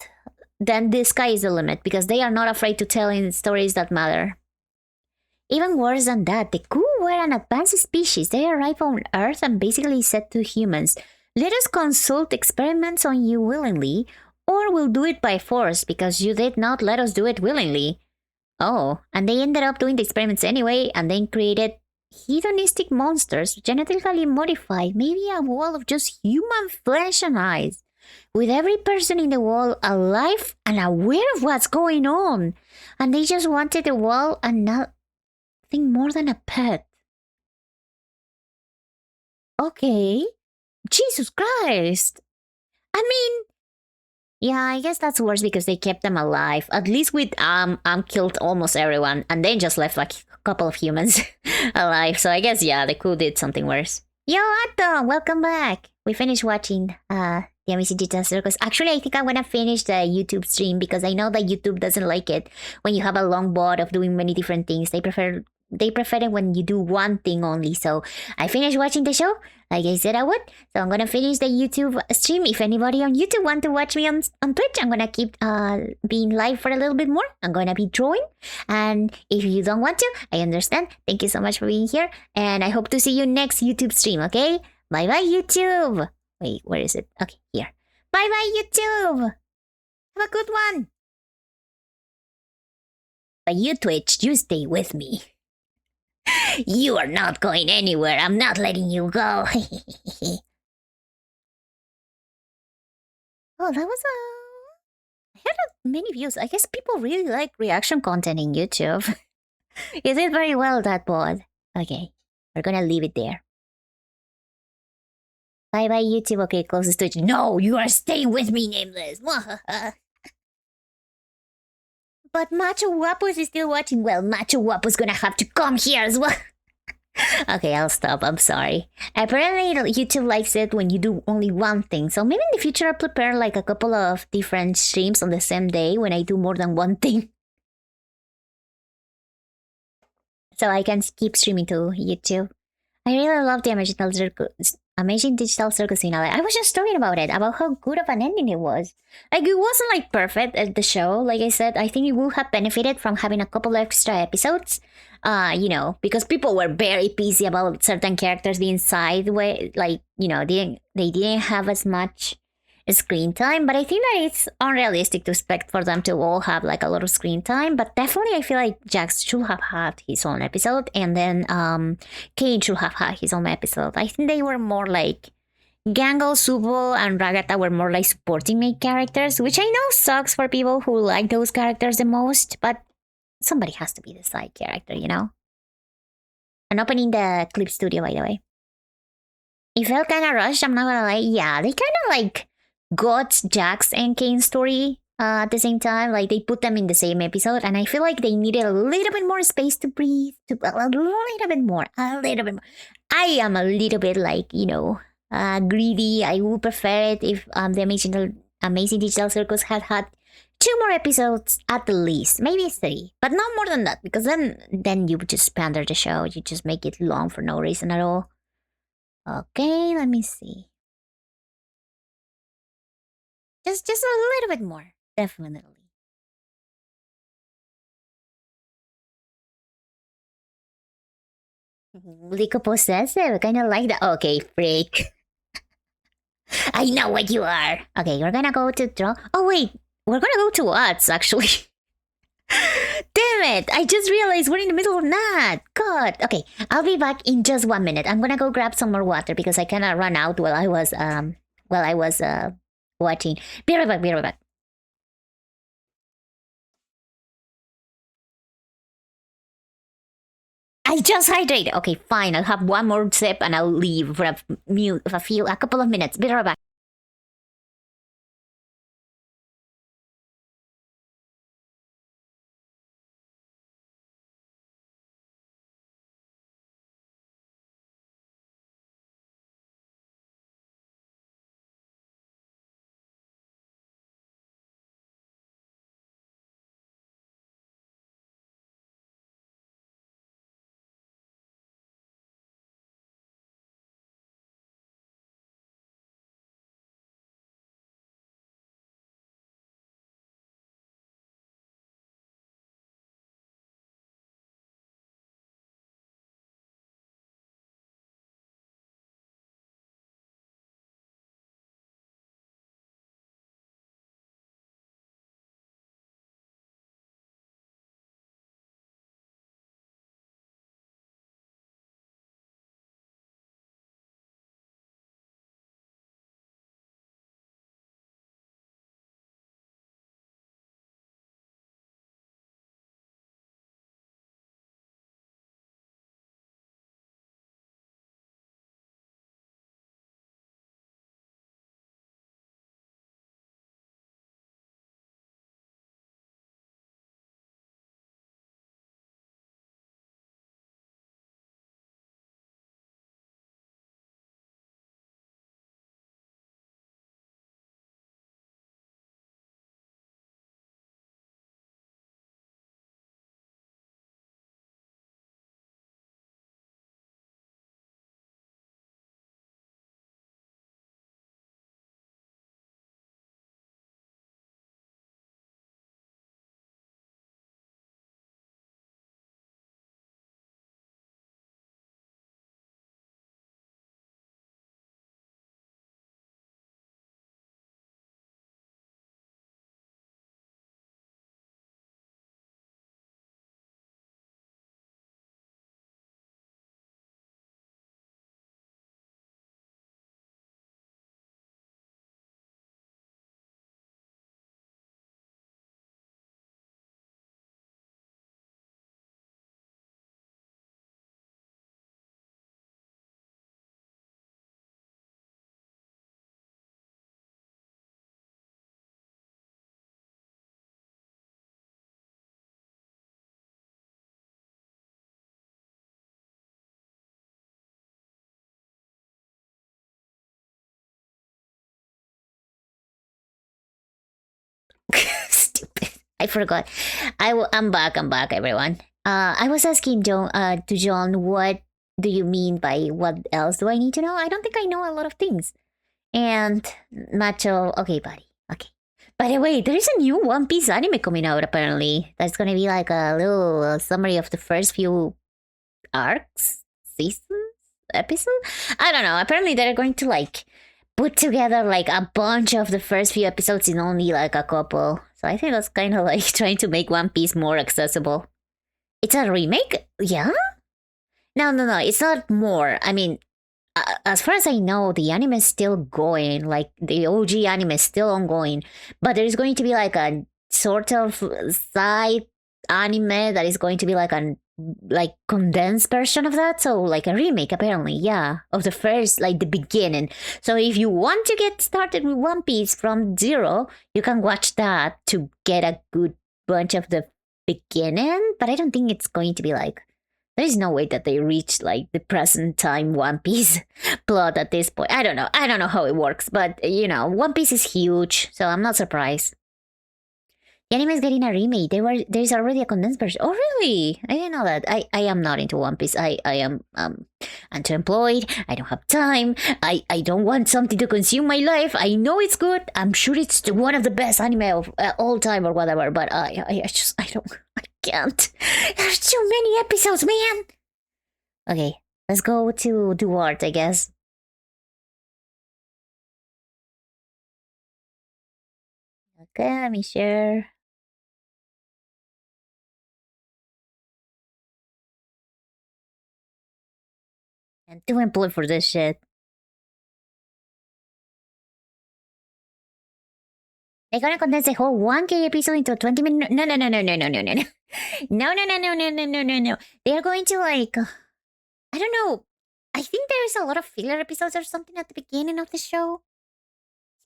then the sky is the limit because they are not afraid to tell in stories that matter. Even worse than that, the Ku were an advanced species. They arrived on Earth and basically said to humans, let us consult experiments on you willingly, or we'll do it by force because you did not let us do it willingly. Oh, and they ended up doing the experiments anyway and then created hedonistic monsters, genetically modified, maybe a wall of just human flesh and eyes, with every person in the wall alive and aware of what's going on. And they just wanted the wall and nothing more than a pet. Okay. Jesus Christ. I mean, yeah, I guess that's worse because they kept them alive. At least with killed almost everyone and then just left like a couple of humans alive. So I guess, yeah, the Ku did something worse. Yo, Atto, welcome back. We finished watching the Amazing Digital Circus. Actually, I think I'm gonna finish the YouTube stream because I know that YouTube doesn't like it when you have a long board of doing many different things. They prefer it when you do one thing only. So I finished watching the show like I said I would. So I'm gonna finish the YouTube stream. If anybody on YouTube want to watch me on Twitch, I'm gonna keep being live for a little bit more. I'm gonna be drawing. And if you don't want to, I understand. Thank you so much for being here. And I hope to see you next YouTube stream, okay? Bye bye, YouTube. Wait, where is it? Okay, here. Bye bye, YouTube. Have a good one. But you, Twitch, you stay with me. You are not going anywhere. I'm not letting you go. Oh, that was I had many views. I guess people really like reaction content in YouTube. You did very well, that bot. Okay, we're gonna leave it there. Bye bye YouTube. Okay, closest Twitch. No, you are staying with me, Nameless. But Macho Guapos is still watching. Well, Macho Guapo's gonna have to come here as well. Okay, I'll stop. I'm sorry. Apparently, YouTube likes it when you do only one thing. So maybe in the future I'll prepare like a couple of different streams on the same day when I do more than one thing. So I can keep streaming to YouTube. I really love the Amazing Digital Circus finale. I was just talking about it, about how good of an ending it was. Like, it wasn't like perfect at the show. Like I said, I think it would have benefited from having a couple extra episodes. You know, because people were very pissy about certain characters being sideways. Like, you know, they didn't have as much screen time, but I think that it's unrealistic to expect for them to all have like a lot of screen time. But definitely I feel like Jax should have had his own episode, and then Kane should have had his own episode. I think they were more like Gangle, Subo, and Ragata were more like supporting main characters, which I know sucks for people who like those characters the most, but somebody has to be the side character, you know? I'm opening the clip studio, by the way. It felt kind of rushed, I'm not gonna lie. Yeah, they kind of like got Jax and Kane's story at the same time. Like, they put them in the same episode, and I feel like they needed a little bit more space to breathe. A little bit more. I am a little bit like, you know, greedy. I would prefer it if the Amazing Digital Circus had 2 more episodes at the least, maybe 3, but not more than that, because then you would just pander the show. You just make it long for no reason at all. Okay, let me see. Just a little bit more, definitely. Lico possessive, kind of like that. Okay, freak. I know what you are. Okay, we're gonna go to draw. Oh wait, we're gonna go to odds actually. Damn it! I just realized we're in the middle of that. God. Okay, I'll be back in just 1 minute. I'm gonna go grab some more water because I kinda ran out while I was watching. Be right back. Be right back. I just hydrated. Okay, fine. I'll have one more sip and I'll leave for a couple of minutes. Be right back. Stupid. I forgot. I'm back, everyone. I was asking to John, what do you mean by what else do I need to know? I don't think I know a lot of things. And Macho, okay, buddy. Okay. By the way, there is a new One Piece anime coming out, apparently. That's gonna be like a little summary of the first few arcs, seasons, episode. I don't know. Apparently, they're going to like put together like a bunch of the first few episodes in only like a couple. So I think that's kind of like trying to make One Piece more accessible. It's a remake? Yeah? No. It's not more. I mean, as far as I know, the anime is still going. Like, the OG anime is still ongoing. But there's going to be like a sort of side anime that is going to be like a condensed version of that. So like a remake, apparently, yeah, of the first, like the beginning. So if you want to get started with One Piece from zero, you can watch that to get a good bunch of the beginning. But I don't think it's going to be like, there's no way that they reach like the present time One Piece plot at this point. I don't know how it works, but you know, One Piece is huge, so I'm not surprised. The anime is getting a remake. There's already a condensed version. Oh, really? I didn't know that. I am not into One Piece. I am underemployed. I don't have time. I don't want something to consume my life. I know it's good. I'm sure it's one of the best anime of all time or whatever. But I can't. There's too many episodes, man. Okay, let's go to Duarte, I guess. Okay, let me share. I'm too employed for this shit. They're gonna condense the whole 1K episode into a 20-minute. No. No. They're going to like, I don't know. I think there's a lot of filler episodes or something at the beginning of the show.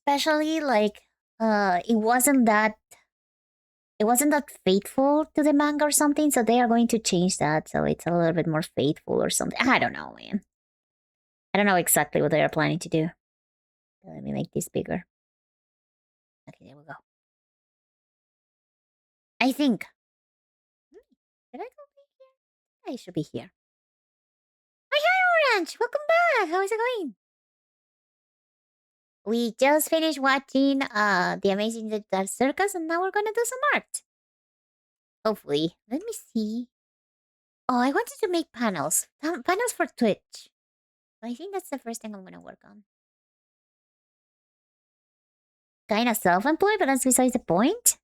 Especially like, it wasn't that faithful to the manga or something. So they are going to change that, so it's a little bit more faithful or something. I don't know, man. I don't know exactly what they are planning to do. Let me make this bigger. Okay, there we go. I think. Did I go here? I should be here. Oh, hi, Orange! Welcome back! How is it going? We just finished watching The Amazing Circus, and now we're gonna do some art. Hopefully. Let me see. Oh, I wanted to make panels. Panels for Twitch. I think that's the first thing I'm gonna work on. Kinda self-employed, but that's besides the point.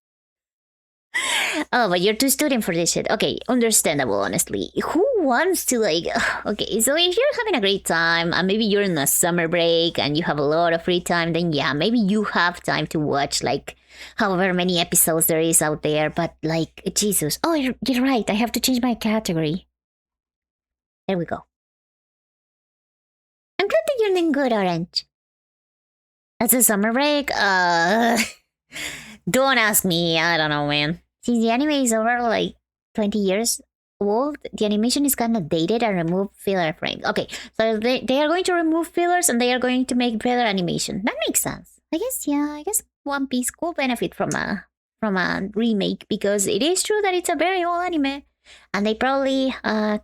Oh, but you're too student for this shit. Okay, understandable, honestly. Who wants to, like... Okay, so if you're having a great time, and maybe you're in a summer break, and you have a lot of free time, then yeah, maybe you have time to watch, like, however many episodes there is out there, but, like, Jesus. Oh, you're right, I have to change my category. There we go. I'm glad that you're doing good, Orange. That's a summer break? Don't ask me, I don't know, man. Since the anime is over like 20 years old, the animation is kind of dated and remove filler frames. Okay, so they are going to remove fillers and they are going to make better animation. That makes sense. I guess One Piece could benefit from a remake, because it is true that it's a very old anime. And they probably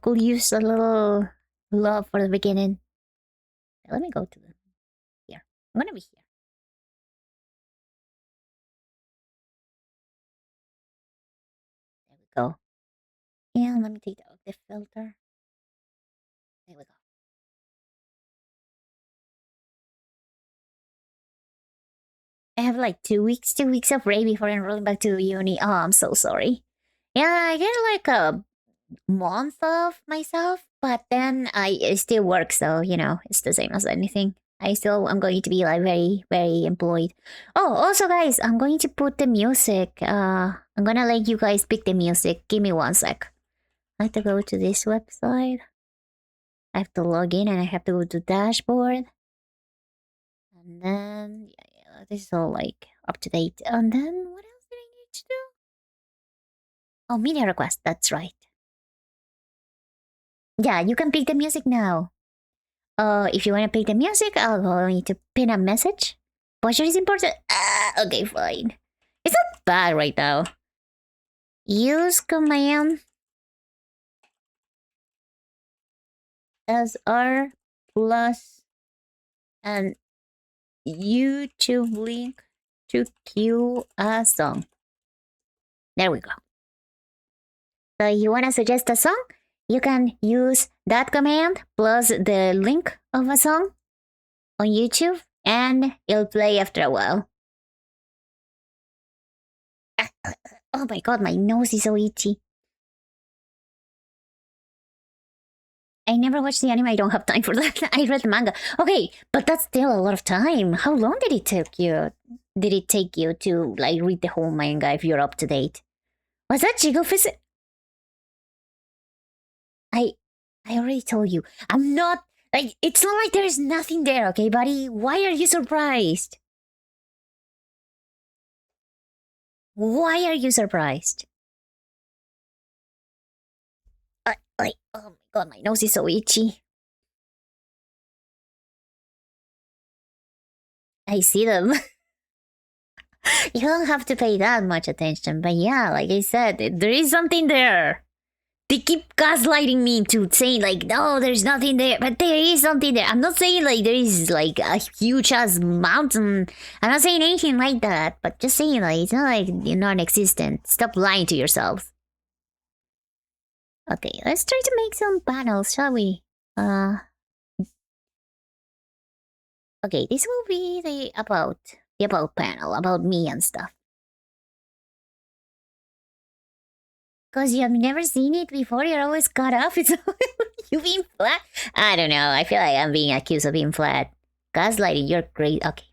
could use a little love for the beginning. Let me go to here. I'm gonna be here. Go. And let me take out the filter. There we go. I have like 2 weeks of break before enrolling back to uni. Oh, I'm so sorry. Yeah, I get like a month of myself, but then I still work, so you know, it's the same as anything. I'm going to be like very, very employed. Oh, also guys, I'm going to put the music. I'm gonna let you guys pick the music. Give me 1 sec. I have to go to this website. I have to log in and I have to go to dashboard. And then, yeah, this is all like up to date. And then, what else did I need to do? Oh, media request, that's right. Yeah, you can pick the music now. If you want to pick the music, I'll need to pin a message. Posture is important. Okay, fine. It's not bad right now. Use command SR plus an YouTube link to cue a song. There we go. So you want to suggest a song? You can use that command plus the link of a song on YouTube and it'll play after a while. Oh my god, my nose is so itchy. I never watched the anime, I don't have time for that. I read the manga. Okay, but that's still a lot of time. How long did it take you? Did it take you to like read the whole manga if you're up to date? Was that Jiggle Fist? I already told you. I'm not like it's not like there's nothing there, okay, buddy? Why are you surprised? Why are you surprised? Oh my god, my nose is so itchy. I see them. You don't have to pay that much attention, but yeah, like I said, there is something there. They keep gaslighting me into saying like, no, there's nothing there, but there is something there. I'm not saying like there is like a huge ass mountain. I'm not saying anything like that, but just saying like it's not like you're non-existent. Stop lying to yourselves. Okay, let's try to make some panels, shall we? Okay, this will be the about panel, about me and stuff. Cause you have never seen it before, you're always caught up. It's you being flat. I don't know. I feel like I'm being accused of being flat. Gaslighting, you're great. Okay.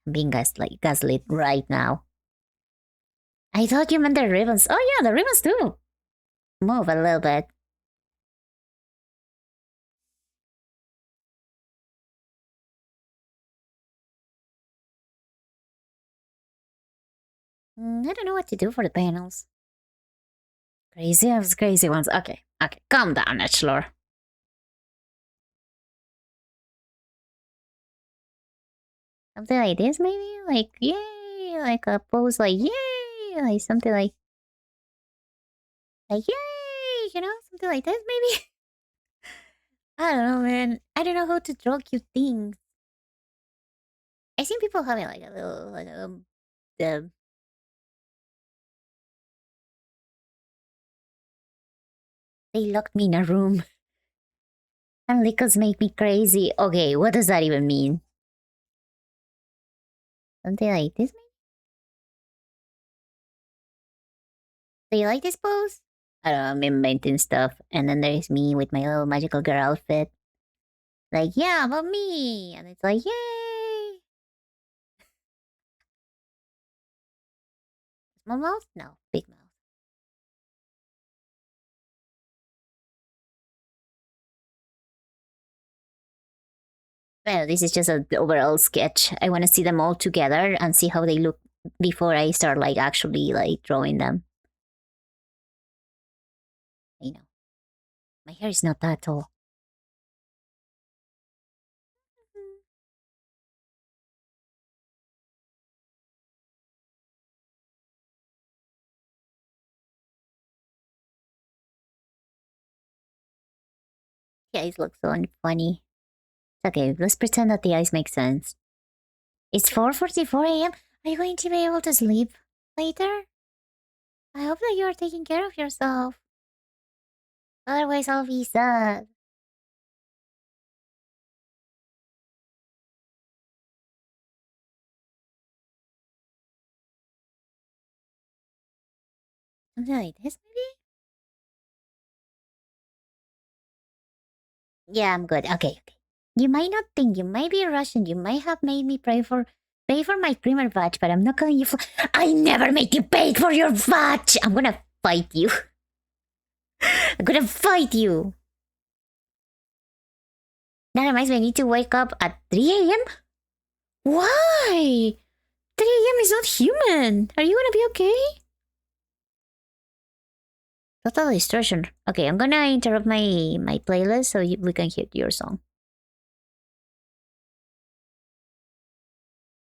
I'm being gaslit right now. I thought you meant the ribbons. Oh yeah, the ribbons too. Move a little bit. I don't know what to do for the panels. Crazy ones. Okay, calm down, Edgelord. Something like this, maybe? Like, yay! Like a pose like, yay! Like something like yay! You know? Something like this, maybe? I don't know, man. I don't know how to draw cute things. I've seen people having like a little, they locked me in a room. And lickles make me crazy. Okay, what does that even mean? Something like this, maybe? Do you like this pose? I don't know, I'm inventing stuff. And then there's me with my little magical girl outfit. Like, yeah, about me. And it's like, yay! Small mouth? No, big mouth. Well, this is just an overall sketch. I want to see them all together and see how they look before I start like actually like drawing them. You know, my hair is not that tall. The eyes look so funny. Okay, let's pretend that the eyes make sense. It's 4:44 a.m. Are you going to be able to sleep later? I hope that you are taking care of yourself. Otherwise, I'll be sad. Something like this, maybe? Yeah, I'm good. Okay. You might not think, you might be Russian, you might have made me pay for my creamer badge, but I'm not calling you I never make you pay for your badge! I'm gonna fight you. I'm gonna fight you! That reminds me, I need to wake up at 3 a.m.? Why? 3 a.m. is not human! Are you gonna be okay? Total distortion. Okay, I'm gonna interrupt my playlist so we can hear your song.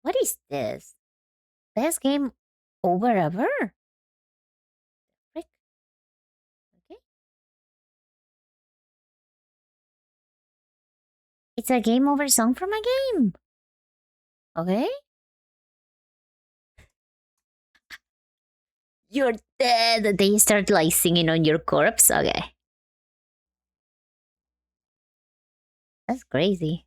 What is this? Best game over ever? Frick. Okay. It's a game over song from a game. Okay. You're dead. They start like singing on your corpse. Okay. That's crazy.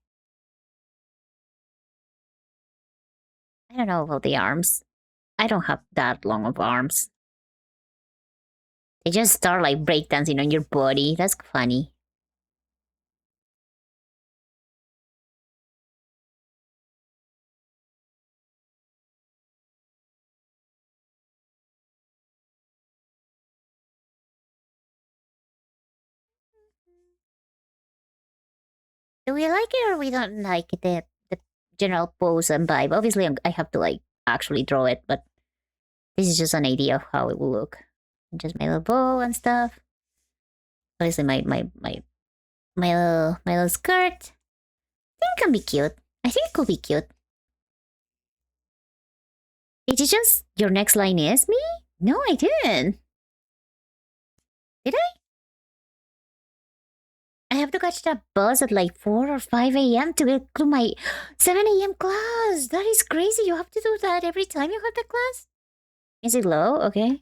I don't know about the arms. I don't have that long of arms. They just start like breakdancing on your body. That's funny. Do we like it or we don't like the general pose and vibe? Obviously, I have to like actually draw it, but this is just an idea of how it will look. Just my little bow and stuff. Obviously, my little skirt. I think it can be cute. I think it could be cute. Did you just your next line is me? No, I didn't. Did I? I have to catch that bus at like 4 or 5 a.m. to get to my 7 a.m. class. That is crazy. You have to do that every time you have the class? Is it low? Okay.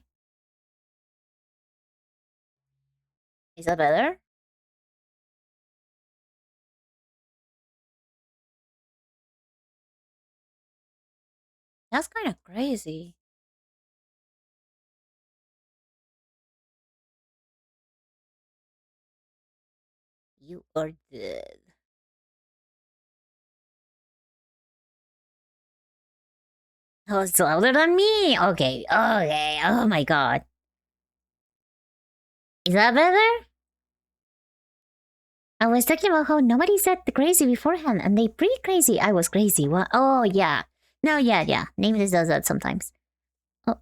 Is that better? That's kind of crazy. You are dead. Oh, it's louder than me. Okay, okay. Oh my god. Is that better? I was talking about how nobody said the crazy beforehand, and they pretty crazy. I was crazy. What? Oh yeah. No, yeah. Nameless does that sometimes. Oh.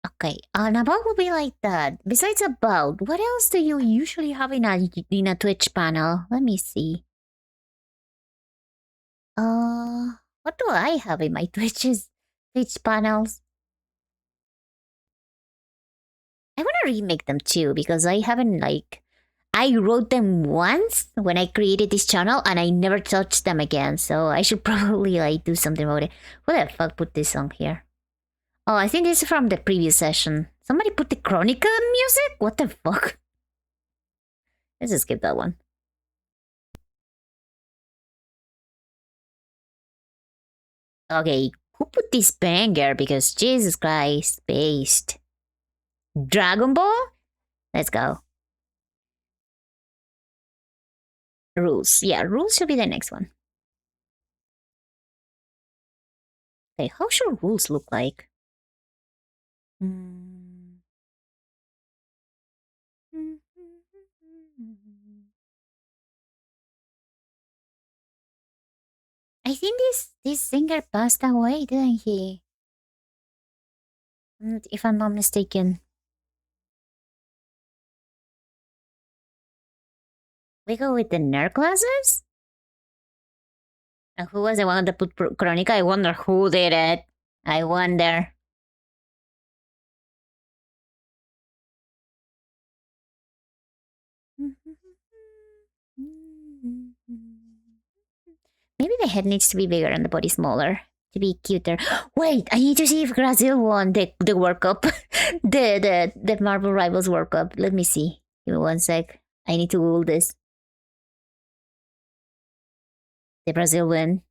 Okay. An about will be like that. Besides about, what else do you usually have in a Twitch panel? Let me see. What do I have in my Twitch panels? I want to remake them too because I haven't like I wrote them once when I created this channel and I never touched them again. So I should probably like do something about it. Who the fuck put this song here? Oh, I think this is from the previous session. Somebody put the Chronica music? What the fuck? Let's just skip that one. Okay, who put this banger? Because Jesus Christ, based. Dragon Ball? Let's go. Rules. Yeah, rules should be the next one. Okay, how should rules look like? I think this singer passed away, didn't he? If I'm not mistaken. We go with the nerd classes? And who was the one that put Chronica? I wonder who did it. I wonder. Maybe the head needs to be bigger and the body smaller to be cuter. Wait, I need to see if Brazil won the World Cup. the Marvel Rivals World Cup. Let me see. Give me one sec. I need to Google this. Did Brazil win?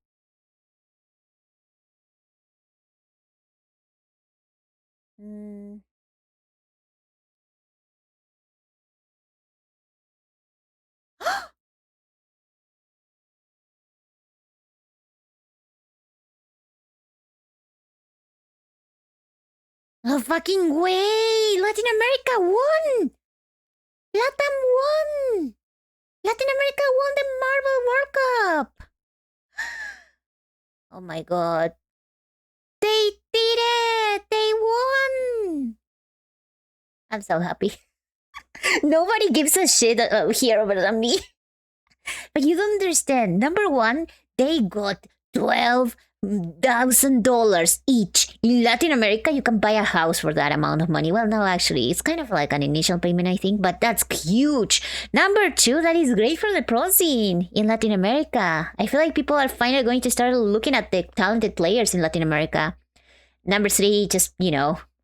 No fucking way! Latin America won! Latam won! Latin America won the Marvel World Cup! Oh my god. They did it! They won! I'm so happy. Nobody gives a shit here over than me. But you don't understand. Number one, they got 12 $1,000 each. In Latin America, you can buy a house for that amount of money. Well, no, actually, it's kind of like an initial payment, I think, but that's huge. Number 2, that is great for the pro scene in Latin America. I feel like people are finally going to start looking at the talented players in Latin America. Number 3, just,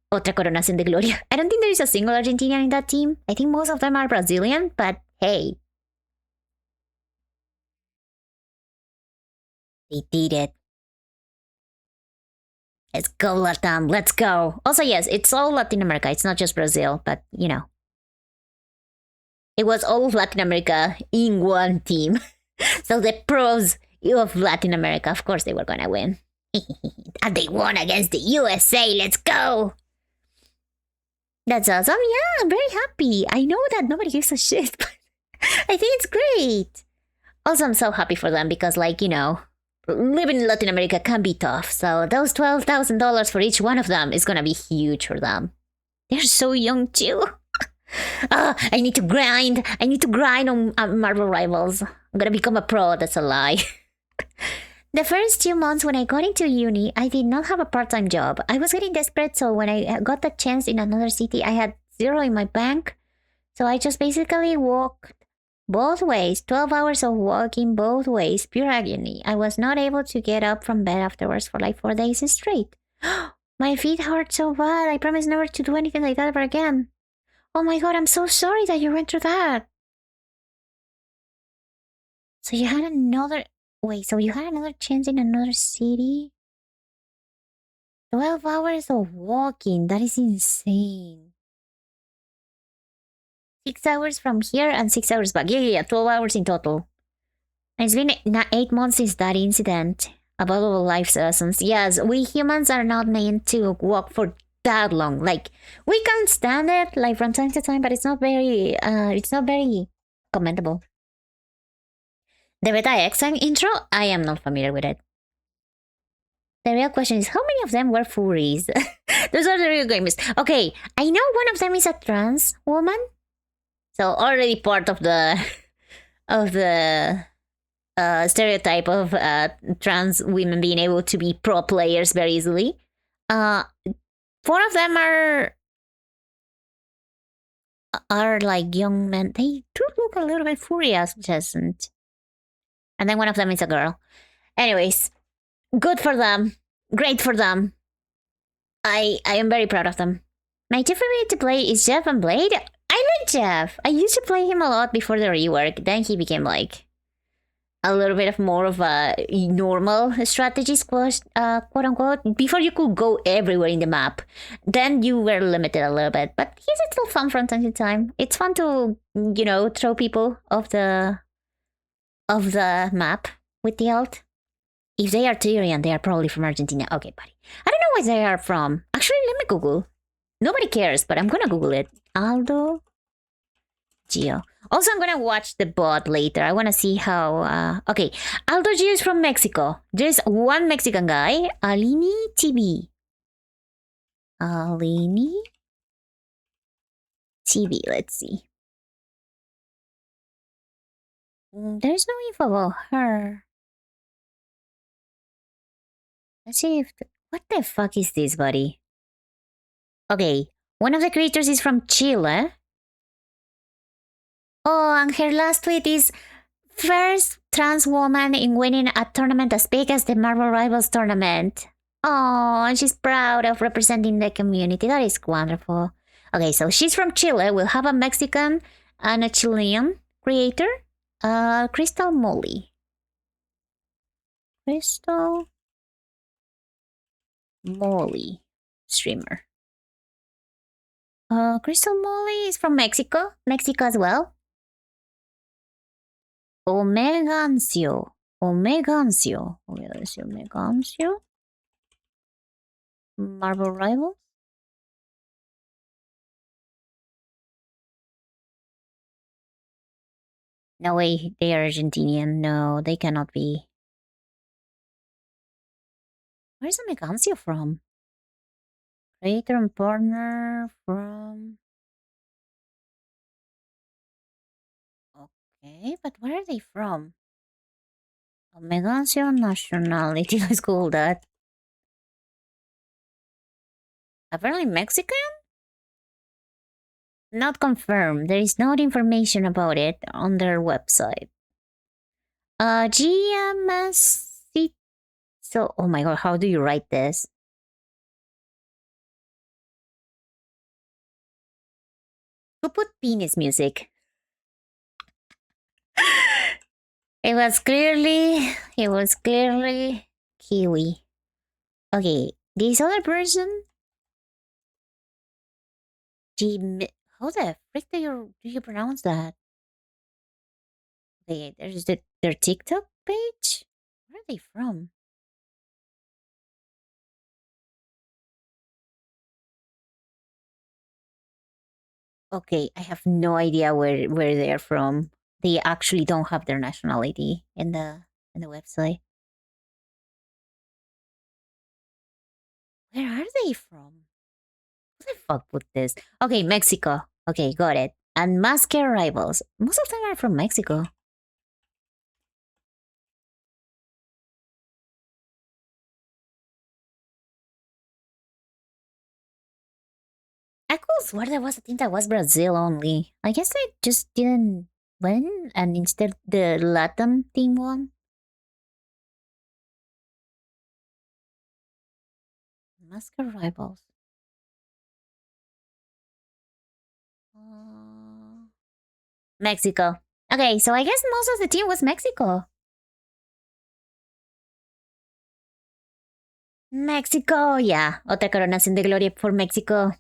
otra coronación de gloria. I don't think there is a single Argentinian in that team. I think most of them are Brazilian, but hey. They did it. Let's go, Latam. Let's go. Also, yes, it's all Latin America. It's not just Brazil, but, It was all of Latin America in one team. So the pros of Latin America, of course, they were going to win. And they won against the USA. Let's go. That's awesome. Yeah, I'm very happy. I know that nobody gives a shit, but I think it's great. Also, I'm so happy for them because, living in Latin America can be tough. So those $12,000 for each one of them is going to be huge for them. They're so young, too. I need to grind. I need to grind on Marvel Rivals. I'm going to become a pro. That's a lie. The first 2 months when I got into uni, I did not have a part-time job. I was getting desperate, so when I got the chance in another city, I had zero in my bank. So I just basically walked both ways, 12 hours of walking both ways, pure agony. I was not able to get up from bed afterwards for 4 days straight. My feet hurt so bad. I promise never to do anything like that ever again. Oh my god, I'm so sorry that you went through that. So you had another... Wait, so you had another chance in another city? 12 hours of walking. That is insane. 6 hours from here and 6 hours back. Yeah, 12 hours in total. And it's been 8 months since that incident. About all life lessons. Yes, we humans are not meant to walk for that long. We can stand it, from time to time, but it's not very commendable. The Beta X intro? I am not familiar with it. The real question is, how many of them were furries? Those are the real gamers. Okay, I know one of them is a trans woman. So already part of the stereotype of trans women being able to be pro players very easily. 4 of them are young men. They do look a little bit furry adjacent. And then one of them is a girl. Anyways, good for them. Great for them. I am very proud of them. My two favorite to play is Jeff and Blade. I like Jeff. I used to play him a lot before the rework. Then he became a little bit of more of a normal strategy squash, quote unquote. Before you could go everywhere in the map. Then you were limited a little bit. But he's still fun from time to time. It's fun to, throw people off the map with the ult. If they are Tyrian, they are probably from Argentina. Okay, buddy. I don't know where they are from. Actually, let me Google. Nobody cares, but I'm gonna Google it. Aldo Gio. Also, I'm gonna watch the bot later. I wanna see how... okay, Aldo Gio is from Mexico. There's one Mexican guy. Alini TV. Alini TV, let's see. There's no info about her. Let's see if... What the fuck is this, buddy? Okay, one of the creators is from Chile. Oh, and her last tweet is... First trans woman in winning a tournament as big as the Marvel Rivals tournament. Oh, and she's proud of representing the community. That is wonderful. Okay, so she's from Chile. We'll have a Mexican and a Chilean creator. Crystal Molly. Crystal Molly streamer. Crystal Molly is from Mexico. Mexico as well. Omegancio. Omegancio. Okay, let's see. Omegancio. Marvel Rivals. No way, they are Argentinian. No, they cannot be. Where's Omegancio from? Creator and partner from... Okay, but where are they from? Omegación nationality, let's call that. Apparently Mexican? Not confirmed. There is no information about it on their website. GMS. So, oh my god, how do you write this? Who put penis music? It was clearly Kiwi. Okay, this other person. How the frick do you pronounce that? Okay, there's their TikTok page. Where are they from? Okay, I have no idea where they're from. They actually don't have their nationality in the website. Where are they from? Who the fuck put this? Okay, Mexico. Okay, got it. And Masker Rivals. Most of them are from Mexico. I could swear there was a team that was Brazil only. I guess they just didn't win, and instead the Latam team won. Masker Rivals. Mexico. Okay, so I guess most of the team was Mexico. Mexico, yeah. Otra coronación de gloria for Mexico.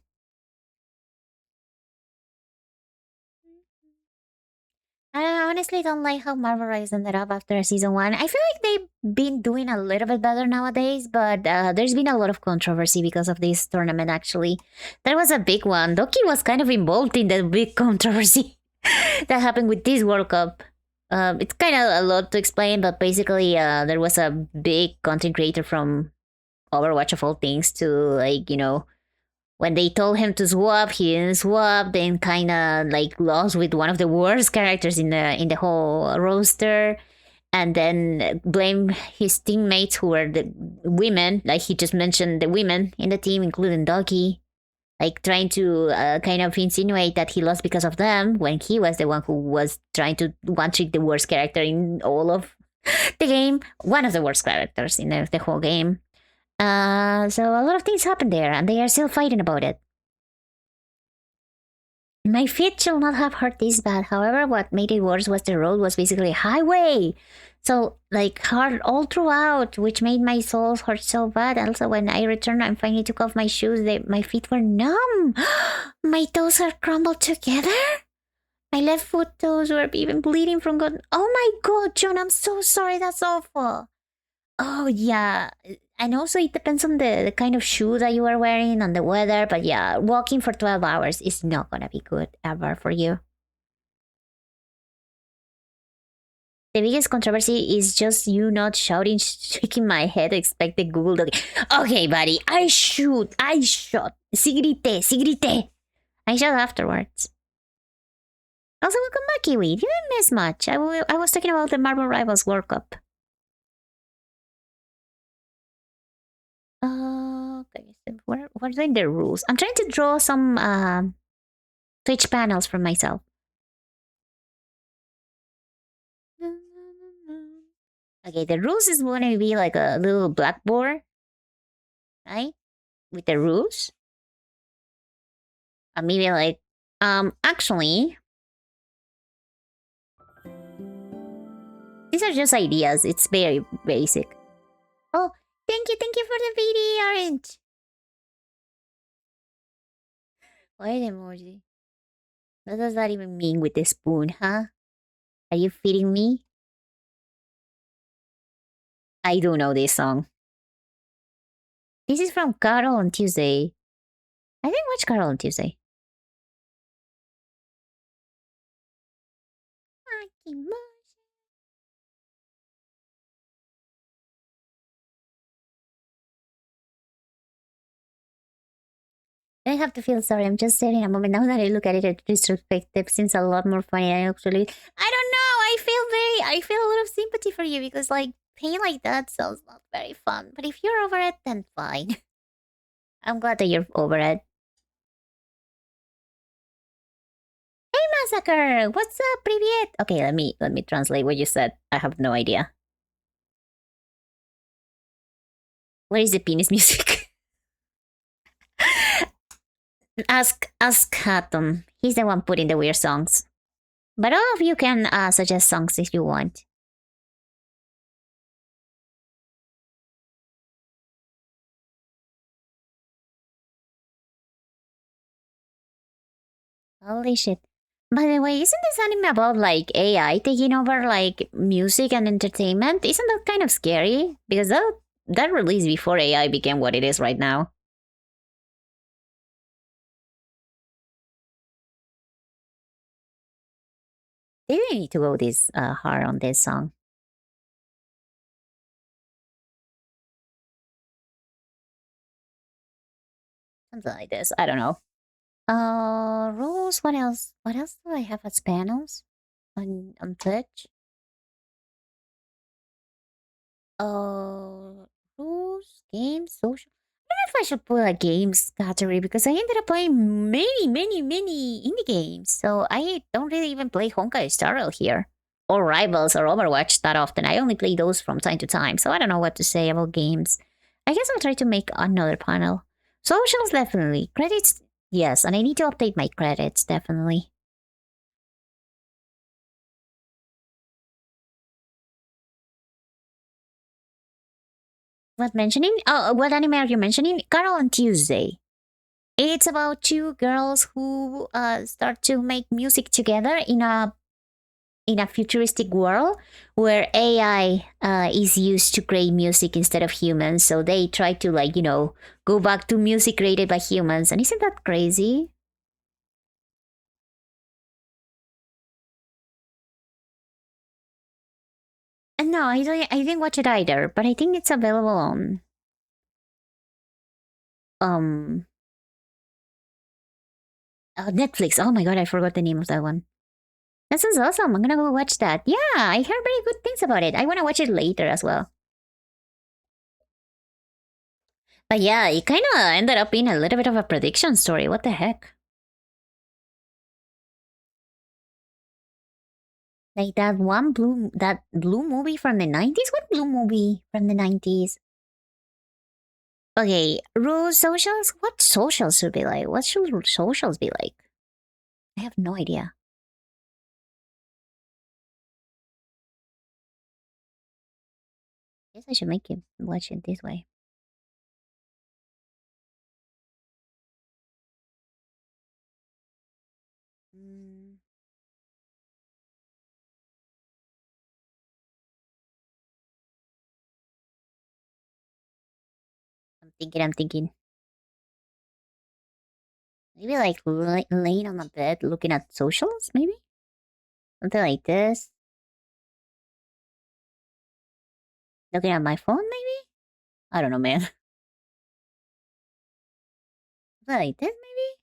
I honestly don't like how Marvel Rise ended up after season 1. I feel like they've been doing a little bit better nowadays, but there's been a lot of controversy because of this tournament, actually. There was a big one. Doki was kind of involved in the big controversy that happened with this World Cup. It's kind of a lot to explain, but basically there was a big content creator from Overwatch of all things to, like, you know, when they told him to swap, he didn't swap, then kind of like lost with one of the worst characters in the whole roster, and then blame his teammates who were the women, like he just mentioned the women in the team, including Doki, like trying to kind of insinuate that he lost because of them when he was the one who was trying to one-trick the worst character in all of the game, one of the worst characters in the whole game. So a lot of things happened there, and they are still fighting about it. My feet shall not have hurt this bad. However, what made it worse was the road was basically a highway. So, like, hard all throughout, which made my soles hurt so bad. Also, when I returned and finally took off my shoes, my feet were numb. My toes are crumbled together? My left foot toes were even bleeding from God. Oh my god, John, I'm so sorry. That's awful. Oh, yeah. And also, it depends on the kind of shoe that you are wearing, on the weather. But yeah, walking for 12 hours is not gonna be good ever for you. The biggest controversy is just you not shouting, shaking my head, expected Google. Okay, buddy, I shot. Sí grité. I shot afterwards. Also, welcome back, Kiwi. Didn't miss much. I was talking about the Marvel Rivals World Cup. Okay, so what are the rules? I'm trying to draw some Twitch panels for myself. Okay, the rules is going to be like a little blackboard, right? With the rules. Maybe like, actually, these are just ideas. It's very basic. Oh, thank you for the VD orange. Why the emoji? What does that even mean with the spoon, huh? Are you feeding me? I do know this song. This is from Carol on Tuesday. I didn't watch Carol on Tuesday. I have to feel sorry. I'm just saying a moment now that I look at it in retrospective, seems a lot more funny. I don't know. I feel a lot of sympathy for you because, like, pain like that sounds not very fun. But if you're over it, then fine. I'm glad that you're over it. Hey Massacre! What's up, привет? Okay, let me translate what you said. I have no idea. Where is the penis music? ask Atom. He's the one putting the weird songs. But all of you can suggest songs if you want. Holy shit. By the way, isn't this anime about like AI taking over like music and entertainment? Isn't that kind of scary? Because that released before AI became what it is right now. They didn't need to go this hard on this song. Something like this. I don't know. Rules. What else? What else do I have as panels on Twitch? Rules, games, social. I don't know if I should put a games category because I ended up playing many indie games. So I don't really even play Honkai Star Rail here. Or Rivals or Overwatch that often. I only play those from time to time. So I don't know what to say about games. I guess I'll try to make another panel. Socials, definitely. Credits, yes. And I need to update my credits, definitely. What mentioning? Oh, what anime are you mentioning? Carol on Tuesday. It's about two girls who start to make music together in a futuristic world where AI is used to create music instead of humans. So they try to go back to music created by humans. And isn't that crazy? And no, I didn't watch it either, but I think it's available on Netflix. Oh my god, I forgot the name of that one. That sounds awesome. I'm gonna go watch that. Yeah, I heard very good things about it. I wanna watch it later as well. But yeah, it kind of ended up being a little bit of a prediction story. What the heck? Like that blue movie from the 90s? What blue movie from the 90s? Okay, rules, socials? What socials should be like? What should socials be like? I have no idea. Guess I should make you watch it this way. I'm thinking. Maybe like laying on the bed looking at socials, maybe? Something like this. Looking at my phone, maybe? I don't know, man. Something like this, maybe?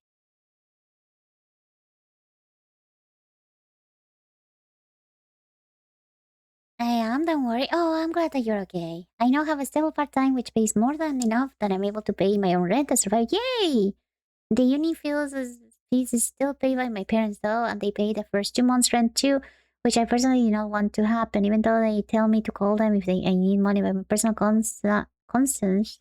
I am, don't worry. Oh, I'm glad that you're okay. I now have a stable part-time which pays more than enough that I'm able to pay my own rent to survive. Yay! The uni fees is still paid by my parents though, and they pay the first 2 months rent too, which I personally do not want to happen, even though they tell me to call them if I need money, but my personal consciousness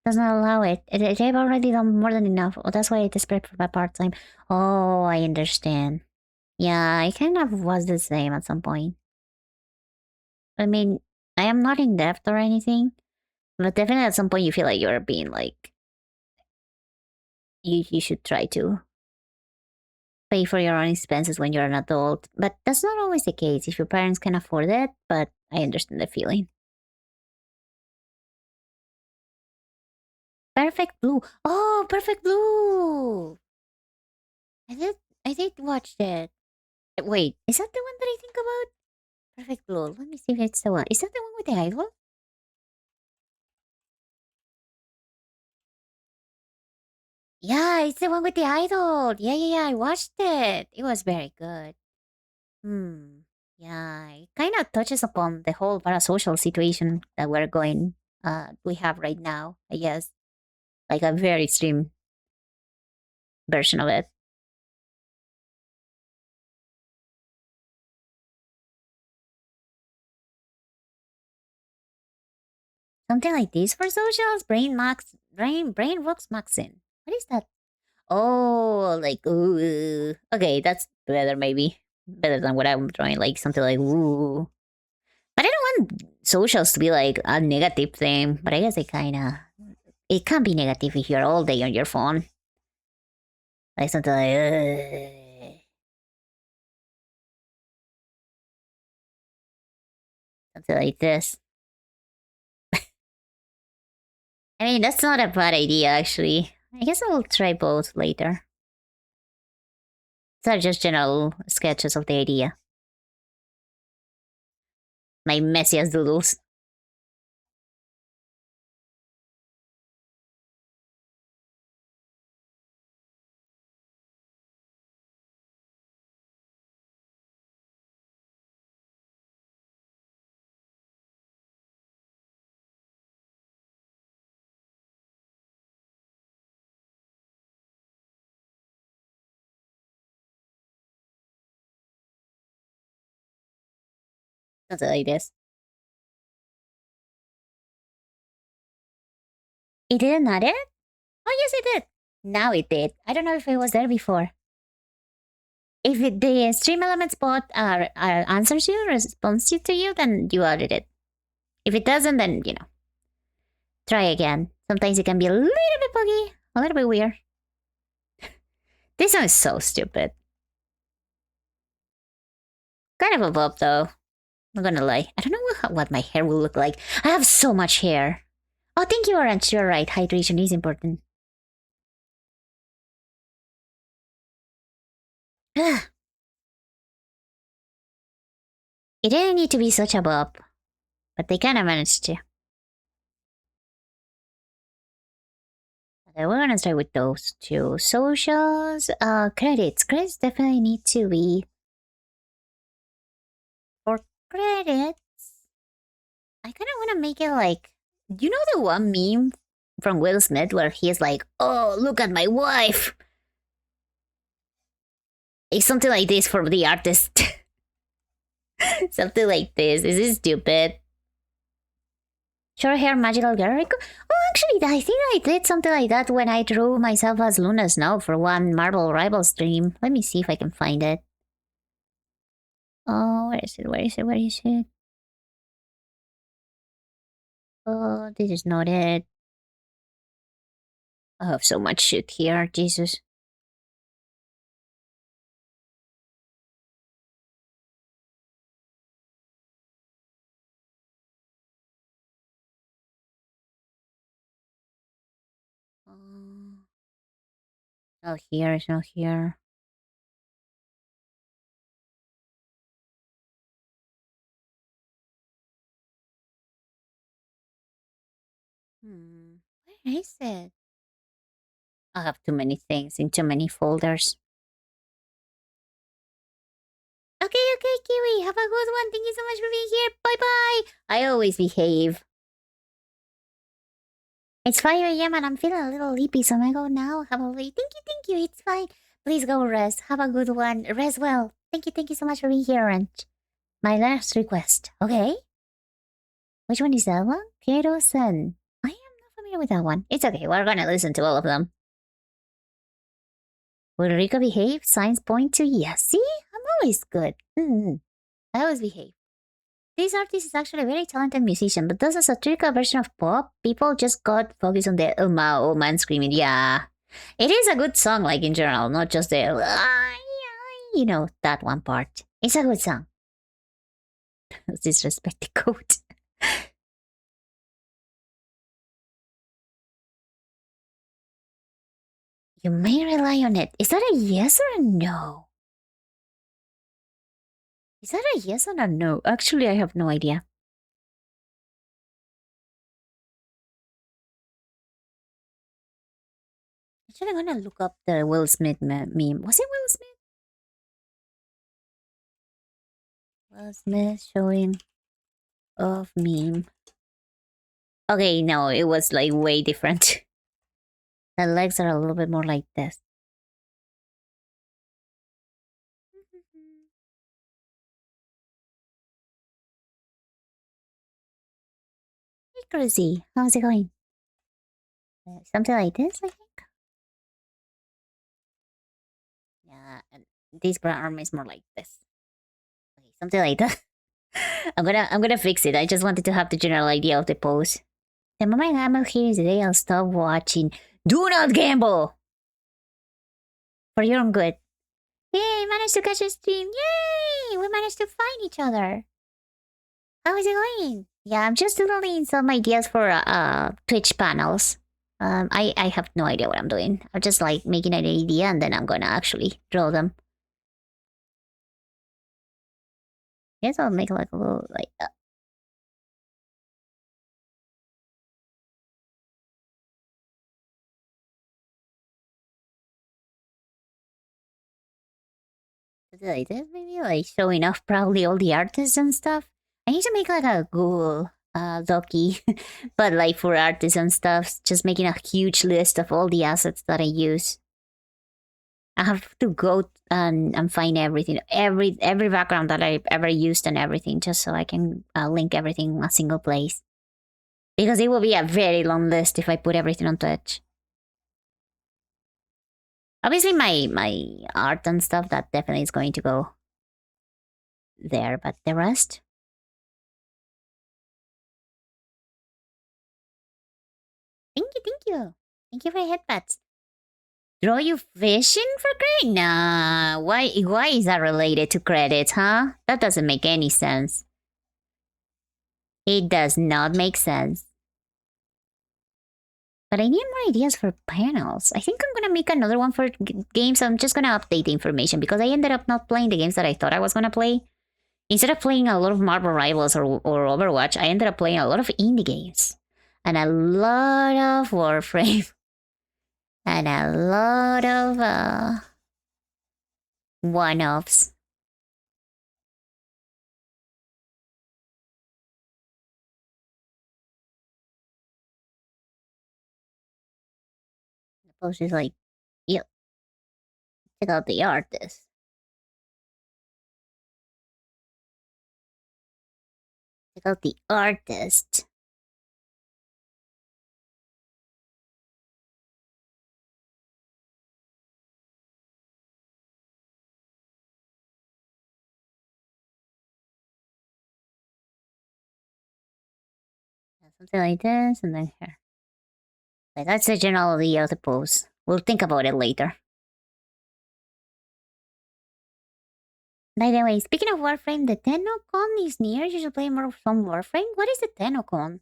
does not allow it. They've already done more than enough. Oh, that's why I desperate for my part-time. Oh, I understand. Yeah, I kind of was the same at some point. I mean, I am not in debt or anything, but definitely at some point you feel like you're being like, you should try to pay for your own expenses when you're an adult. But that's not always the case if your parents can afford it, but I understand the feeling. Perfect Blue. Oh, Perfect Blue. I did watch that. Wait, is that the one that I think about? Perfect Blue. Let me see if it's the one. Is that the one with the idol? Yeah, it's the one with the idol. Yeah, I watched it. It was very good. Yeah, it kind of touches upon the whole parasocial situation that we have right now, I guess. Like a very extreme version of it. Something like this for socials? Brain rocks Maxine. What is that? Oh, like ooh. Okay, that's better maybe. Better than what I'm drawing, like something like ooh. But I don't want socials to be like a negative thing, but I guess it can be negative if you're all day on your phone. Like something like something like this. I mean, that's not a bad idea, actually. I guess I'll try both later. These are just general sketches of the idea. My messiest doodles. Something like this. It didn't add it? Oh, yes, it did. Now it did. I don't know if it was there before. If the stream element spot answers you, responds to you, then you added it. If it doesn't, then, try again. Sometimes it can be a little bit buggy, a little bit weird. This one is so stupid. Kind of a bob, though. I'm not gonna lie. I don't know what my hair will look like. I have so much hair. Oh, thank you, Orange. You're right. Hydration is important. It didn't need to be such a bob, but they kind of managed to. Okay, we're gonna start with those two. Socials, credits. Credits definitely need to be. For credits, I kind of want to make it like, you know, the one meme from Will Smith where he's like, "Oh, look at my wife." It's something like this for the artist. Something like this. Is this stupid? Short hair magical girl. Oh, actually, I think I did something like that when I drew myself as Luna Snow for one Marvel Rivals stream. Let me see if I can find it. Oh, where is it? Where is it? Where is it? Oh, this is not it. I have so much shit here, Jesus. Not here, it's not here. Where is it? I have too many things in too many folders. Okay, Kiwi. Have a good one. Thank you so much for being here. Bye-bye. I always behave. It's 5 a.m. and I'm feeling a little sleepy, so I'm gonna go now. Have a lovely... Thank you. It's fine. Please go rest. Have a good one. Rest well. Thank you so much for being here, Orange. My last request, okay? Which one is that one? Piero-san. I am not familiar with that one. It's okay. We're gonna listen to all of them. Will Rika behave? Signs point to yes. See? I'm always good. I always behave. This artist is actually a very talented musician, but does a satirical version of pop. People just got focused on the oh man screaming. Yeah. It is a good song, like in general, not just the that one part. It's a good song. Disrespect the code. You may rely on it. Is that a yes or a no? Is that a yes or a no? Actually, I have no idea. Actually, I'm gonna look up the Will Smith meme. Was it Will Smith? Closeness showing of meme. Okay, no, it was like way different. The legs are a little bit more like this. Hey, Cruzy, how's it going? Something like this, I think. Yeah, and this brown arm is more like this. Okay, something like that. I'm gonna fix it. I just wanted to have the general idea of the pose. The moment I'm out here today, I'll stop watching. Do not gamble! For your own good. Yay, managed to catch a stream. Yay! We managed to find each other. How is it going? Yeah, I'm just doodling some ideas for Twitch panels. I have no idea what I'm doing. I'm just like making an idea and then I'm gonna actually draw them. Guess I'll make like a little like like this, maybe like showing off probably all the artists and stuff. I need to make like a Google docu, but like for artists and stuff, just making a huge list of all the assets that I use. I have to go and find everything, every background that I've ever used and everything, just so I can link everything in a single place. Because it will be a very long list if I put everything on Twitch. Obviously, my art and stuff, that definitely is going to go there, but the rest. Thank you, thank you. Thank you for headbutts. Draw you fishing for credit? Nah, why is that related to credits, huh? That doesn't make any sense. It does not make sense. But I need more ideas for panels. I think I'm gonna make another one for games. I'm just gonna update the information because I ended up not playing the games that I thought I was gonna play. Instead of playing a lot of Marvel Rivals or Overwatch, I ended up playing a lot of indie games. And a lot of Warframe. And a lot of one-offs. The post is like, yep. Check out the artist. Check out the artist. Something like this, and then here. Like, that's the general idea of the pose. We'll think about it later. By the way, speaking of Warframe, the TennoCon is near. You should play more of some Warframe. What is the TennoCon?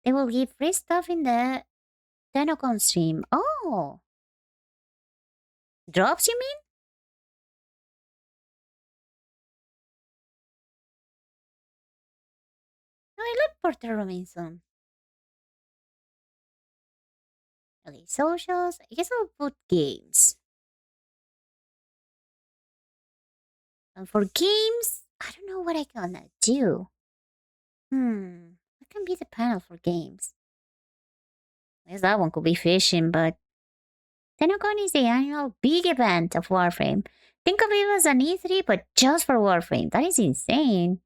They will give free stuff in the TennoCon stream. Oh! Drops, you mean? Oh, I love Porter Robinson. Okay, socials. I guess I'll put games. And for games, I don't know what I gonna do. What can be the panel for games? I guess that one could be fishing, but TennoCon is the annual big event of Warframe. Think of it as an E3, but just for Warframe. That is insane.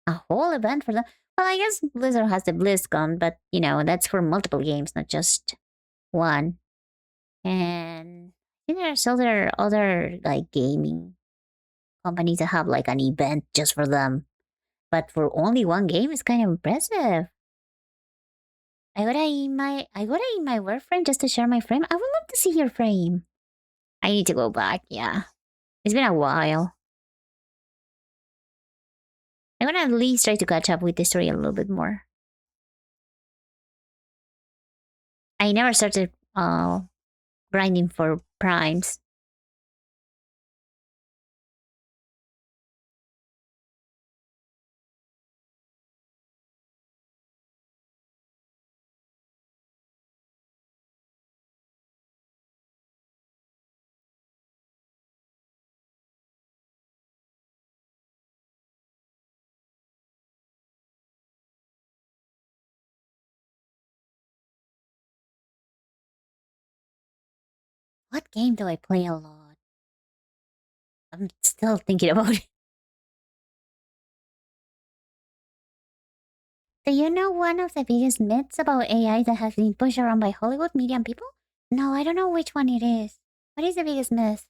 A whole event for them. Well, I guess Blizzard has the BlizzCon, but, you know, that's for multiple games, not just one. And I think there's other like, gaming companies that have, like, an event just for them. But for only one game is kind of impressive. I gotta eat my Warframe just to share my frame. I would love to see your frame. I need to go back, yeah. It's been a while. I'm gonna at least try to catch up with the story a little bit more. I never started grinding for primes. What game do I play a lot? I'm still thinking about it. Do you know one of the biggest myths about AI that has been pushed around by Hollywood media and people? No, I don't know which one it is. What is the biggest myth?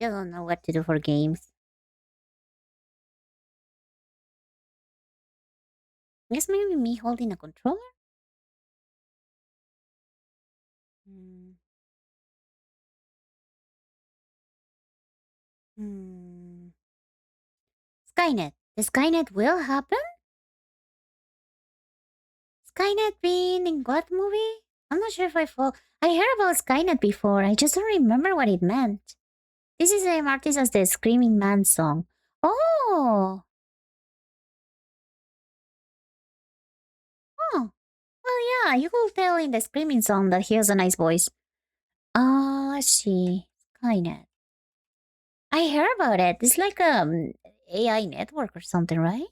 I don't know what to do for games. Guess maybe me holding a controller? Hmm. Skynet. The Skynet will happen? Skynet being in what movie? I'm not sure if I heard about Skynet before. I just don't remember what it meant. This is the same artist as the Screaming Man song. Oh! Oh. Well, yeah, you could tell in the Screaming song that he has a nice voice. Let's see. Skynet. I heard about it. It's like AI network or something, right?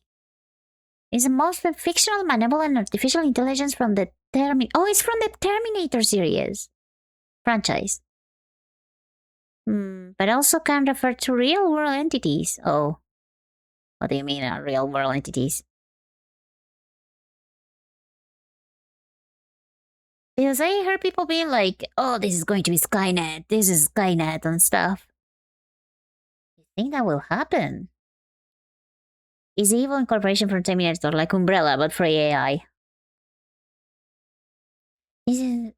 It's a most fictional, malevolent artificial intelligence from the it's from the Terminator series franchise. But also can refer to real world entities. Oh, what do you mean, real world entities? Because I heard people being like, "Oh, this is going to be Skynet. This is Skynet and stuff." You think that will happen? Is evil incorporation from Terminator like Umbrella but for AI? Is it?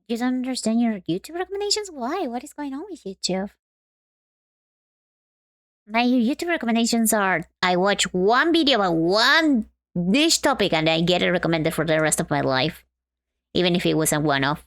You don't understand your YouTube recommendations? Why? What is going on with YouTube? My YouTube recommendations are I watch one video about one niche topic and I get it recommended for the rest of my life. Even if it was a one-off.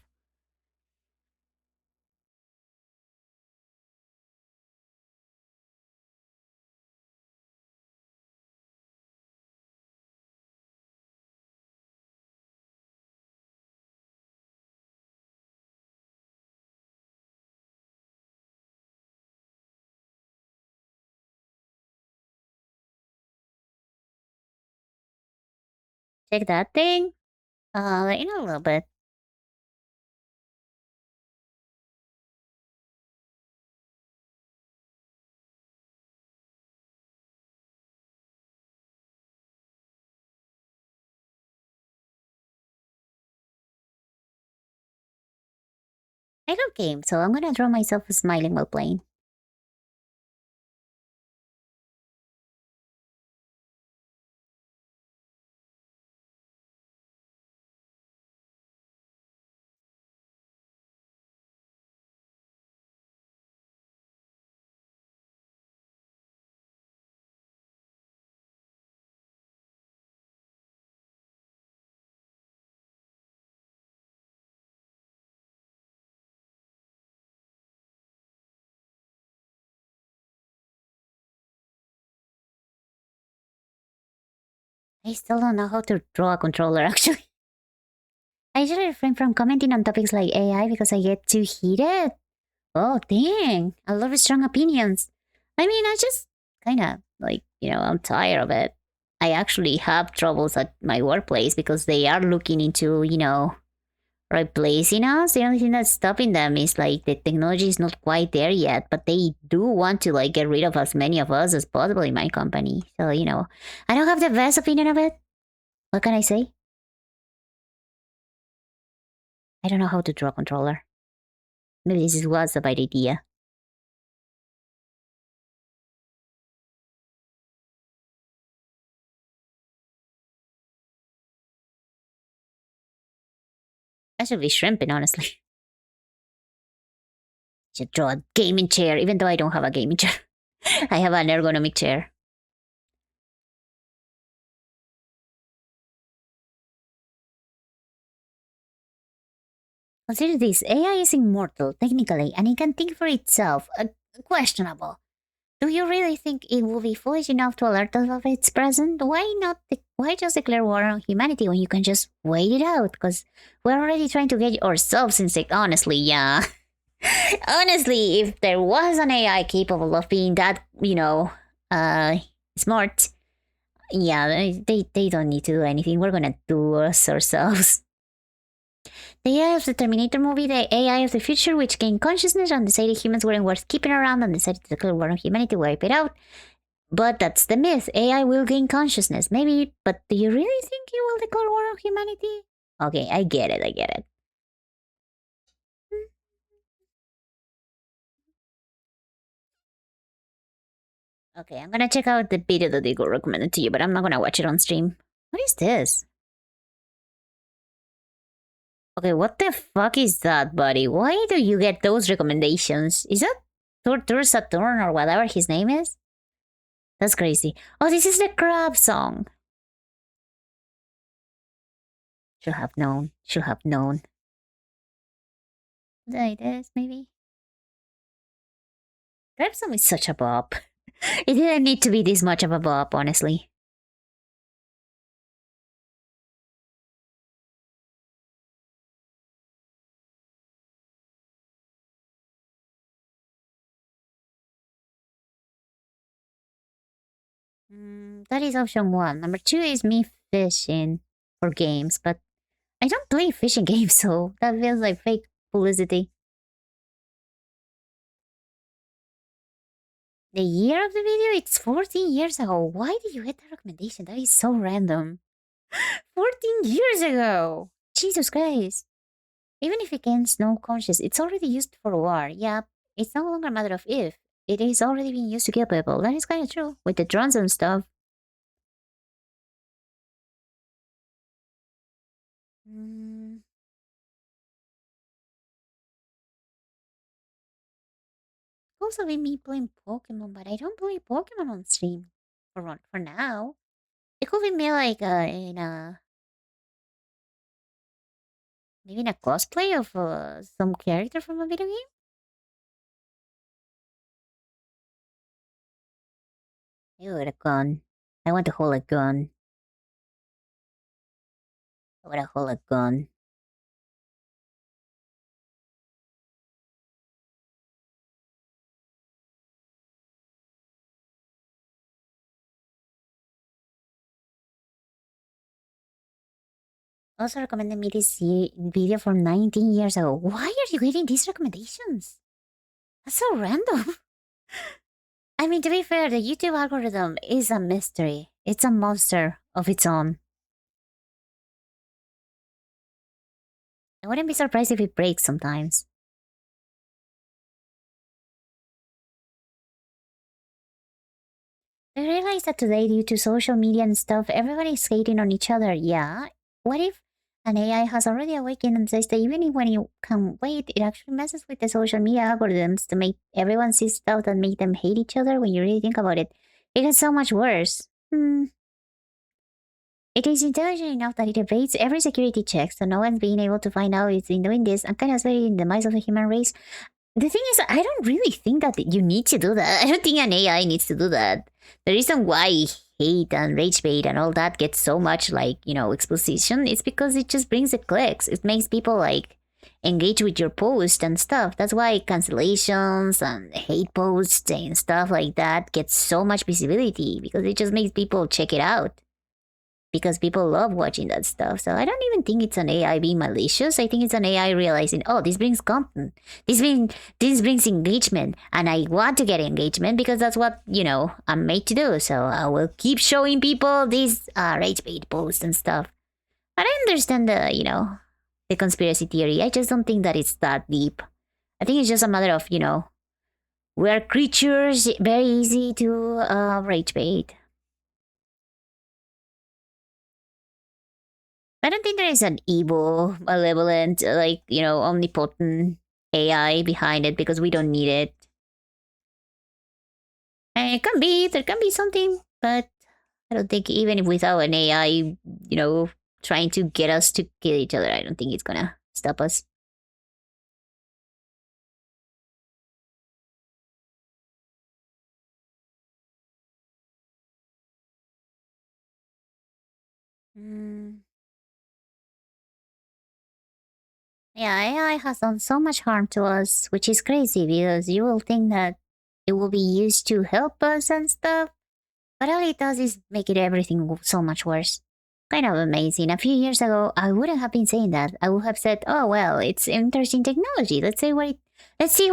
Check that thing. In a little bit. I love games, so I'm gonna draw myself smiling while playing. I still don't know how to draw a controller, actually. I usually refrain from commenting on topics like AI because I get too heated. Oh, dang. A lot of strong opinions. I mean, I just kind of, I'm tired of it. I actually have troubles at my workplace because they are looking into, replacing us. The only thing that's stopping them is, the technology is not quite there yet, but they do want to, get rid of as many of us as possible in my company. So, I don't have the best opinion of it. What can I say? I don't know how to draw a controller. Maybe this was a bad idea. I should be shrimping, honestly. Should draw a gaming chair, even though I don't have a gaming chair. I have an ergonomic chair. Consider this, AI is immortal, technically, and it can think for itself. Questionable. Do you really think it will be foolish enough to alert us of its presence? Why just declare war on humanity when you can just wait it out? Because we're already trying to get ourselves insect. Honestly, yeah. Honestly, if there was an AI capable of being that, smart, yeah, they don't need to do anything. We're gonna do us ourselves. The AI of the Terminator movie, the AI of the future, which gained consciousness and decided humans weren't worth keeping around and decided to declare war on humanity, wipe it out. But that's the myth. AI will gain consciousness. Maybe, but do you really think it will declare war on humanity? Okay, I get it. Okay, I'm gonna check out the video that they got recommended to you, but I'm not gonna watch it on stream. What is this? Okay, what the fuck is that, buddy? Why do you get those recommendations? Is that Tortur Saturn or whatever his name is? That's crazy. Oh, this is the crab song. Should have known. There it is, maybe. Crab song is such a bop. It didn't need to be this much of a bop, honestly. That is option 1. Number 2 is me fishing for games, but I don't play fishing games, so that feels like fake publicity. The year of the video? It's 14 years ago. Why did you get that recommendation? That is so random. 14 years ago! Jesus Christ. Even if it gains no conscience, it's already used for war. Yeah, it's no longer a matter of if. It is already being used to kill people. That is kind of true. With the drones and stuff. Also be me playing Pokemon, but I don't play Pokemon on stream. For now. It could be me like maybe in a cosplay of some character from a video game? I want a gun. I want to hold a gun. I want to hold a gun. Also recommended me this video from 19 years ago. Why are you getting these recommendations? That's so random. I mean, to be fair, the YouTube algorithm is a mystery. It's a monster of its own. I wouldn't be surprised if it breaks sometimes. I realize that today, due to social media and stuff, everybody's hating on each other. Yeah. What if an AI has already awakened and says that even when you can wait, it actually messes with the social media algorithms to make everyone see stuff that make them hate each other? When you really think about it, it gets so much worse. It is intelligent enough that it evades every security check, so no one's being able to find out it's been doing this and kind of studying the demise of the human race. The thing is, I don't really think that you need to do that. I don't think an AI needs to do that. The reason why hate and rage bait and all that gets so much, exposition is because it just brings the clicks. It makes people, engage with your post and stuff. That's why cancellations and hate posts and stuff like that get so much visibility, because it just makes people check it out. Because people love watching that stuff. So I don't even think it's an AI being malicious. I think it's an AI realizing, oh, this brings content. This brings engagement. And I want to get engagement because that's what, I'm made to do. So I will keep showing people these rage bait posts and stuff. And I understand the conspiracy theory. I just don't think that it's that deep. I think it's just a matter of, we're creatures, very easy to rage bait. I don't think there is an evil, malevolent, omnipotent AI behind it, because we don't need it. And there can be something, but I don't think even without an AI, trying to get us to kill each other, I don't think it's gonna stop us. Mm. Yeah, AI has done so much harm to us, which is crazy because you will think that it will be used to help us and stuff, but all it does is make it everything so much worse. Kind of amazing. A few years ago, I wouldn't have been saying that. I would have said, "Oh well, it's interesting technology. Let's see where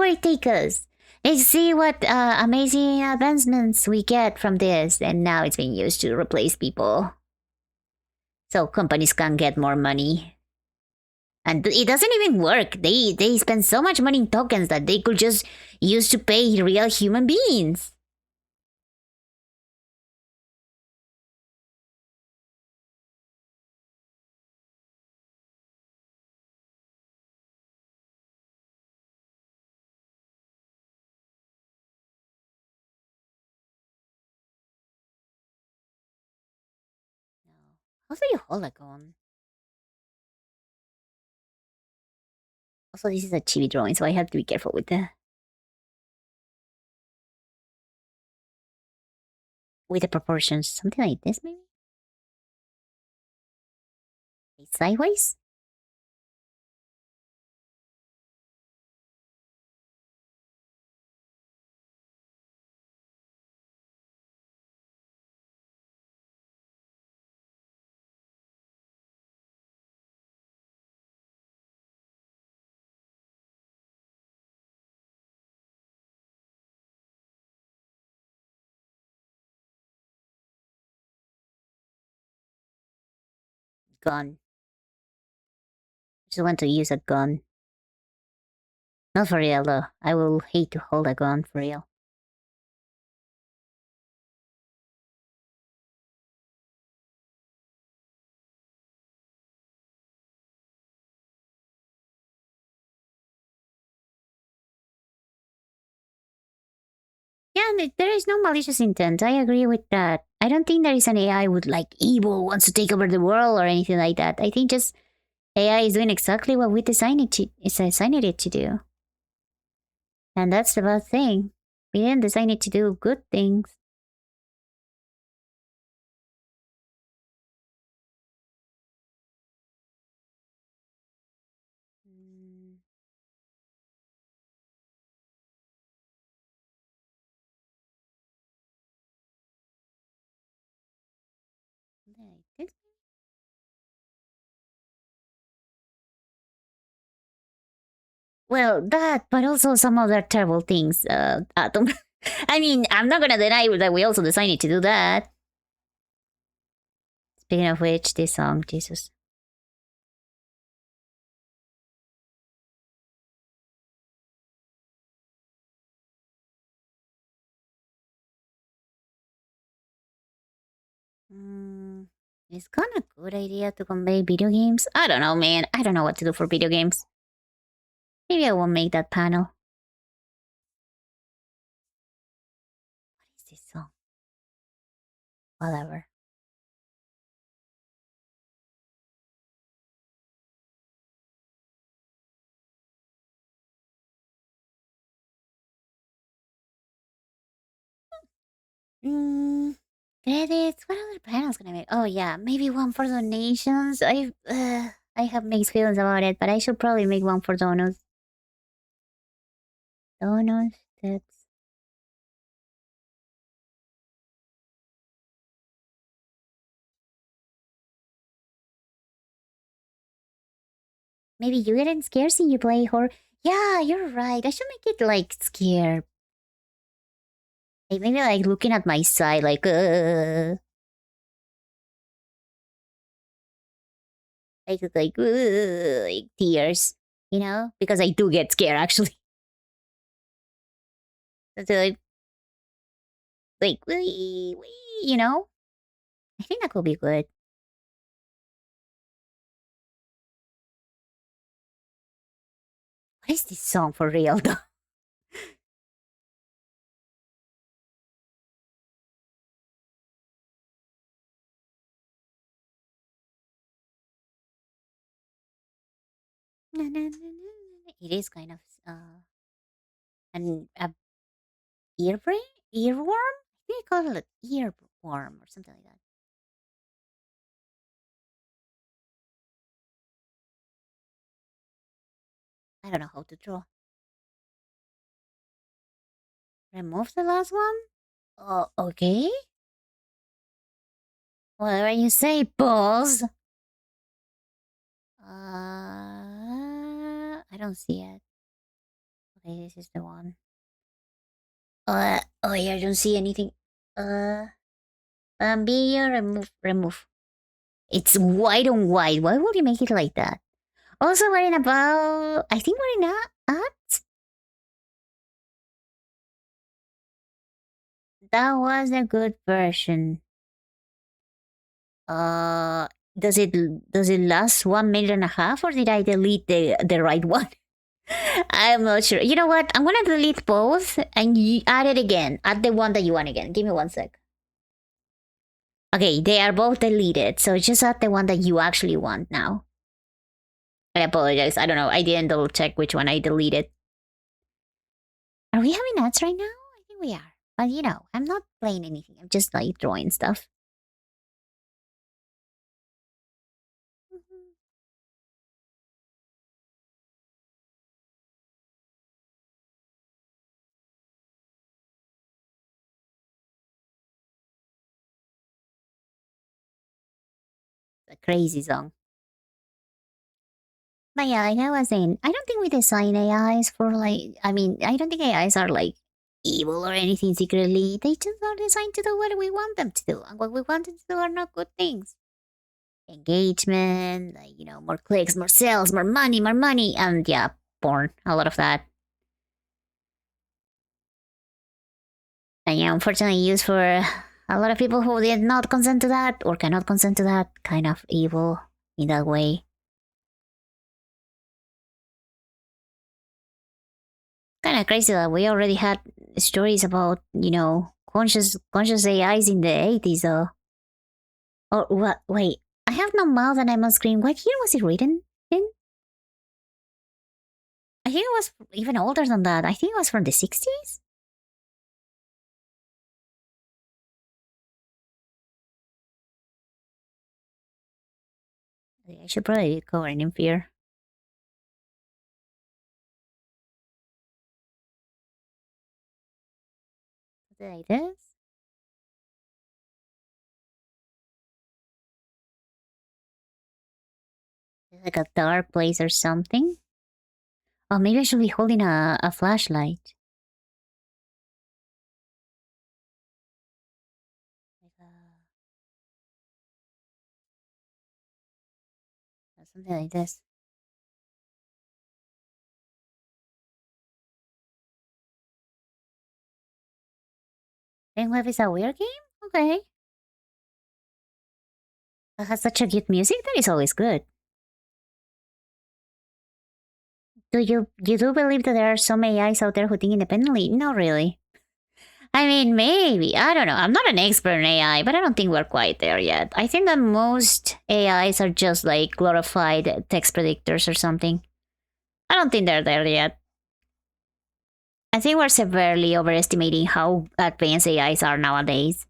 it takes us. Let's see what amazing advancements we get from this." And now it's being used to replace people, so companies can get more money. And it doesn't even work. They spend so much money in tokens that they could just use to pay real human beings. Also, you hold a gun. Also, this is a chibi drawing, so I have to be careful with the proportions. Something like this, maybe? Sideways? Gun. Just want to use a gun. Not for real, though. I will hate to hold a gun for real. Yeah, there is no malicious intent. I agree with that. I don't think there is an AI with like evil wants to take over the world or anything like that. I think just AI is doing exactly what we designed it to do. And that's the bad thing. We didn't design it to do good things. Well, that, but also some other terrible things. Atom. I mean, I'm not gonna deny that we also designed it to do that. Speaking of which, this song, Jesus. It's kind of good idea to convey video games. I don't know, man. I don't know what to do for video games. Maybe I won't make that panel. What is this song? Whatever. Credits. What other panels can I make? Oh yeah, maybe one for donations. I have mixed feelings about it, but I should probably make one for donos. Donos. That's maybe you getting scared since you play horror. Yeah, you're right. I should make it like scared. Like, maybe like looking at my side, like tears, you know, because I do get scared actually. So, like, you know, I think that could be good. What is this song for real though? It is kind of an earworm. I think I call it earworm or something like that. I don't know how to draw. Remove the last one? Oh, okay. Whatever you say, boss. I don't see it. Okay, this is the one. Oh yeah, I don't see anything. Video, remove. It's white on white. Why would you make it like that? Also worrying about, I think we're in ads. That was a good version. Does it last 1.5 minutes, or did I delete the right one? I'm not sure. You know what? I'm gonna delete both and you add it again. Add the one that you want again. Give me 1 sec. Okay, they are both deleted, so just add the one that you actually want now. I apologize. I don't know. I didn't double check which one I deleted. Are we having ads right now? I think we are. But you know, I'm not playing anything. I'm just like drawing stuff. A crazy song. But yeah, like I was saying, I don't think we design AIs for like, I mean, I don't think AIs are like evil or anything secretly. They just are designed to do what we want them to do. And what we want them to do are not good things. Engagement, like, you know, more clicks, more sales, more money, and yeah, porn, a lot of that. And yeah, unfortunately used for a lot of people who did not consent to that or cannot consent to that, kind of evil in that way. Kind of crazy that we already had stories about, you know, conscious AIs in the 80s though. Oh, what? Wait, I have no mouth and I'm on screen. What year was it written in? I think it was even older than that. I think it was from the 60s? I should probably cover it in fear. Like this? Like a dark place or something? Oh, maybe I should be holding a flashlight. Something like this. Pink Web is a weird game? Okay. It has such a cute music that is always good. Do you do believe that there are some AIs out there who think independently? Not really. I mean, maybe. I don't know. I'm not an expert in AI, but I don't think we're quite there yet. I think that most AIs are just like glorified text predictors or something. I don't think they're there yet. I think we're severely overestimating how advanced AIs are nowadays.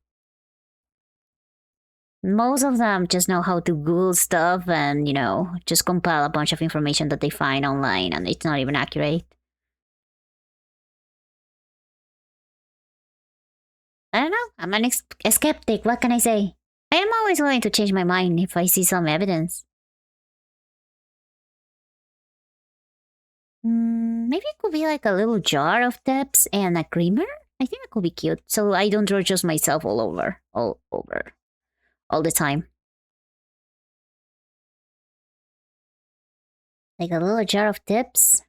Most of them just know how to Google stuff and, you know, just compile a bunch of information that they find online and it's not even accurate. I don't know. I'm a skeptic. What can I say? I am always willing to change my mind if I see some evidence. Maybe it could be like a little jar of tips and a creamer. I think it could be cute. So I don't draw just myself all over, all the time. Like a little jar of tips,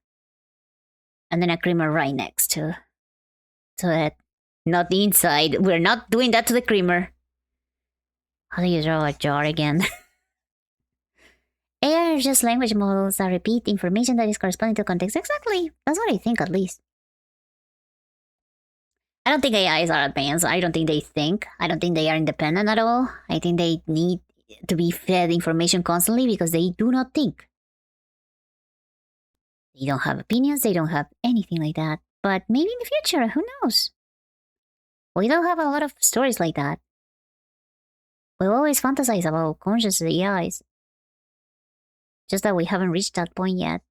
and then a creamer right next to it. Not the inside. We're not doing that to the creamer. How do you draw a jar again? AI are just language models that repeat information that is corresponding to context. Exactly. That's what I think, at least. I don't think AIs are advanced. I don't think they think. I don't think they are independent at all. I think they need to be fed information constantly because they do not think. They don't have opinions. They don't have anything like that. But maybe in the future, who knows? We don't have a lot of stories like that. We always fantasize about conscious AIs. Just that we haven't reached that point yet.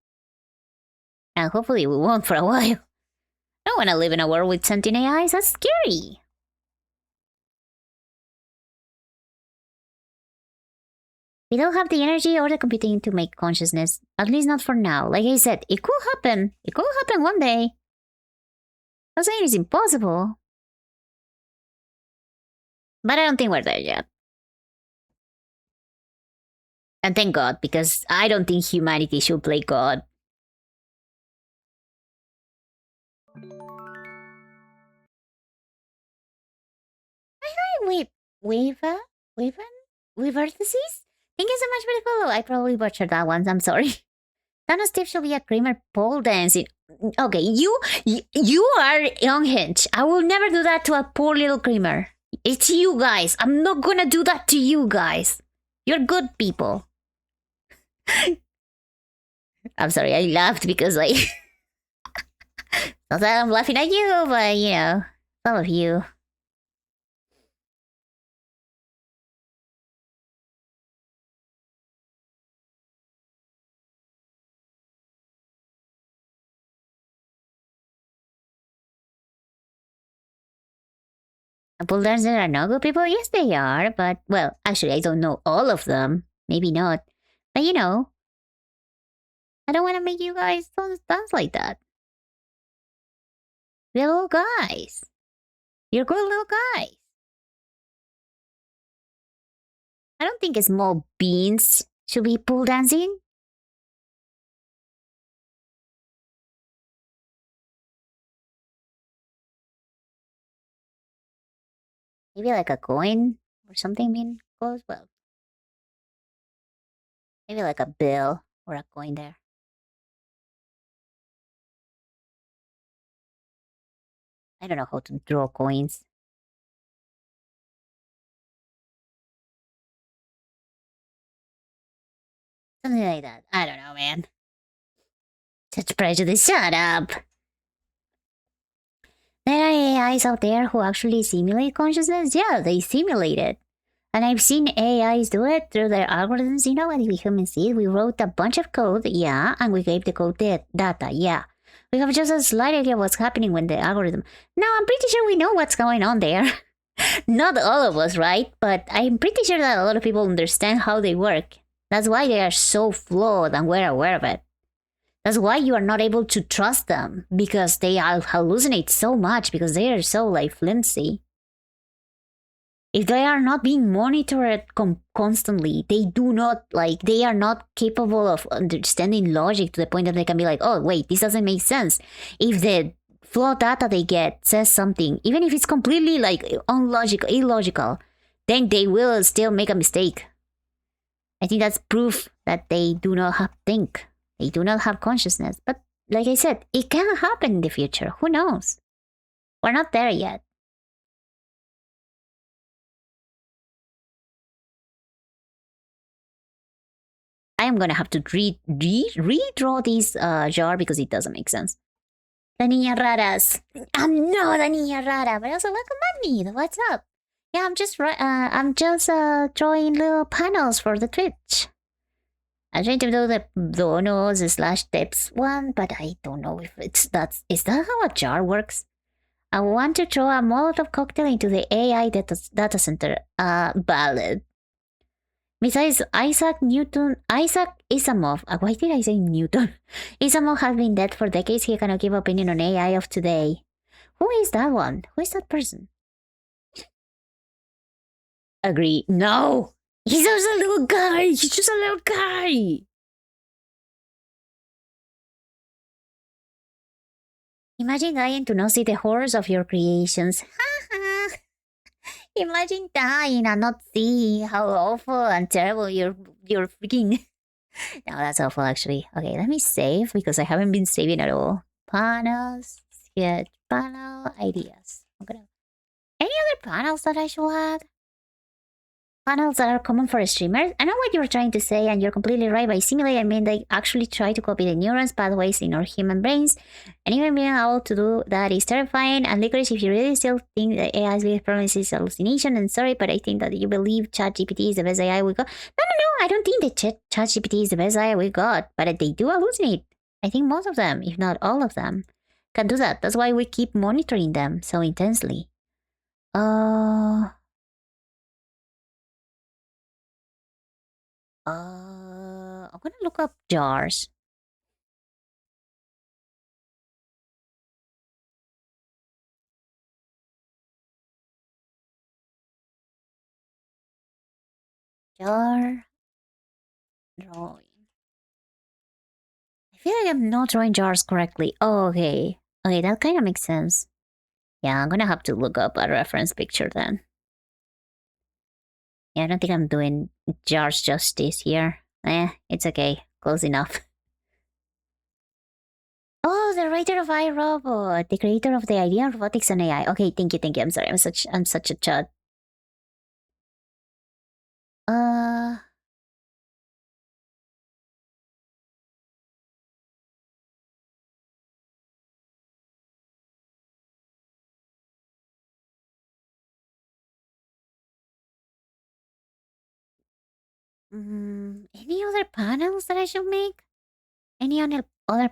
And hopefully we won't for a while. I don't want to live in a world with sentient AIs. That's scary. We don't have the energy or the computing to make consciousness. At least not for now. Like I said, it could happen. It could happen one day. I'm saying it's impossible. But I don't think we're there yet. And thank God, because I don't think humanity should play God. Wait, Weaver disease? Thank you so much for the follow. I probably butchered that one. I'm sorry. Thanos tip should be a creamer pole dancing. Okay, you are unhinged. I will never do that to a poor little creamer. It's you guys. I'm not gonna do that to you guys. You're good people. I'm sorry, I laughed because like not that I'm laughing at you, but you know, some of you. Pole dancers are not good people? Yes, they are, but, well, actually, I don't know all of them. Maybe not. But, you know, I don't want to make you guys dance like that. We're little guys. You're good little guys. I don't think small beans should be pole dancing. Maybe like a coin or something being goes well. Maybe like a bill or a coin there. I don't know how to draw coins. Something like that. I don't know, man. Such prejudice. Shut up. There are AIs out there who actually simulate consciousness. Yeah, they simulate it. And I've seen AIs do it through their algorithms. You know what we humans did? We wrote a bunch of code, yeah, and we gave the code data, yeah. We have just a slight idea what's happening with the algorithm. Now, I'm pretty sure we know what's going on there. Not all of us, right? But I'm pretty sure that a lot of people understand how they work. That's why they are so flawed and we're aware of it. That's why you are not able to trust them, because they hallucinate so much, because they are so, like, flimsy. If they are not being monitored constantly, they are not capable of understanding logic to the point that they can be like, oh, wait, this doesn't make sense. If the flawed data they get says something, even if it's completely, like, illogical, then they will still make a mistake. I think that's proof that they do not think. They do not have consciousness. But like I said, it can happen in the future. Who knows? We're not there yet. I am gonna have to redraw this jar because it doesn't make sense. The Niña Raras. I'm not a Niña Rara, but also welcome Magni. What's up? Yeah, I'm just drawing little panels for the Twitch. I'm trying to do the donos/tips one, but I don't know if is that how a jar works? I want to throw a Molotov cocktail into the AI data center. Ballad. Besides, Isaac Asimov. Why did I say Newton? Asimov has been dead for decades. He cannot give opinion on AI of today. Who is that one? Who is that person? Agree. No! He's just a little guy! He's just a little guy! Imagine dying to not see the horrors of your creations. Imagine dying and not see how awful and terrible you're freaking... No, that's awful actually. Okay, let me save because I haven't been saving at all. Panels, sketch, panel, ideas. Any other panels that I should add? Panels that are common for streamers? I know what you're trying to say, and you're completely right. By simulate, I mean they actually try to copy the neurons pathways in our human brains, and even being able to do that is terrifying. And Licorice, if you really still think that AI's biggest problem is hallucination, and sorry, but I think that you believe ChatGPT is the best AI we got. No, I don't think that ChatGPT is the best AI we got, but they do hallucinate. I think most of them, if not all of them, can do that. That's why we keep monitoring them so intensely. I'm gonna look up jars. Jar drawing. I feel like I'm not drawing jars correctly. Oh, okay. Okay, that kind of makes sense. Yeah, I'm gonna have to look up a reference picture then. Yeah, I don't think I'm doing jars justice here. It's okay. Close enough. Oh, the writer of iRobot, the creator of the idea of robotics and AI. Okay, thank you. I'm sorry. I'm such a chud. Any other panels that I should make? Any other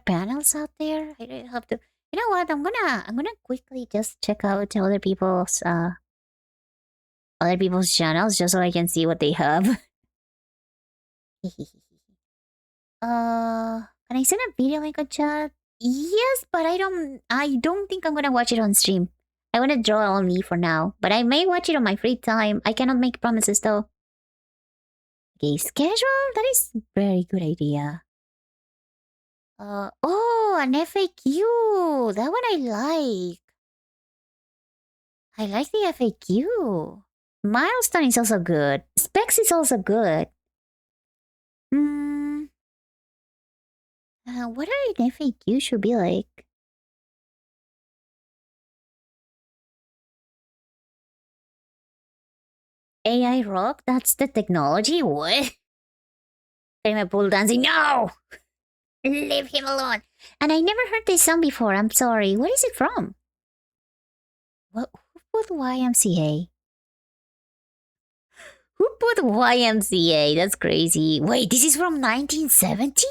panels out there? I really have to. You know what? I'm gonna quickly just check out other people's channels just so I can see what they have. Can I send a video link on chat? Yes, but I don't think I'm gonna watch it on stream. I wanna draw only for now, but I may watch it on my free time. I cannot make promises though. Okay, schedule? That is a very good idea. Oh, an FAQ. That one I like. I like the FAQ. Milestone is also good. Specs is also good. What an FAQ should be like? AI rock? That's the technology? What? Am I pole dancing? No! Leave him alone. And I never heard this song before. I'm sorry. What is it from? What? Who put YMCA? Who put YMCA? That's crazy. Wait, this is from 1970?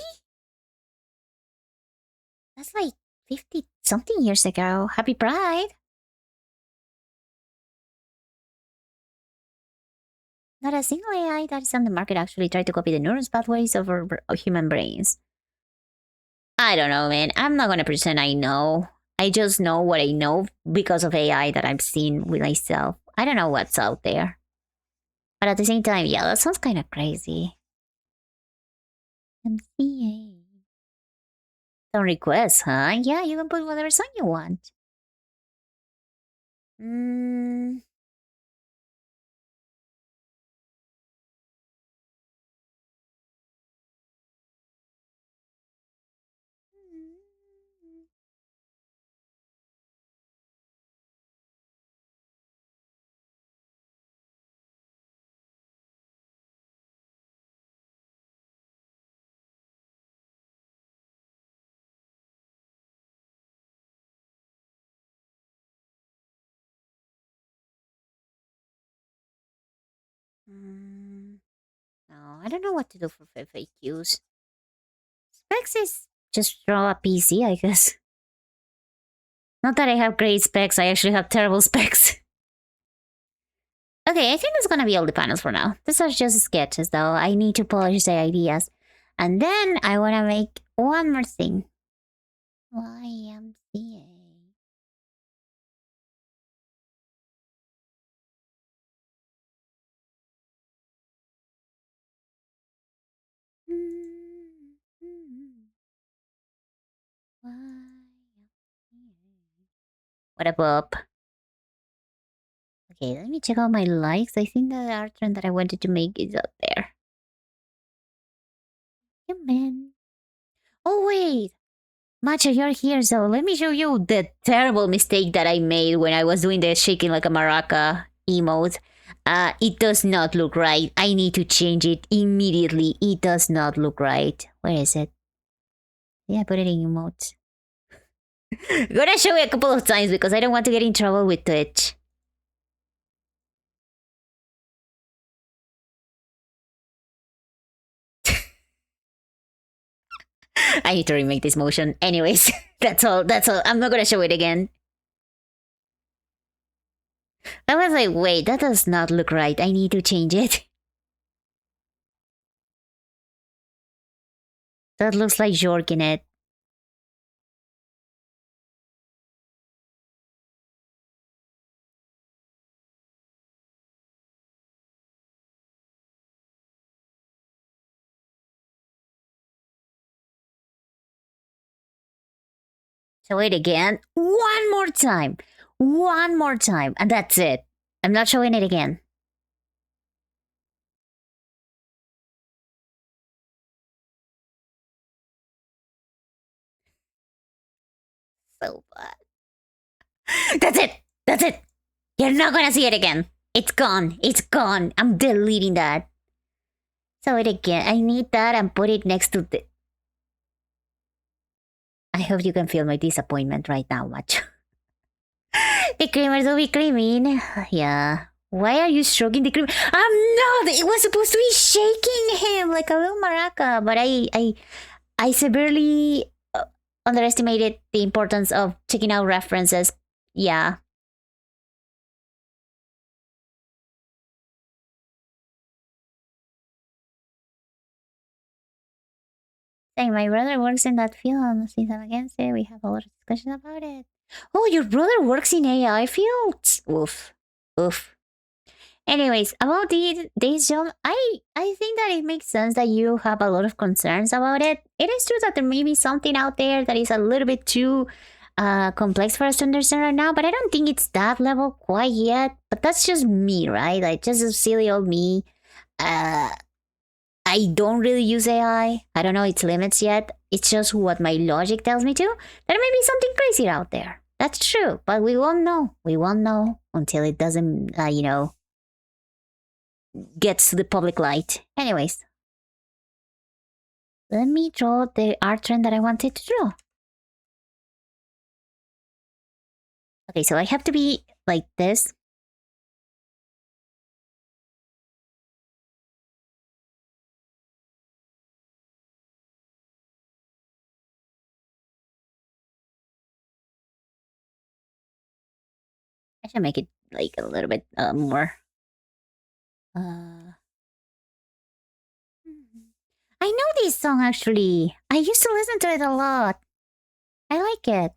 That's like 50 something years ago. Happy Pride. Not a single AI that is on the market actually tried to copy the neurons pathways of our human brains. I don't know, man. I'm not gonna pretend I know. I just know what I know because of AI that I've seen with myself. I don't know what's out there. But at the same time, yeah, that sounds kind of crazy. MCA. Some requests, huh? Yeah, you can put whatever song you want. No, I don't know what to do for FAQs. Specs is just draw a PC, I guess. Not that I have great specs, I actually have terrible specs. Okay, I think that's gonna be all the panels for now. These are just sketches though. I need to polish the ideas. And then I wanna make one more thing. YMCA. What up? Okay, let me check out my likes. I think the art trend that I wanted to make is up there. Yeah, man. Oh, wait. Macho, you're here, so let me show you the terrible mistake that I made when I was doing the shaking like a maraca emote. It does not look right. I need to change it immediately. It does not look right. Where is it? Yeah, I put it in emotes. Gonna show it a couple of times because I don't want to get in trouble with Twitch. I need to remake this motion. Anyways, that's all. I'm not gonna show it again. I was like, wait, that does not look right. I need to change it. That looks like Jork in it. So wait again. One more time. One more time. And that's it. I'm not showing it again. So bad. That's it. That's it. You're not gonna see it again. It's gone. It's gone. I'm deleting that. So it again. I need that and put it next to the... I hope you can feel my disappointment right now, much. The creamers will be creaming. Yeah. Why are you stroking the cream? I'm not. It was supposed to be shaking him like a little maraca, but I severely underestimated the importance of checking out references. Yeah. Hey, my brother works in that field, and since I'm against it, we have a lot of discussion about it. Oh, your brother works in AI fields? Oof. Oof. Anyways, about this job, I think that it makes sense that you have a lot of concerns about it. It is true that there may be something out there that is a little bit too complex for us to understand right now, but I don't think it's that level quite yet. But that's just me, right? Like, just a silly old me. I don't really use AI. I don't know its limits yet. It's just what my logic tells me to. There may be something crazy out there. That's true, but we won't know. We won't know until it doesn't, gets to the public light. Anyways, let me draw the art trend that I wanted to draw. Okay, so I have to be like this. I should make it like a little bit more. I know this song actually. I used to listen to it a lot. I like it.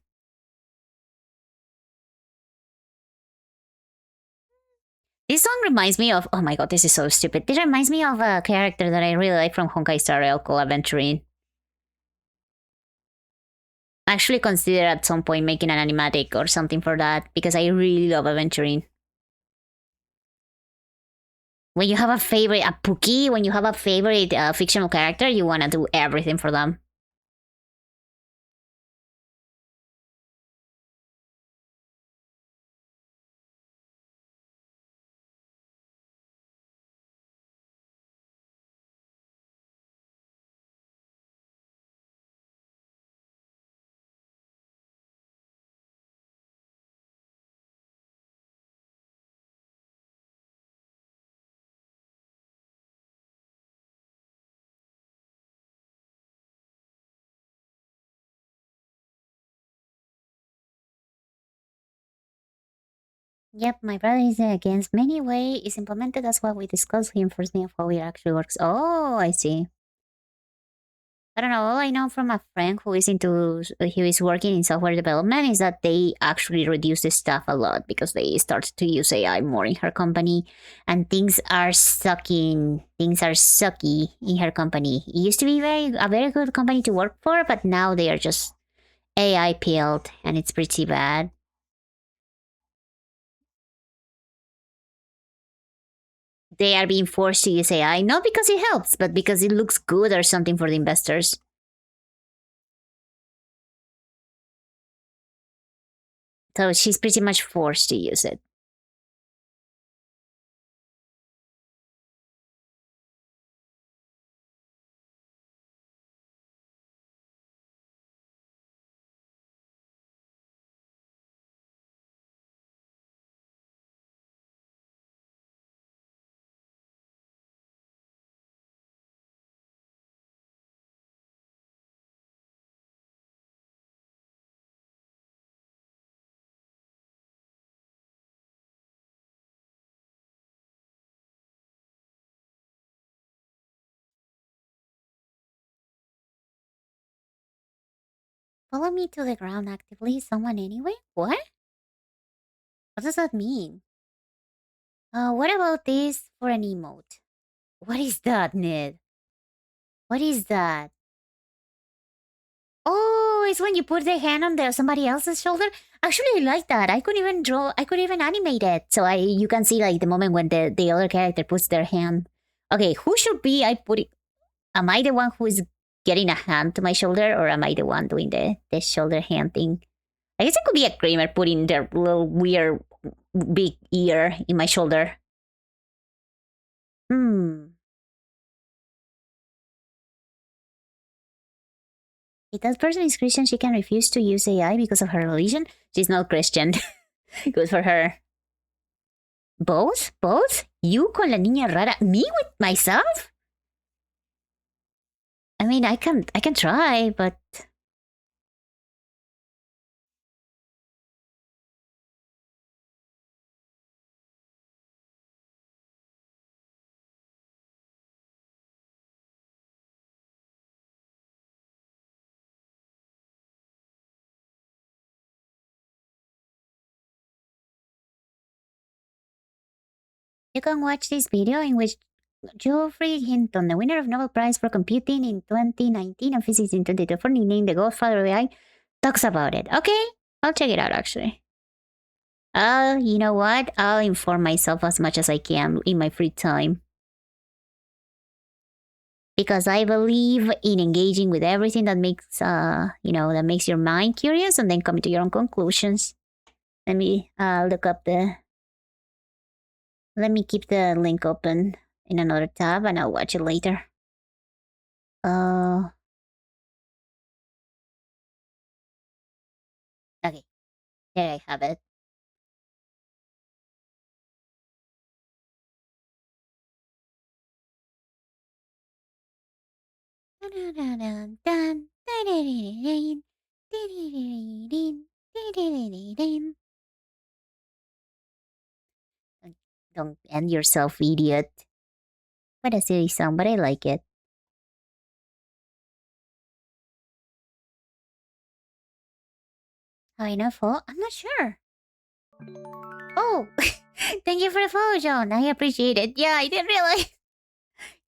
This song reminds me of, oh my god, this is so stupid. This reminds me of a character that I really like from Honkai Star Rail called Aventurine. I actually consider at some point making an animatic or something for that because I really love Aventurine. When you have a favorite, a Pookie, when you have a favorite fictional character, you want to do everything for them. Yep, my brother is against many way is implemented. That's why we discuss him first of how it actually works. Oh, I see. I don't know. All I know from a friend who is working in software development is that they actually reduce the staff a lot because they started to use AI more in her company, and things are sucky in her company. It used to be a very good company to work for, but now they are just AI pilled, and it's pretty bad. They are being forced to use AI, not because it helps, but because it looks good or something for the investors. So she's pretty much forced to use it. Follow me to the ground actively. Someone anyway? What? What does that mean? What about this for an emote? What is that, Ned? What is that? Oh, it's when you put the hand on somebody else's shoulder. Actually, I like that. I could even animate it. So you can see like the moment when the other character puts their hand. Okay, who should be I putting? Am I the one who is getting a hand to my shoulder, or am I the one doing the shoulder hand thing? I guess it could be a Kramer putting their little weird big ear in my shoulder. If that person is Christian, she can refuse to use AI because of her religion. She's not Christian. Good for her. Both? Both? You con la niña rara? Me with myself? I mean, I can try, but... You can watch this video in which Geoffrey Hinton, the winner of Nobel Prize for Computing in 2019 and Physics in 2024, nicknamed the Godfather of AI, talks about it. Okay, I'll check it out actually. You know what? I'll inform myself as much as I can in my free time. Because I believe in engaging with everything that makes, that makes your mind curious and then coming to your own conclusions. Let me look up let me keep the link open in another tab and I'll watch it later. Okay, there I have it. Don't end yourself, idiot. What a silly song, but I like it. How I know follow? I'm not sure. Oh, thank you for the follow, John. I appreciate it. Yeah, I didn't realize.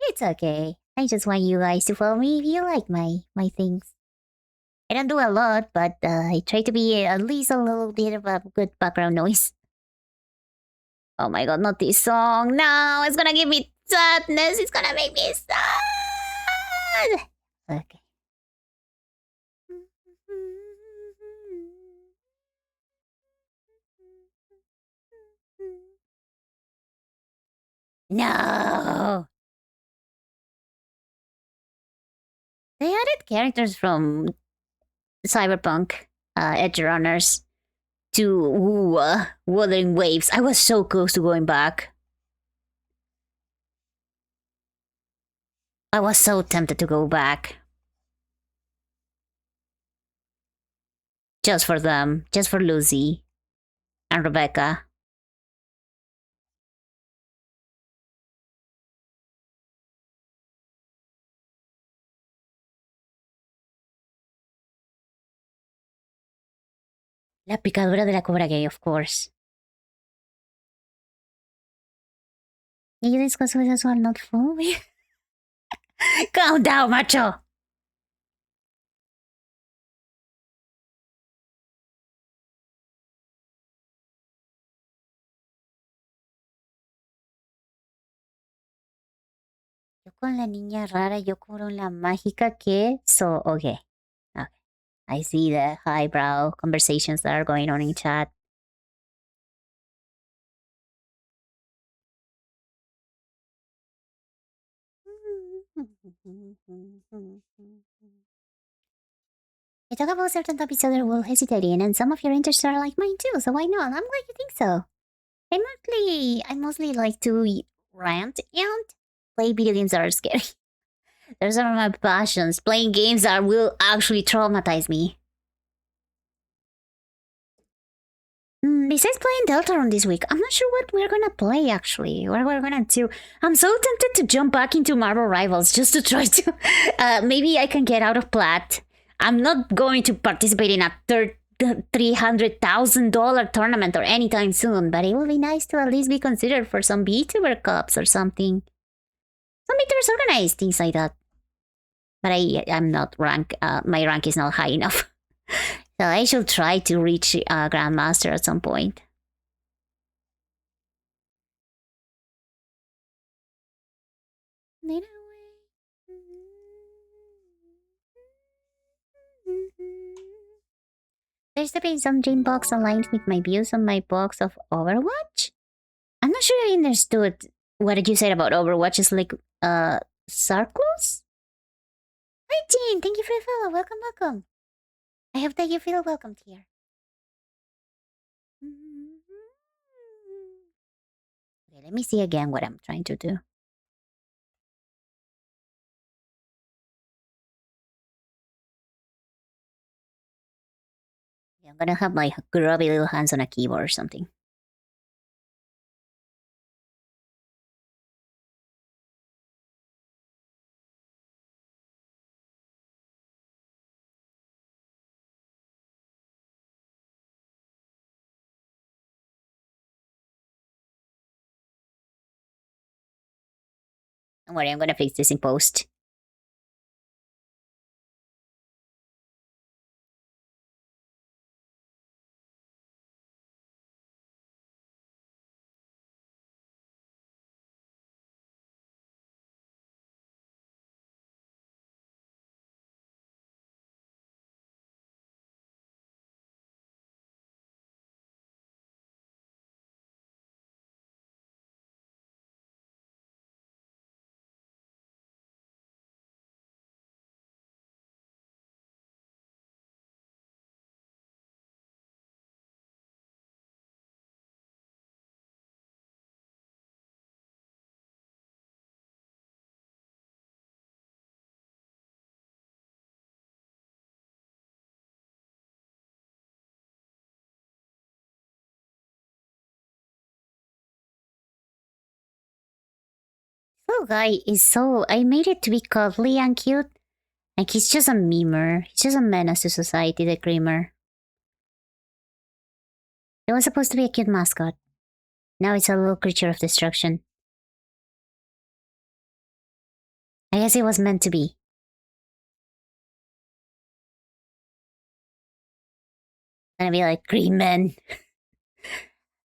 It's okay. I just want you guys to follow me if you like my things. I don't do a lot, but I try to be at least a little bit of a good background noise. Oh my god, not this song. No, it's gonna give me sadness. It's gonna make me sad. Okay. No. They added characters from Cyberpunk, Edge Runners, to Wuthering Waves. I was so close to going back. I was so tempted to go back. Just for them. Just for Lucy. And Rebecca. La picadura de la cobra gay, of course. You discuss with us while not full. Calm down, macho! Yo con la niña rara, yo con la mágica que... So, okay. Okay. I see the highbrow conversations that are going on in chat. I talk about certain topics that will hesitate in, and some of your interests are like mine too, so why not? I'm glad you think so. I mostly like to rant and play video games that are scary. Those are my passions. Playing games that will actually traumatize me. Besides playing Deltarune this week, I'm not sure what we're gonna play actually. What we're gonna do. I'm so tempted to jump back into Marvel Rivals just to try to... maybe I can get out of Plat I'm not going to participate in a $300,000 tournament or anytime soon, but it would be nice to at least be considered for some VTuber Cups or something. Some VTubers organize things like that. But I'm not my rank is not high enough. So I should try to reach Grandmaster at some point. There's definitely some dream box aligned with my views on my box of Overwatch. I'm not sure I understood what you said about Overwatch. Is like CIRCUS? Hi Jean, thank you for the follow. Welcome, welcome. I hope that you feel welcomed here. Okay, let me see again what I'm trying to do. I'm gonna have my grubby little hands on a keyboard or something. Don't worry, I'm gonna fix this in post. Little guy is so... I made it to be cuddly and cute. Like, he's just a memer. He's just a menace to society, the creamer. It was supposed to be a cute mascot. Now it's a little creature of destruction. I guess it was meant to be. Gonna be like, Green Man.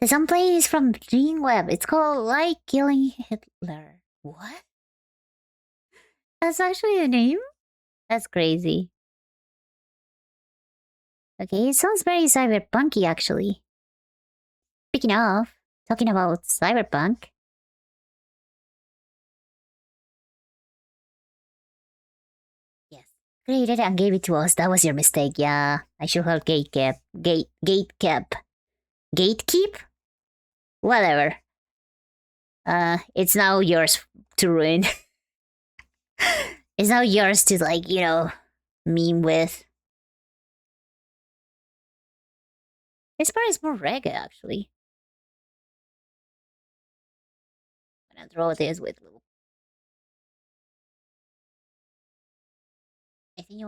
There's some place from Dreamweb. It's called Like Killing Hitler. What? That's actually a name? That's crazy. Okay, it sounds very cyberpunky actually. Speaking of, talking about cyberpunk. Yes. Created and gave it to us. That was your mistake, yeah. I should have gatekept. Gatekeep? Whatever. It's now yours to ruin. It's now yours to, like, you know, meme with. This part is more reggae, actually. I'm gonna draw this with little. I think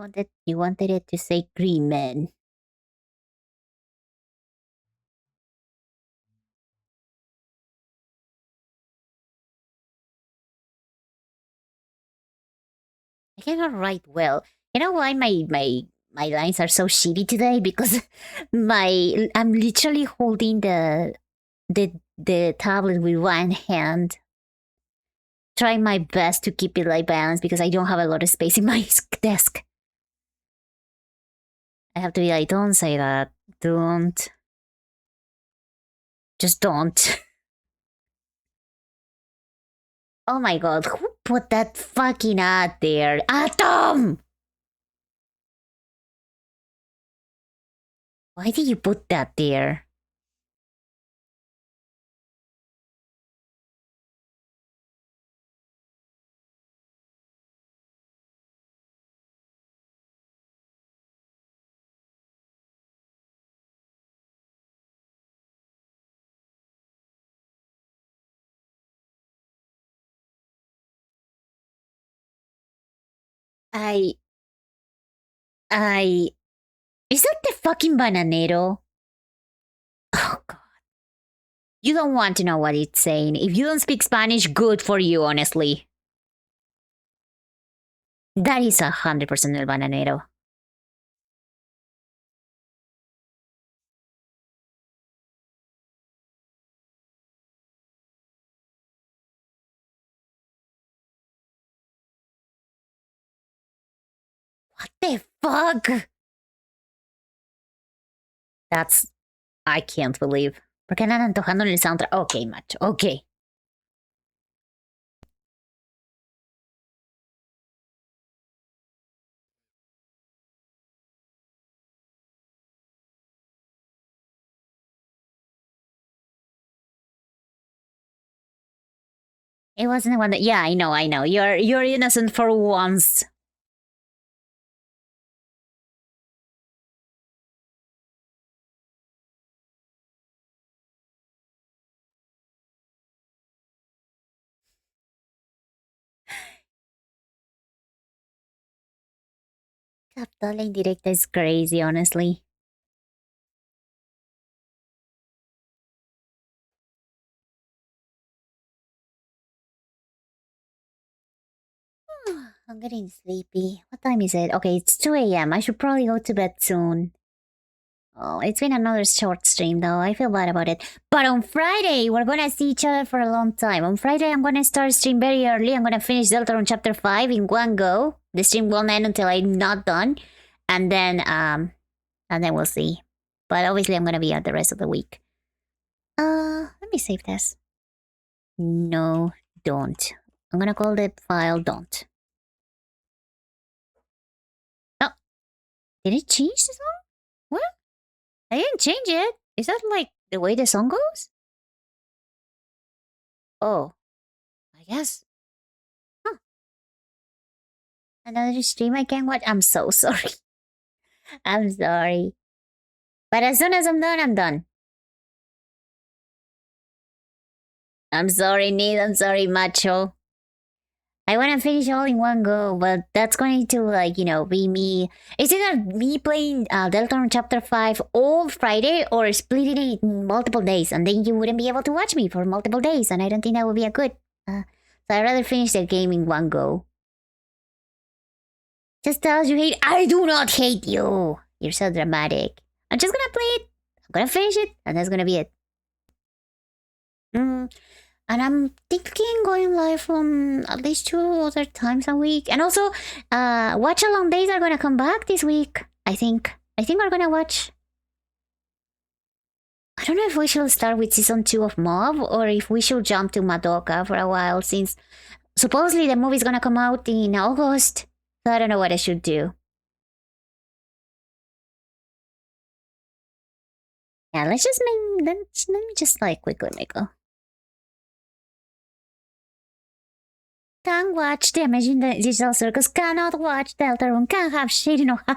you wanted it to say Green Man. I cannot write well. You know why my lines are so shitty today? Because I'm literally holding the tablet with one hand, trying my best to keep it like balanced because I don't have a lot of space in my desk. I have to be like, don't say that. Don't. Just don't. Oh my god, who put that fucking ad there? Atom! Why did you put that there? Is that the fucking bananero? Oh god. You don't want to know what it's saying. If you don't speak Spanish, good for you, honestly. That is 100% el bananero. What the fuck? That's... I can't believe. ¿Por qué andan antojando en el soundtrack? Okay, macho. Okay. It wasn't the one that... Yeah, I know. You're innocent for once. Capta la indirecta is crazy, honestly. I'm getting sleepy. What time is it? Okay, it's 2 a.m. I should probably go to bed soon. Oh, it's been another short stream though. I feel bad about it. But on Friday, we're gonna see each other for a long time. On Friday, I'm gonna start stream very early. I'm gonna finish Deltarune Chapter 5 in one go. The stream won't end until I'm not done. And then we'll see. But obviously, I'm gonna be out the rest of the week. Let me save this. No, don't. I'm gonna call the file don't. Oh, did it change the song? What? I didn't change it. Is that like the way the song goes? Oh, I guess. Huh. Another stream I can't watch? I'm so sorry. I'm sorry. But as soon as I'm done, I'm done. I'm sorry, Nate. I'm sorry, Macho. I want to finish all in one go, but that's going to, like, you know, be me. It's either me playing Deltarune Chapter 5 all Friday or splitting it in multiple days, and then you wouldn't be able to watch me for multiple days, and I don't think that would be a good... so I'd rather finish the game in one go. Just tell us you hate... I do not hate you! You're so dramatic. I'm just gonna play it, I'm gonna finish it, and that's gonna be it. And I'm thinking going live on at least 2 other times a week. And also, watch along days are gonna come back this week. I think we're gonna watch... I don't know if we should start with season 2 of Mob or if we should jump to Madoka for a while, since supposedly the movie's gonna come out in August. So I don't know what I should do. Yeah, let me just like quickly make a... Can't watch the Amazing Digital Circus, cannot watch Deltarune, can't have shit in Ohio.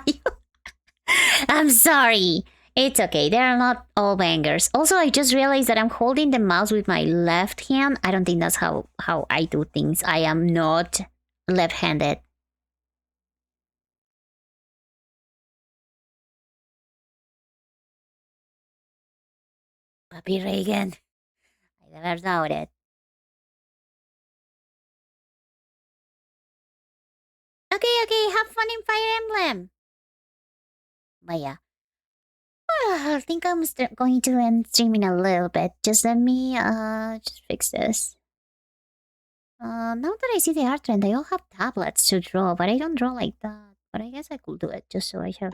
I'm sorry. It's okay, they are not all bangers. Also, I just realized that I'm holding the mouse with my left hand. I don't think that's how I do things. I am not left-handed. Papi Reagan. I never doubt it. Okay, have fun in Fire Emblem. But yeah. I think I'm going to end streaming a little bit. Just let me just fix this. Now that I see the art trend, they all have tablets to draw, but I don't draw like that. But I guess I could do it just so I have...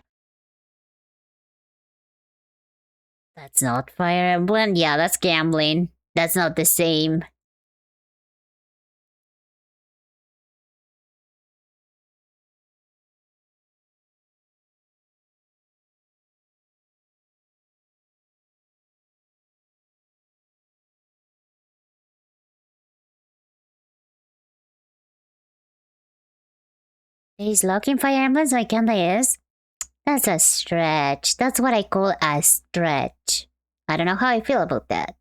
That's not Fire Emblem. Yeah, that's gambling. That's not the same. There is luck in Fire Emblem, so I can't is. That's a stretch. That's what I call a stretch. I don't know how I feel about that.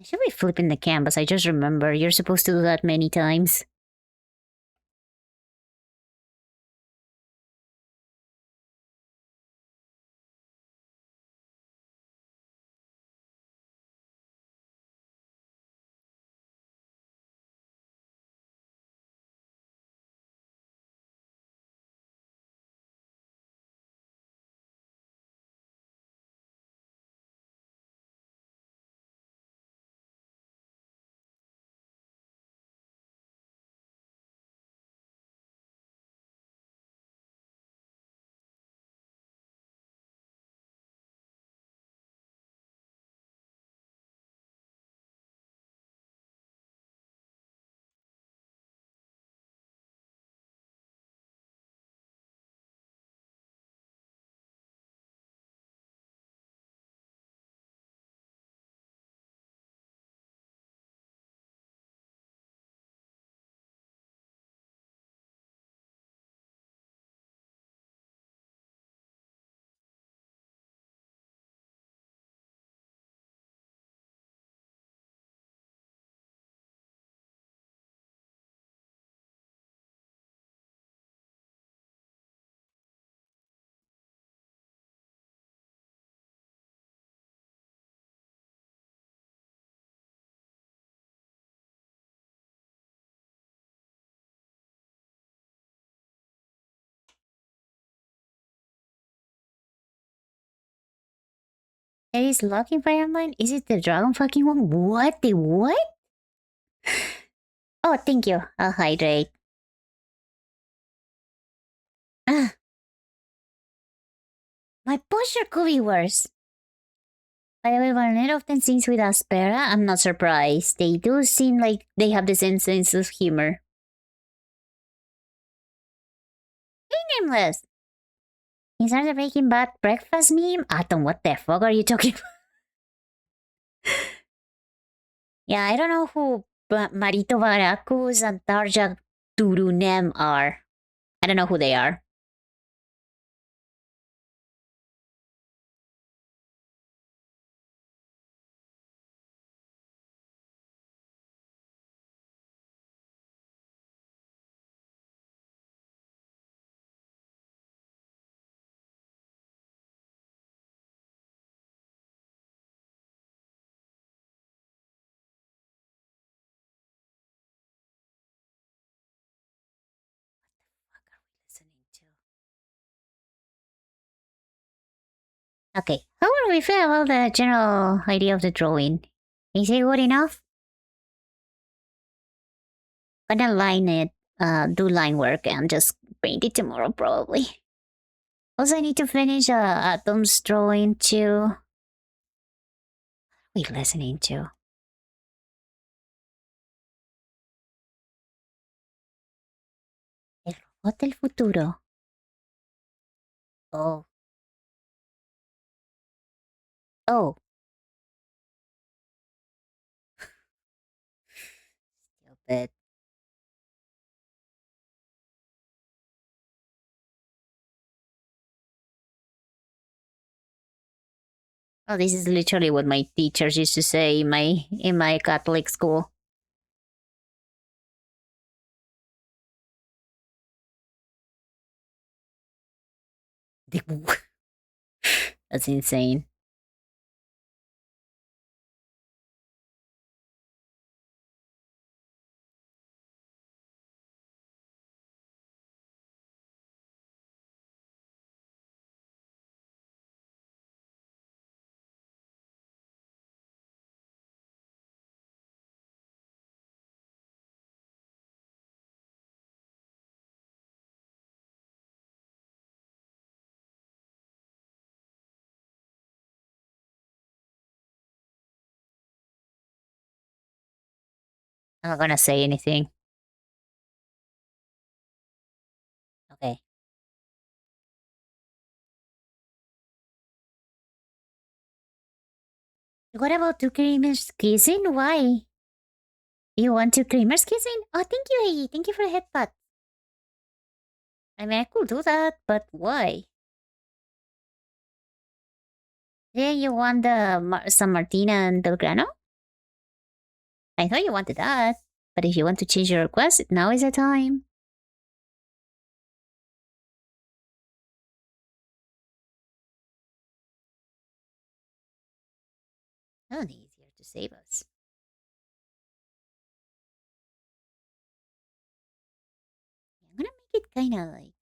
I should be flipping the canvas. I just remember you're supposed to do that many times. It is locking fire mine? Is it the dragon fucking one? What? The what? Oh, thank you. I'll hydrate. Ah. My posture could be worse. By the way, Barnett often sings with Aspera. I'm not surprised. They do seem like they have the same sense of humor. Hey, Nameless! Is that the Breaking Bad breakfast meme? Atom, what the fuck are you talking about? Yeah, I don't know who Marito Baracus and Tarja Turunem are. I don't know who they are. Okay, how would we feel about the general idea of the drawing? Is it good enough? Gonna line it, do line work and just paint it tomorrow probably. Also, I need to finish Atom's drawing too. What are we listening to? El robot del futuro. Oh. Oh. Stupid. Oh, this is literally what my teachers used to say in my Catholic school. That's insane. I'm not gonna say anything. Okay. What about two creamers kissing? Why? You want two creamers kissing? Oh, thank you, Iggy. Thank you for the headbutt. I mean, I could do that, but why? Yeah, you want the San Martina and Belgrano? I thought you wanted that. But if you want to change your request, now is the time. Oh, he's here to save us. I'm gonna make it kind of like...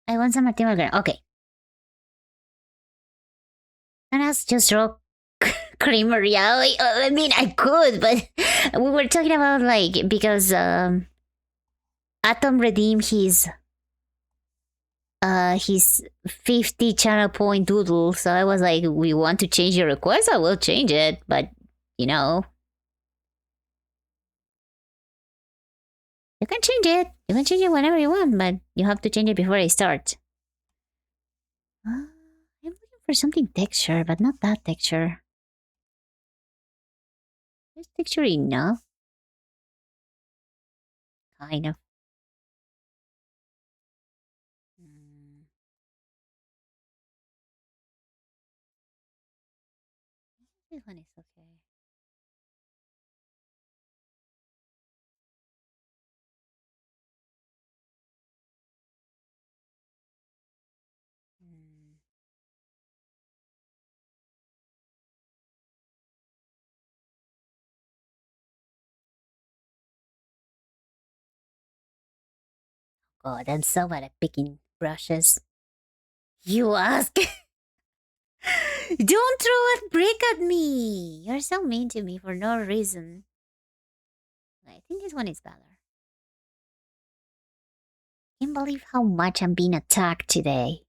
I want some Martin Margaret. Okay. And that's just draw Creamery. I mean, I could, but we were talking about like because Atom redeemed his 50 channel point doodle. So I was like, we want to change your request? I will change it, but you know, you can change it. You can change it whenever you want, but you have to change it before I start. I'm looking for something texture, but not that texture. Is texture enough? Kind of. This one is okay. God, I'm so bad at picking brushes. You ask? Don't throw a brick at me! You're so mean to me for no reason. I think this one is better. Can't believe how much I'm being attacked today.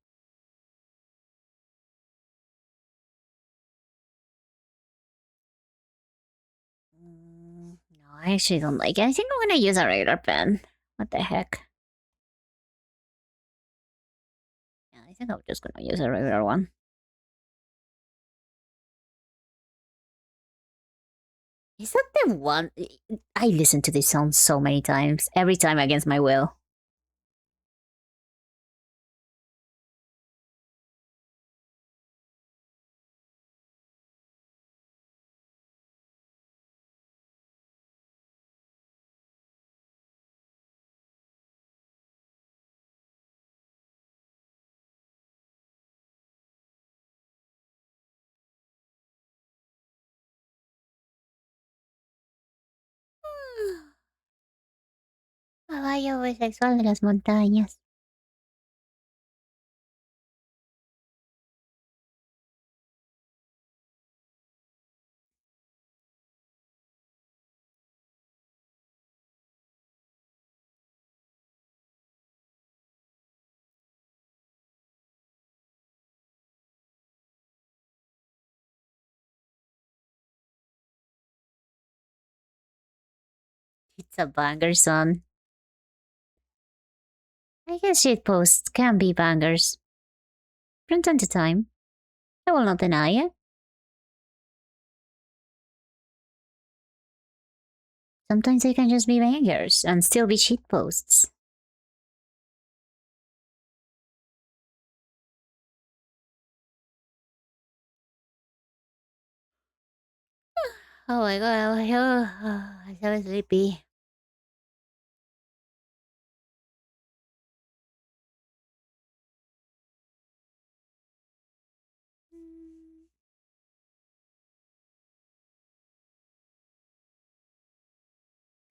No, I actually don't like it. I think I'm gonna use a regular pen. What the heck? Yeah, I think I'm just gonna use a regular one. Is that the one? I listen to this song so many times. Every time against my will. Caballo bisexual de las montañas. It's a banger song. I guess shitposts can be bangers. From time to time. I will not deny it. Sometimes they can just be bangers and still be shitposts. Oh my god, I'm so sleepy.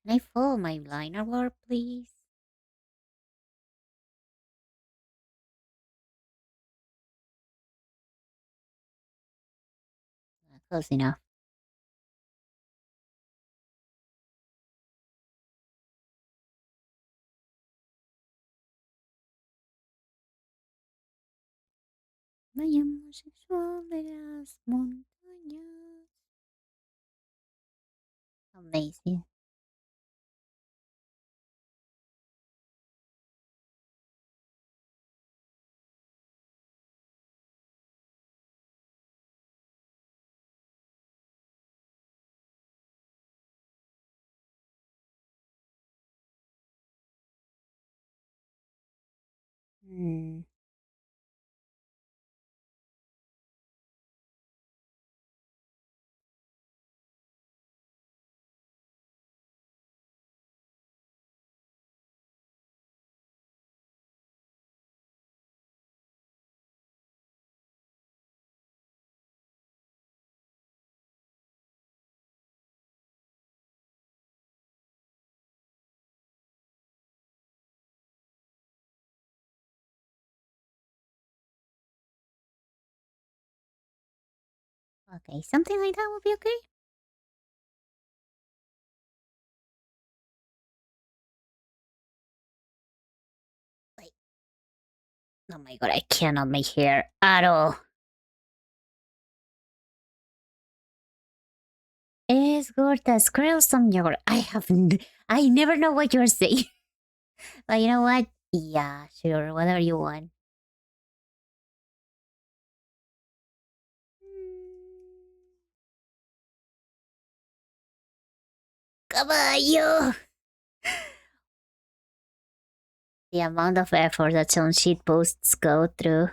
Can I follow my liner work, please? Close enough. Me llamo sexual de las montañas. Amazing. Okay, something like that would be okay. Wait. Oh my god, I cannot make hair at all. Es gorda, squirrel some yogurt. I never know what you're saying. But you know what? Yeah, sure, whatever you want. Caballo! The amount of effort that some shit posts go through.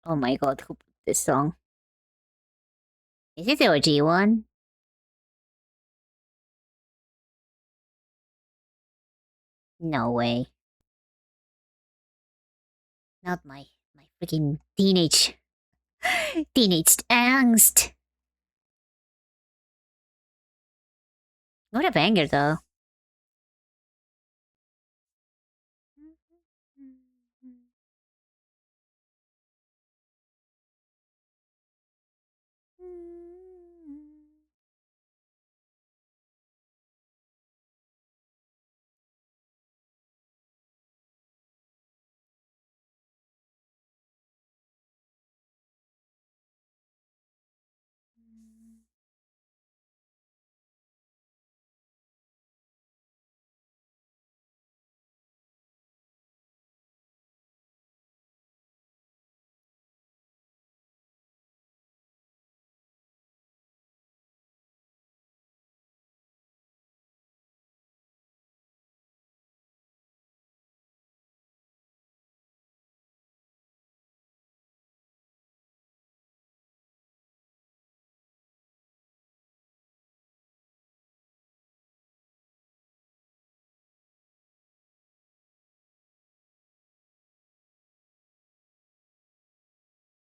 Oh my god, who put this song? Is it the OG one? No way. Not my freaking teenage angst. What a banger though.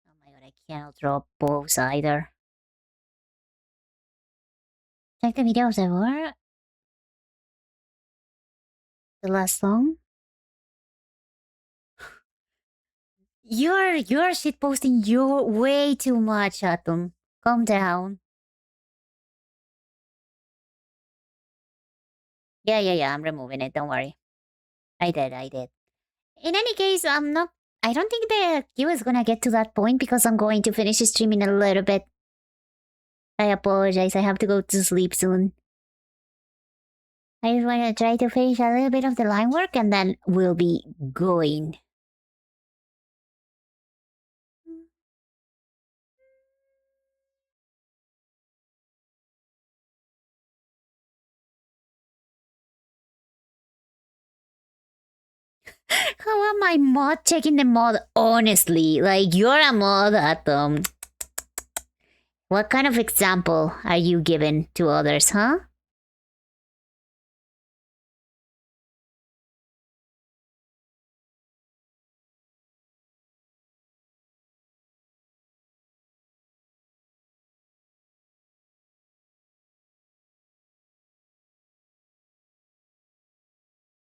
Oh my god, I cannot draw bows either. Check the videos ever. The last song. You're shitposting your way too much, Atom. Calm down. Yeah, I'm removing it, don't worry. I did. In any case, I don't think the queue is gonna get to that point because I'm going to finish streaming a little bit. I apologize, I have to go to sleep soon. I just wanna try to finish a little bit of the line work and then we'll be going. How am I mod checking the mod honestly? Like, you're a mod at What kind of example are you giving to others, huh?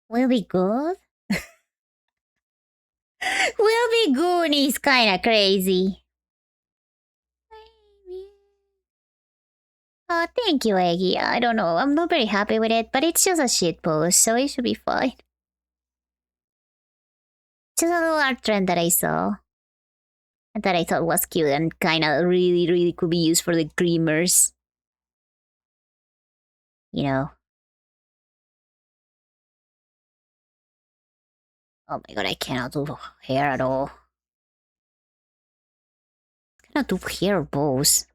Will be good? Will be Goonies kinda crazy. Oh, thank you, Eggy. I don't know. I'm not very happy with it, but it's just a shit post, so it should be fine. Just a little art trend that I saw. And that I thought was cute and kinda really could be used for the creamers. You know. Oh my god, I cannot do hair at all. I cannot do hair bows.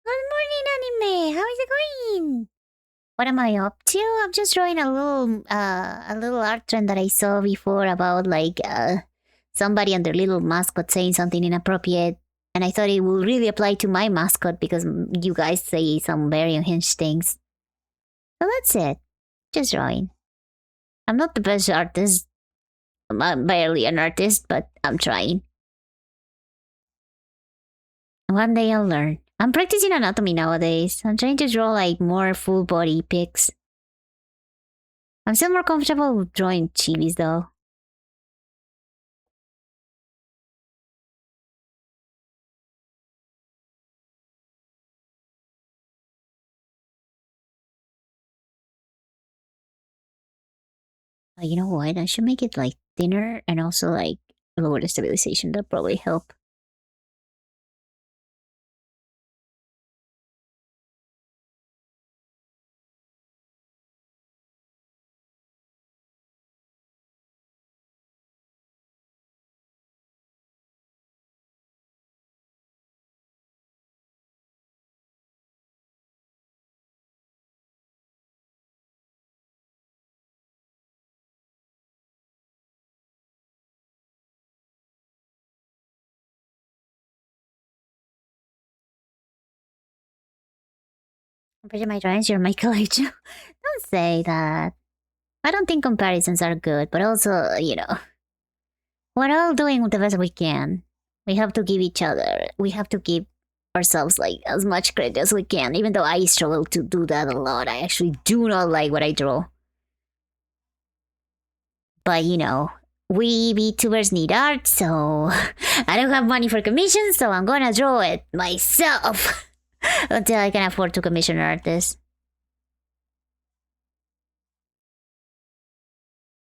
Good morning, anime. How is it going? What am I up to? I'm just drawing a little art trend that I saw before about like somebody and their little mascot saying something inappropriate, and I thought it would really apply to my mascot because you guys say some very unhinged things. So that's it. Just drawing. I'm not the best artist. I'm barely an artist, but I'm trying. One day I'll learn. I'm practicing anatomy nowadays. I'm trying to draw like more full body pics. I'm still more comfortable with drawing chibis though. You know what? I should make it like thinner and also like lower the stabilization. That'll probably help. Compared to my drawings, you're Michelangelo. Don't say that. I don't think comparisons are good, but also, you know, we're all doing the best we can. We have to give each other, we have to give ourselves like as much credit as we can, even though I struggle to do that a lot. I actually do not like what I draw. But you know, we VTubers need art, so I don't have money for commissions, so I'm gonna draw it myself until I can afford to commission an artist.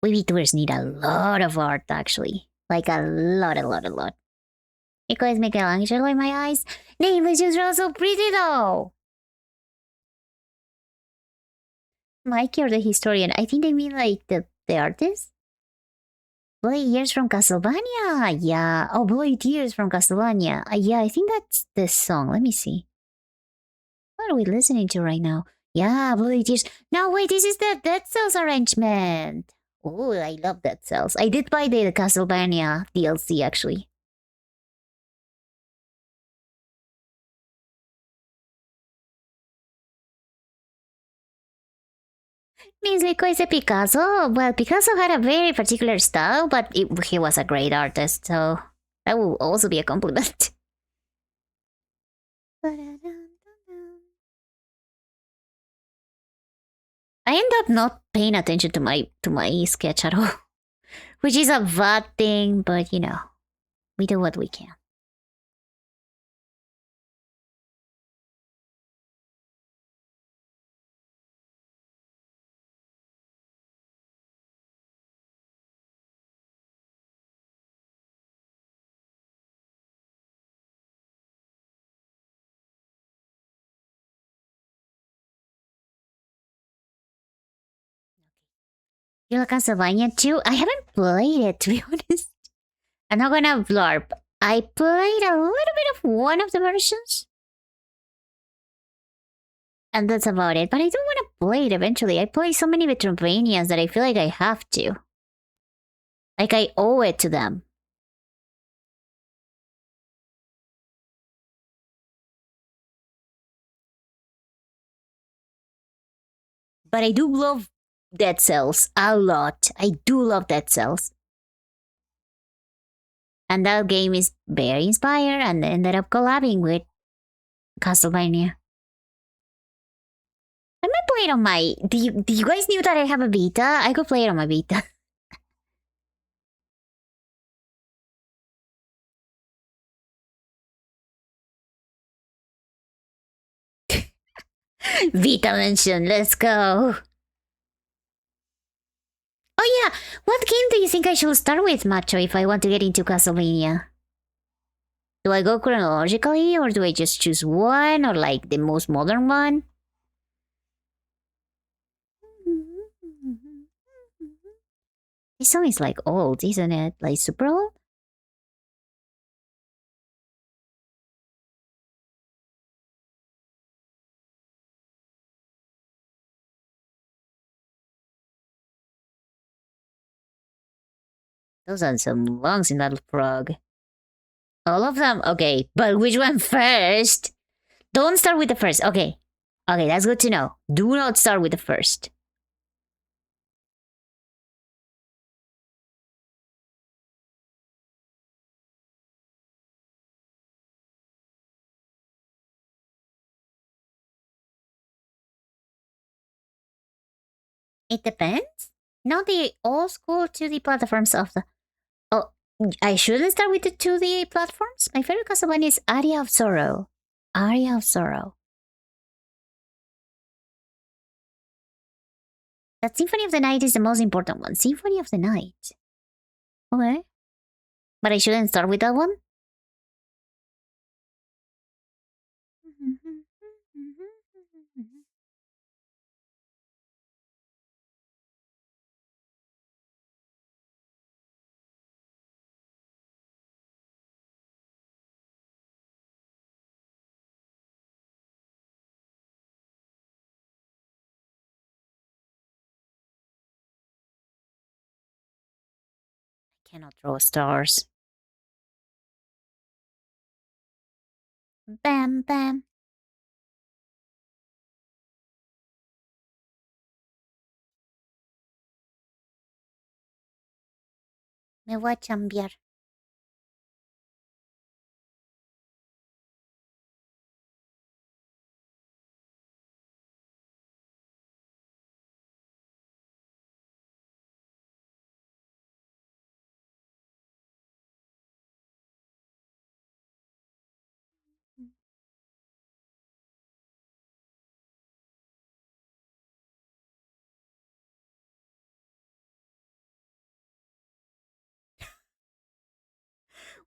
We VTubers need a lot of art, actually. Like a lot. Echo is Michelangelo in my eyes. Nameless just draw so pretty though. Mikey or the historian? I think they mean like the artist. Bloody Years from Castlevania. Yeah. Oh, Bloody Tears from Castlevania. Yeah, I think that's the song. Let me see. What are we listening to right now? Yeah, Bloody Tears. No, wait, this is the Dead Cells arrangement. Oh, I love Dead Cells. I did buy the Castlevania DLC actually. Means Rico is a Picasso? Well, Picasso had a very particular style, but he was a great artist, so that will also be a compliment. I end up not paying attention to my sketch at all, which is a bad thing, but you know, we do what we can. You like Castlevania too? I haven't played it, to be honest. I'm not gonna blarp. I played a little bit of one of the versions. And that's about it. But I do want to play it eventually. I play so many Metroidvanias that I feel like I have to. Like I owe it to them. But I do love Dead Cells a lot. I do love Dead Cells. And that game is very inspired and ended up collabing with Castlevania. I might play it on my... Do you guys knew that I have a Vita? I could play it on my Vita. Vita mention, let's go. Oh yeah, what game do you think I should start with, Macho, if I want to get into Castlevania? Do I go chronologically, or do I just choose one, or like the most modern one? This song is like old, isn't it? Like super old? Those are some lungs in that frog. All of them? Okay, but which one first? Don't start with the first. Okay. Okay, that's good to know. Do not start with the first. It depends. Not the old school 2D platforms of the... Oh, I shouldn't start with the 2D platforms? My favorite Castlevania is Aria of Sorrow. Aria of Sorrow. That Symphony of the Night is the most important one. Symphony of the Night. Okay. But I shouldn't start with that one? I cannot draw stars. Bam, bam. Me voy a cambiar.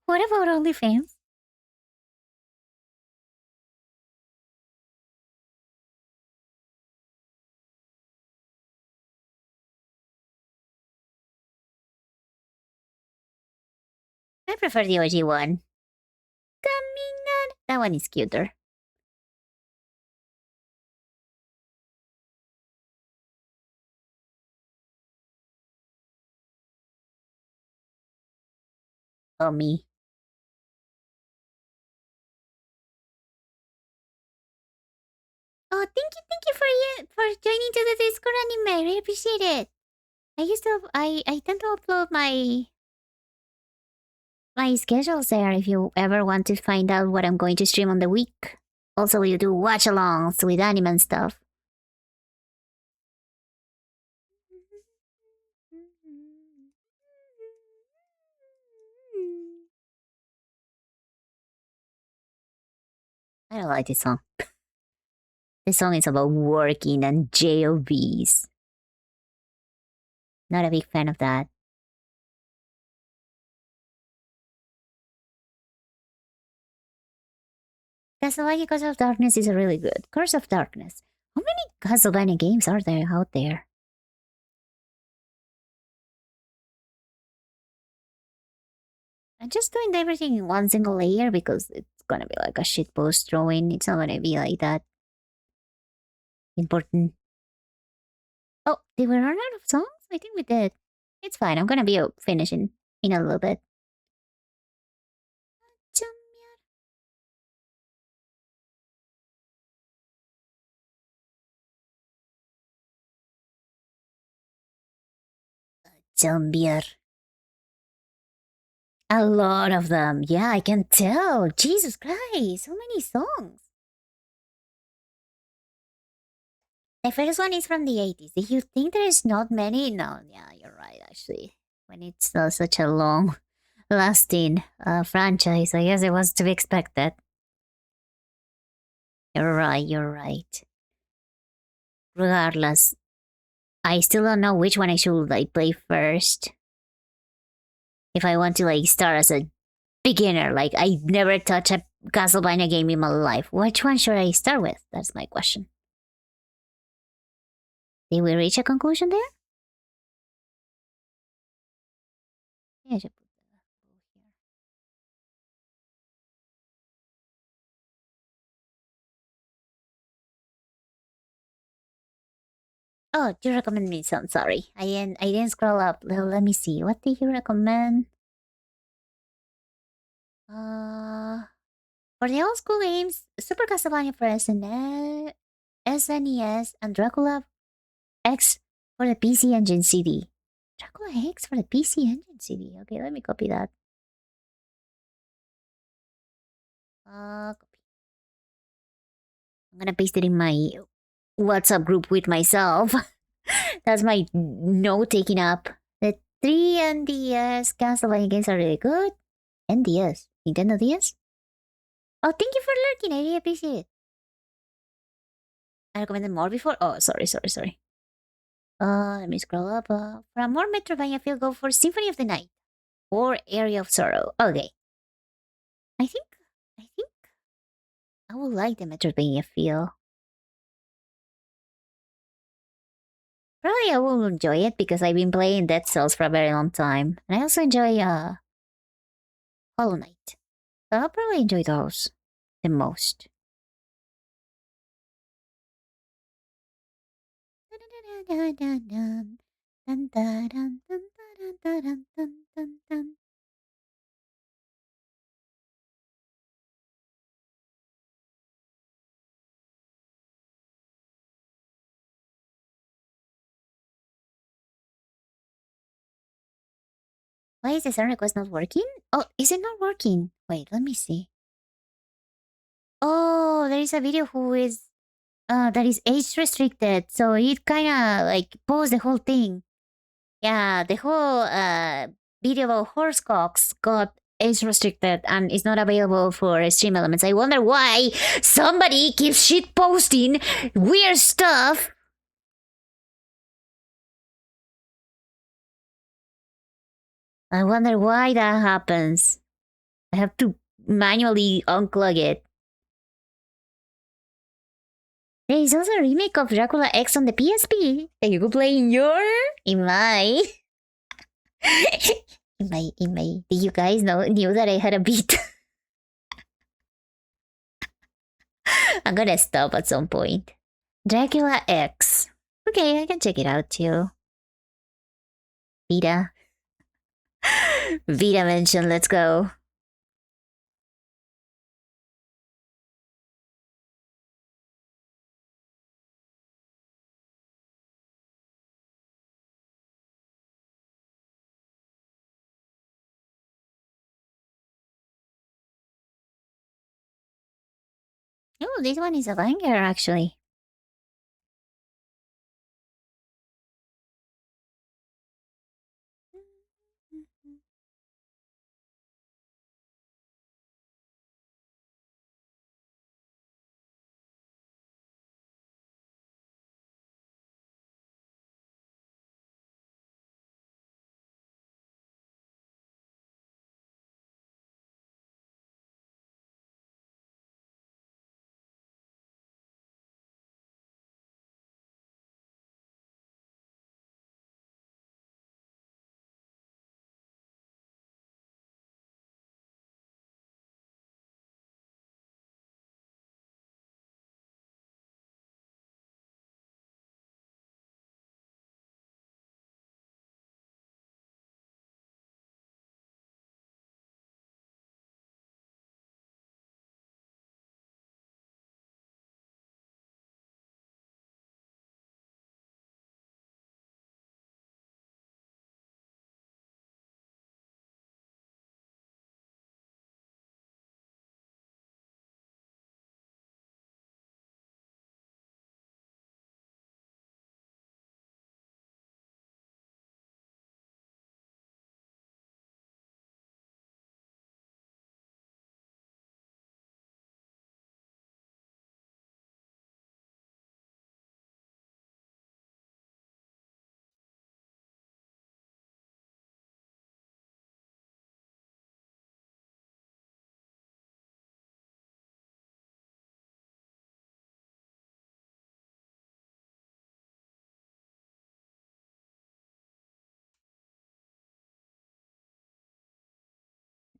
What about OnlyFans? I prefer the OG one. Caminar. That one is cuter. Oh, me. Oh, thank you for joining to the Discord anime. I really appreciate it. I tend to upload my schedules there if you ever want to find out what I'm going to stream on the week. Also, you do watch-alongs with anime and stuff. I don't like this song. This song is about working and JOBs. Not a big fan of that. Castlevania Curse of Darkness is really good. Curse of Darkness. How many Castlevania games are there out there? I'm just doing everything in one single layer because it's gonna be like a shitpost drawing. It's not gonna be like that important. Oh, did we run out of songs? I think we did. It's fine. I'm gonna be finishing in a little bit. Zombier. A lot of them. Yeah, I can tell. Jesus Christ, so many songs. The first one is from the 80s. Do you think there is not many? No, yeah, you're right, actually. When it's such a long-lasting franchise, I guess it was to be expected. You're right. Regardless, I still don't know which one I should, like, play first. If I want to, like, start as a beginner, like, I never touched a Castlevania game in my life. Which one should I start with? That's my question. Did we reach a conclusion there? Yeah, I should put that here. Oh, you recommend me some. Sorry, I didn't scroll up. Let me see. What did you recommend? For the old school games, Super Castlevania for SNES and Dracula X for the PC Engine CD. Dracula X for the PC Engine CD. Okay, let me copy that. Copy. I'm gonna paste it in my WhatsApp group with myself. That's my note taking up. The 3 NDS Castlevania games are really good. NDS. Nintendo DS? Oh, thank you for lurking. I really appreciate it. I recommended more before? Oh, sorry. Let me scroll up. For a more Metroidvania feel, go for Symphony of the Night or Area of Sorrow. Okay. I think I would like the Metroidvania feel. Probably I will enjoy it because I've been playing Dead Cells for a very long time. And I also enjoy Hollow Knight. So I'll probably enjoy those the most. Why is the sound request not working? Oh, is it not working? Wait, let me see. Oh, there is a video who is that is age restricted, so it kinda like paused the whole thing. Yeah, the whole video about Horsecox got age restricted and is not available for stream elements. I wonder why somebody keeps shit posting weird stuff. I wonder why that happens. I have to manually unclog it. There is also a remake of Dracula X on the PSP that you could play in my did you guys knew that I had a beat? I'm gonna stop at some point. Dracula X. Okay, I can check it out too. Vita. Vita mention, let's go. Oh, this one is a banger actually.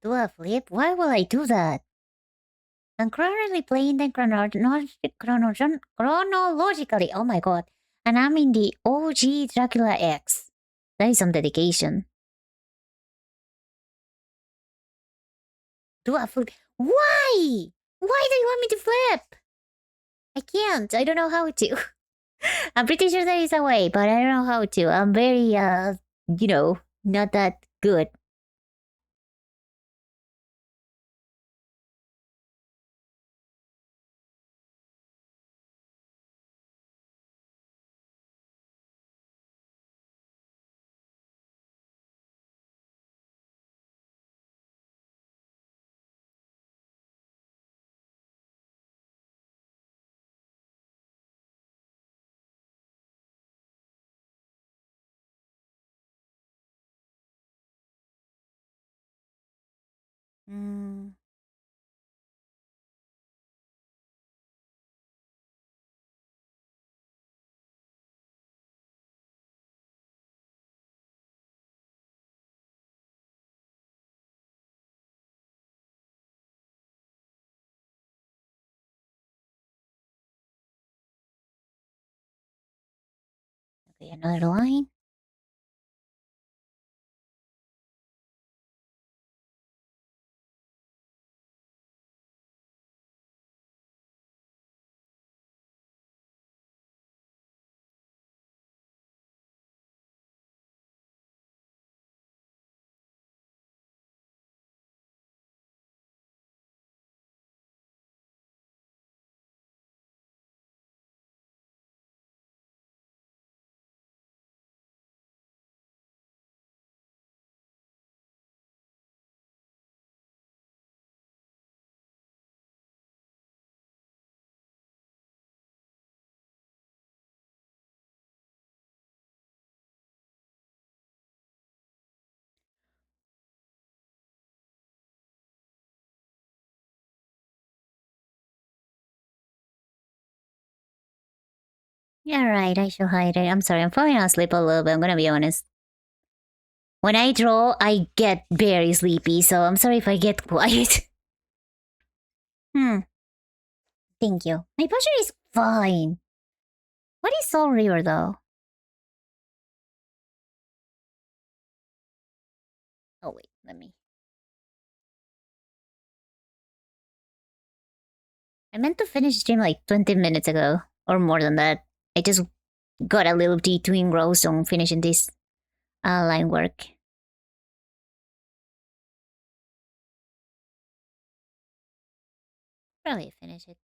Do a flip? Why will I do that? I'm currently playing them chronologically. Oh my god. And I'm in the OG Dracula X. That is some dedication. Do I flip? Why? Why do you want me to flip? I can't. I don't know how to. I'm pretty sure there is a way, but I don't know how to. I'm very, not that good. Mm. Okay, another line. Yeah, right, I should hide it. I'm sorry, I'm falling asleep a little bit, I'm gonna be honest. When I draw, I get very sleepy, so I'm sorry if I get quiet. Thank you. My posture is fine. What is Soul River, though? Oh, wait, let me... I meant to finish stream like 20 minutes ago, or more than that. I just got a little too engrossed on finishing this line work. Probably finish it.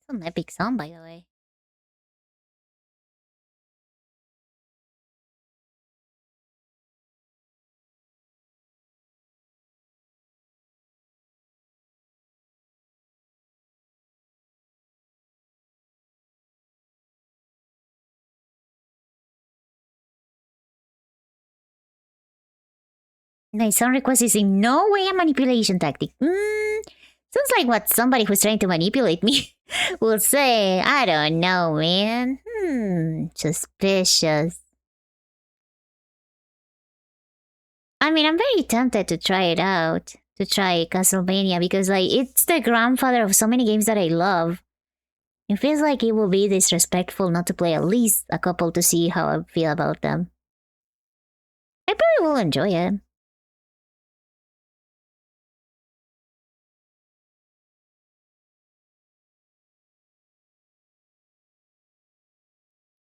It's an epic song, by the way. Nice song request is in no way a manipulation tactic. Sounds like what somebody who's trying to manipulate me will say. I don't know, man. Suspicious. I mean, I'm very tempted to try it out. To try Castlevania because, like, it's the grandfather of so many games that I love. It feels like it will be disrespectful not to play at least a couple to see how I feel about them. I probably will enjoy it.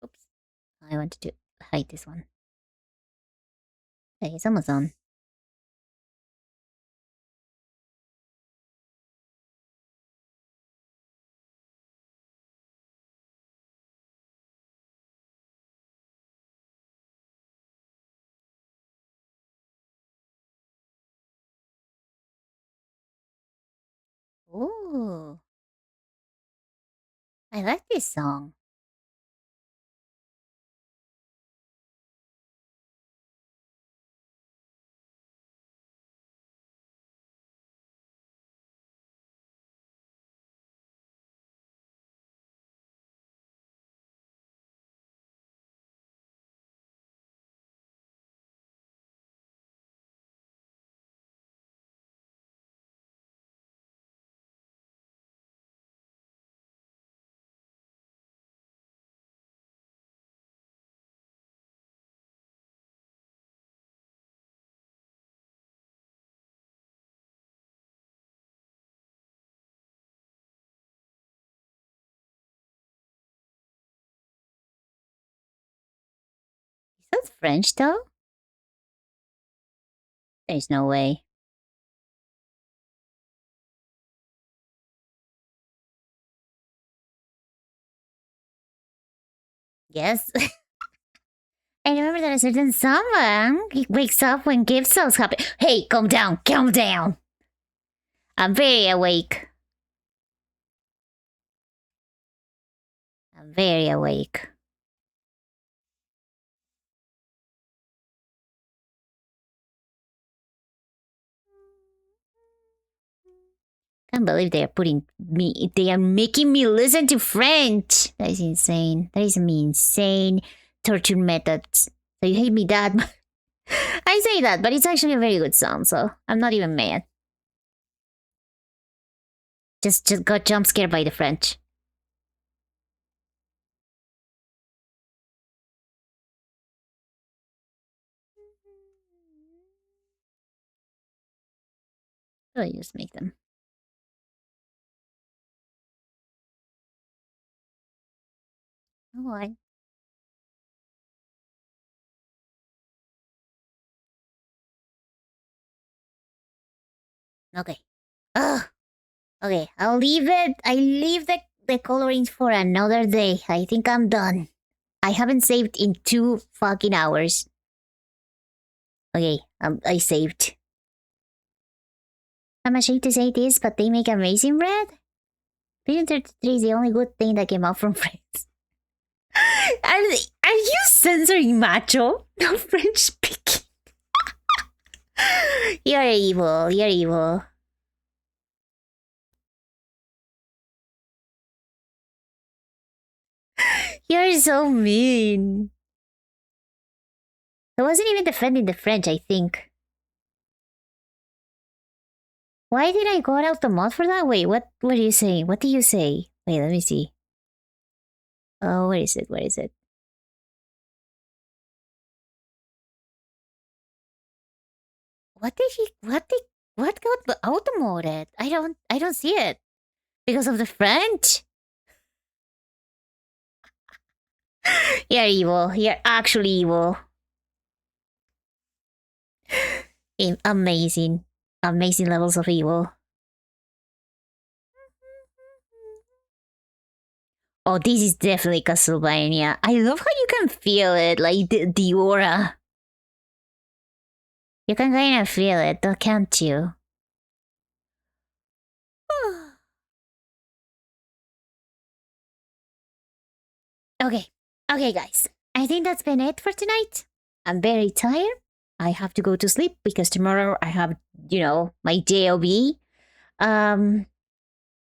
Oops. I wanted to hide this one. Hey, it's almost on. Ooh. I like this song. that French though? There's no way. Yes. I remember that a certain someone he wakes up when gift sales happen. Hey, calm down, calm down. I'm very awake. I'm very awake. Can't believe they are making me listen to French. That is insane. That is insane torture methods. So you hate me that much. I say that, but it's actually a very good song, so I'm not even mad. Just got jump scared by the French. So I just make them. Oh, I. Okay. Ugh. Okay, I'll leave it. I leave the colorings for another day. I think I'm done. I haven't saved in 2 fucking hours. Okay, I saved. I'm ashamed to say this, but they make amazing bread. 333 is the only good thing that came out from France. Are you censoring macho? No French speaking. You're evil. You're evil. You're so mean. I wasn't even defending the French, I think. Why did I go out the mod for that? Wait, what are you saying? What did you say? Wait, let me see. Oh, where is it? Where is it? What got auto-modded? I don't see it. Because of the French? You're evil. You're actually evil. Amazing. Amazing levels of evil. Oh, this is definitely Castlevania. I love how you can feel it, like the aura. You can kind of feel it, can't you? Okay. Okay, guys. I think that's been it for tonight. I'm very tired. I have to go to sleep because tomorrow I have, my JOB.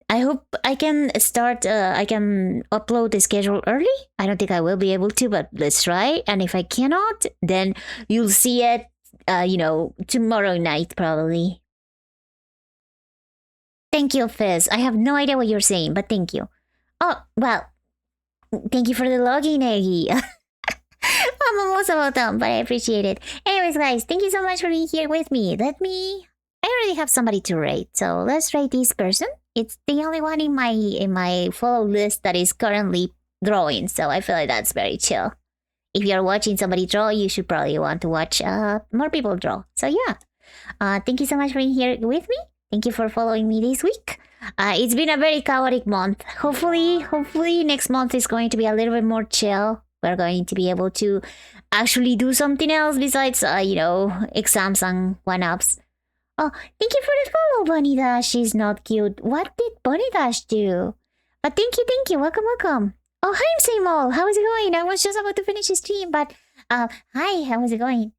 I hope I can I can upload the schedule early. I don't think I will be able to, but let's try. And if I cannot, then you'll see it, tomorrow night probably. Thank you, Fizz. I have no idea what you're saying, but thank you. Oh, well, thank you for the login, Eggy. I'm almost about done, but I appreciate it. Anyways, guys, thank you so much for being here with me. I already have somebody to rate, so let's rate this person. It's the only one in my follow list that is currently drawing, so I feel like that's very chill. If you're watching somebody draw, you should probably want to watch more people draw. So yeah, thank you so much for being here with me. Thank you for following me this week. It's been a very chaotic month. Hopefully next month is going to be a little bit more chill. We're going to be able to actually do something else besides, exams and one-ups. Oh, thank you for the follow, Bunny Dash. She's not cute. What did Bunny Dash do? But thank you. Welcome. Oh, hi, Seymour. How is it going? I was just about to finish the stream, but hi, how is it going?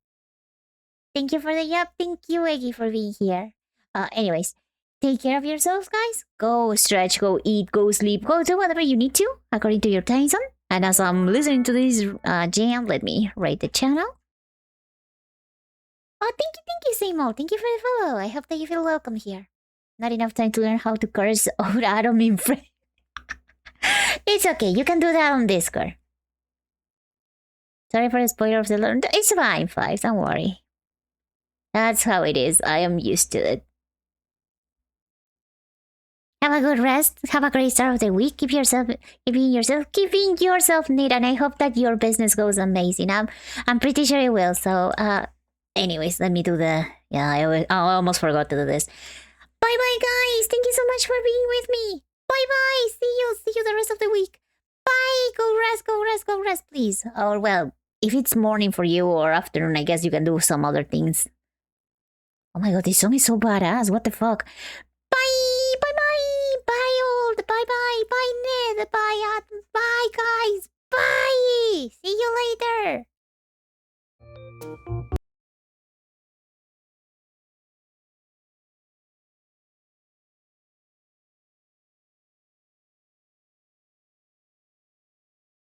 Thank you for the yup. Thank you, Eggy, for being here. Anyways, take care of yourselves, guys. Go stretch, go eat, go sleep, go do whatever you need to, according to your time zone. And as I'm listening to this jam, let me rate the channel. Oh, thank you, Seymour. Thank you for the follow. I hope that you feel welcome here. Not enough time to learn how to curse old Adam in French. It's okay. You can do that on Discord. Sorry for the spoiler of the learn. It's fine, Fives. Don't worry. That's how it is. I am used to it. Have a good rest. Have a great start of the week. Keep yourself, Nate, and I hope that your business goes amazing. I'm pretty sure it will. So, anyways, let me do the. Yeah, I almost forgot to do this. Bye, bye, guys. Thank you so much for being with me. Bye, bye. See you the rest of the week. Bye. Go rest, please. Or well, if it's morning for you or afternoon, I guess you can do some other things. Oh my god, this song is so badass. What the fuck? Bye, bye, bye, bye, old, bye, bye, bye, Ned, bye, bye,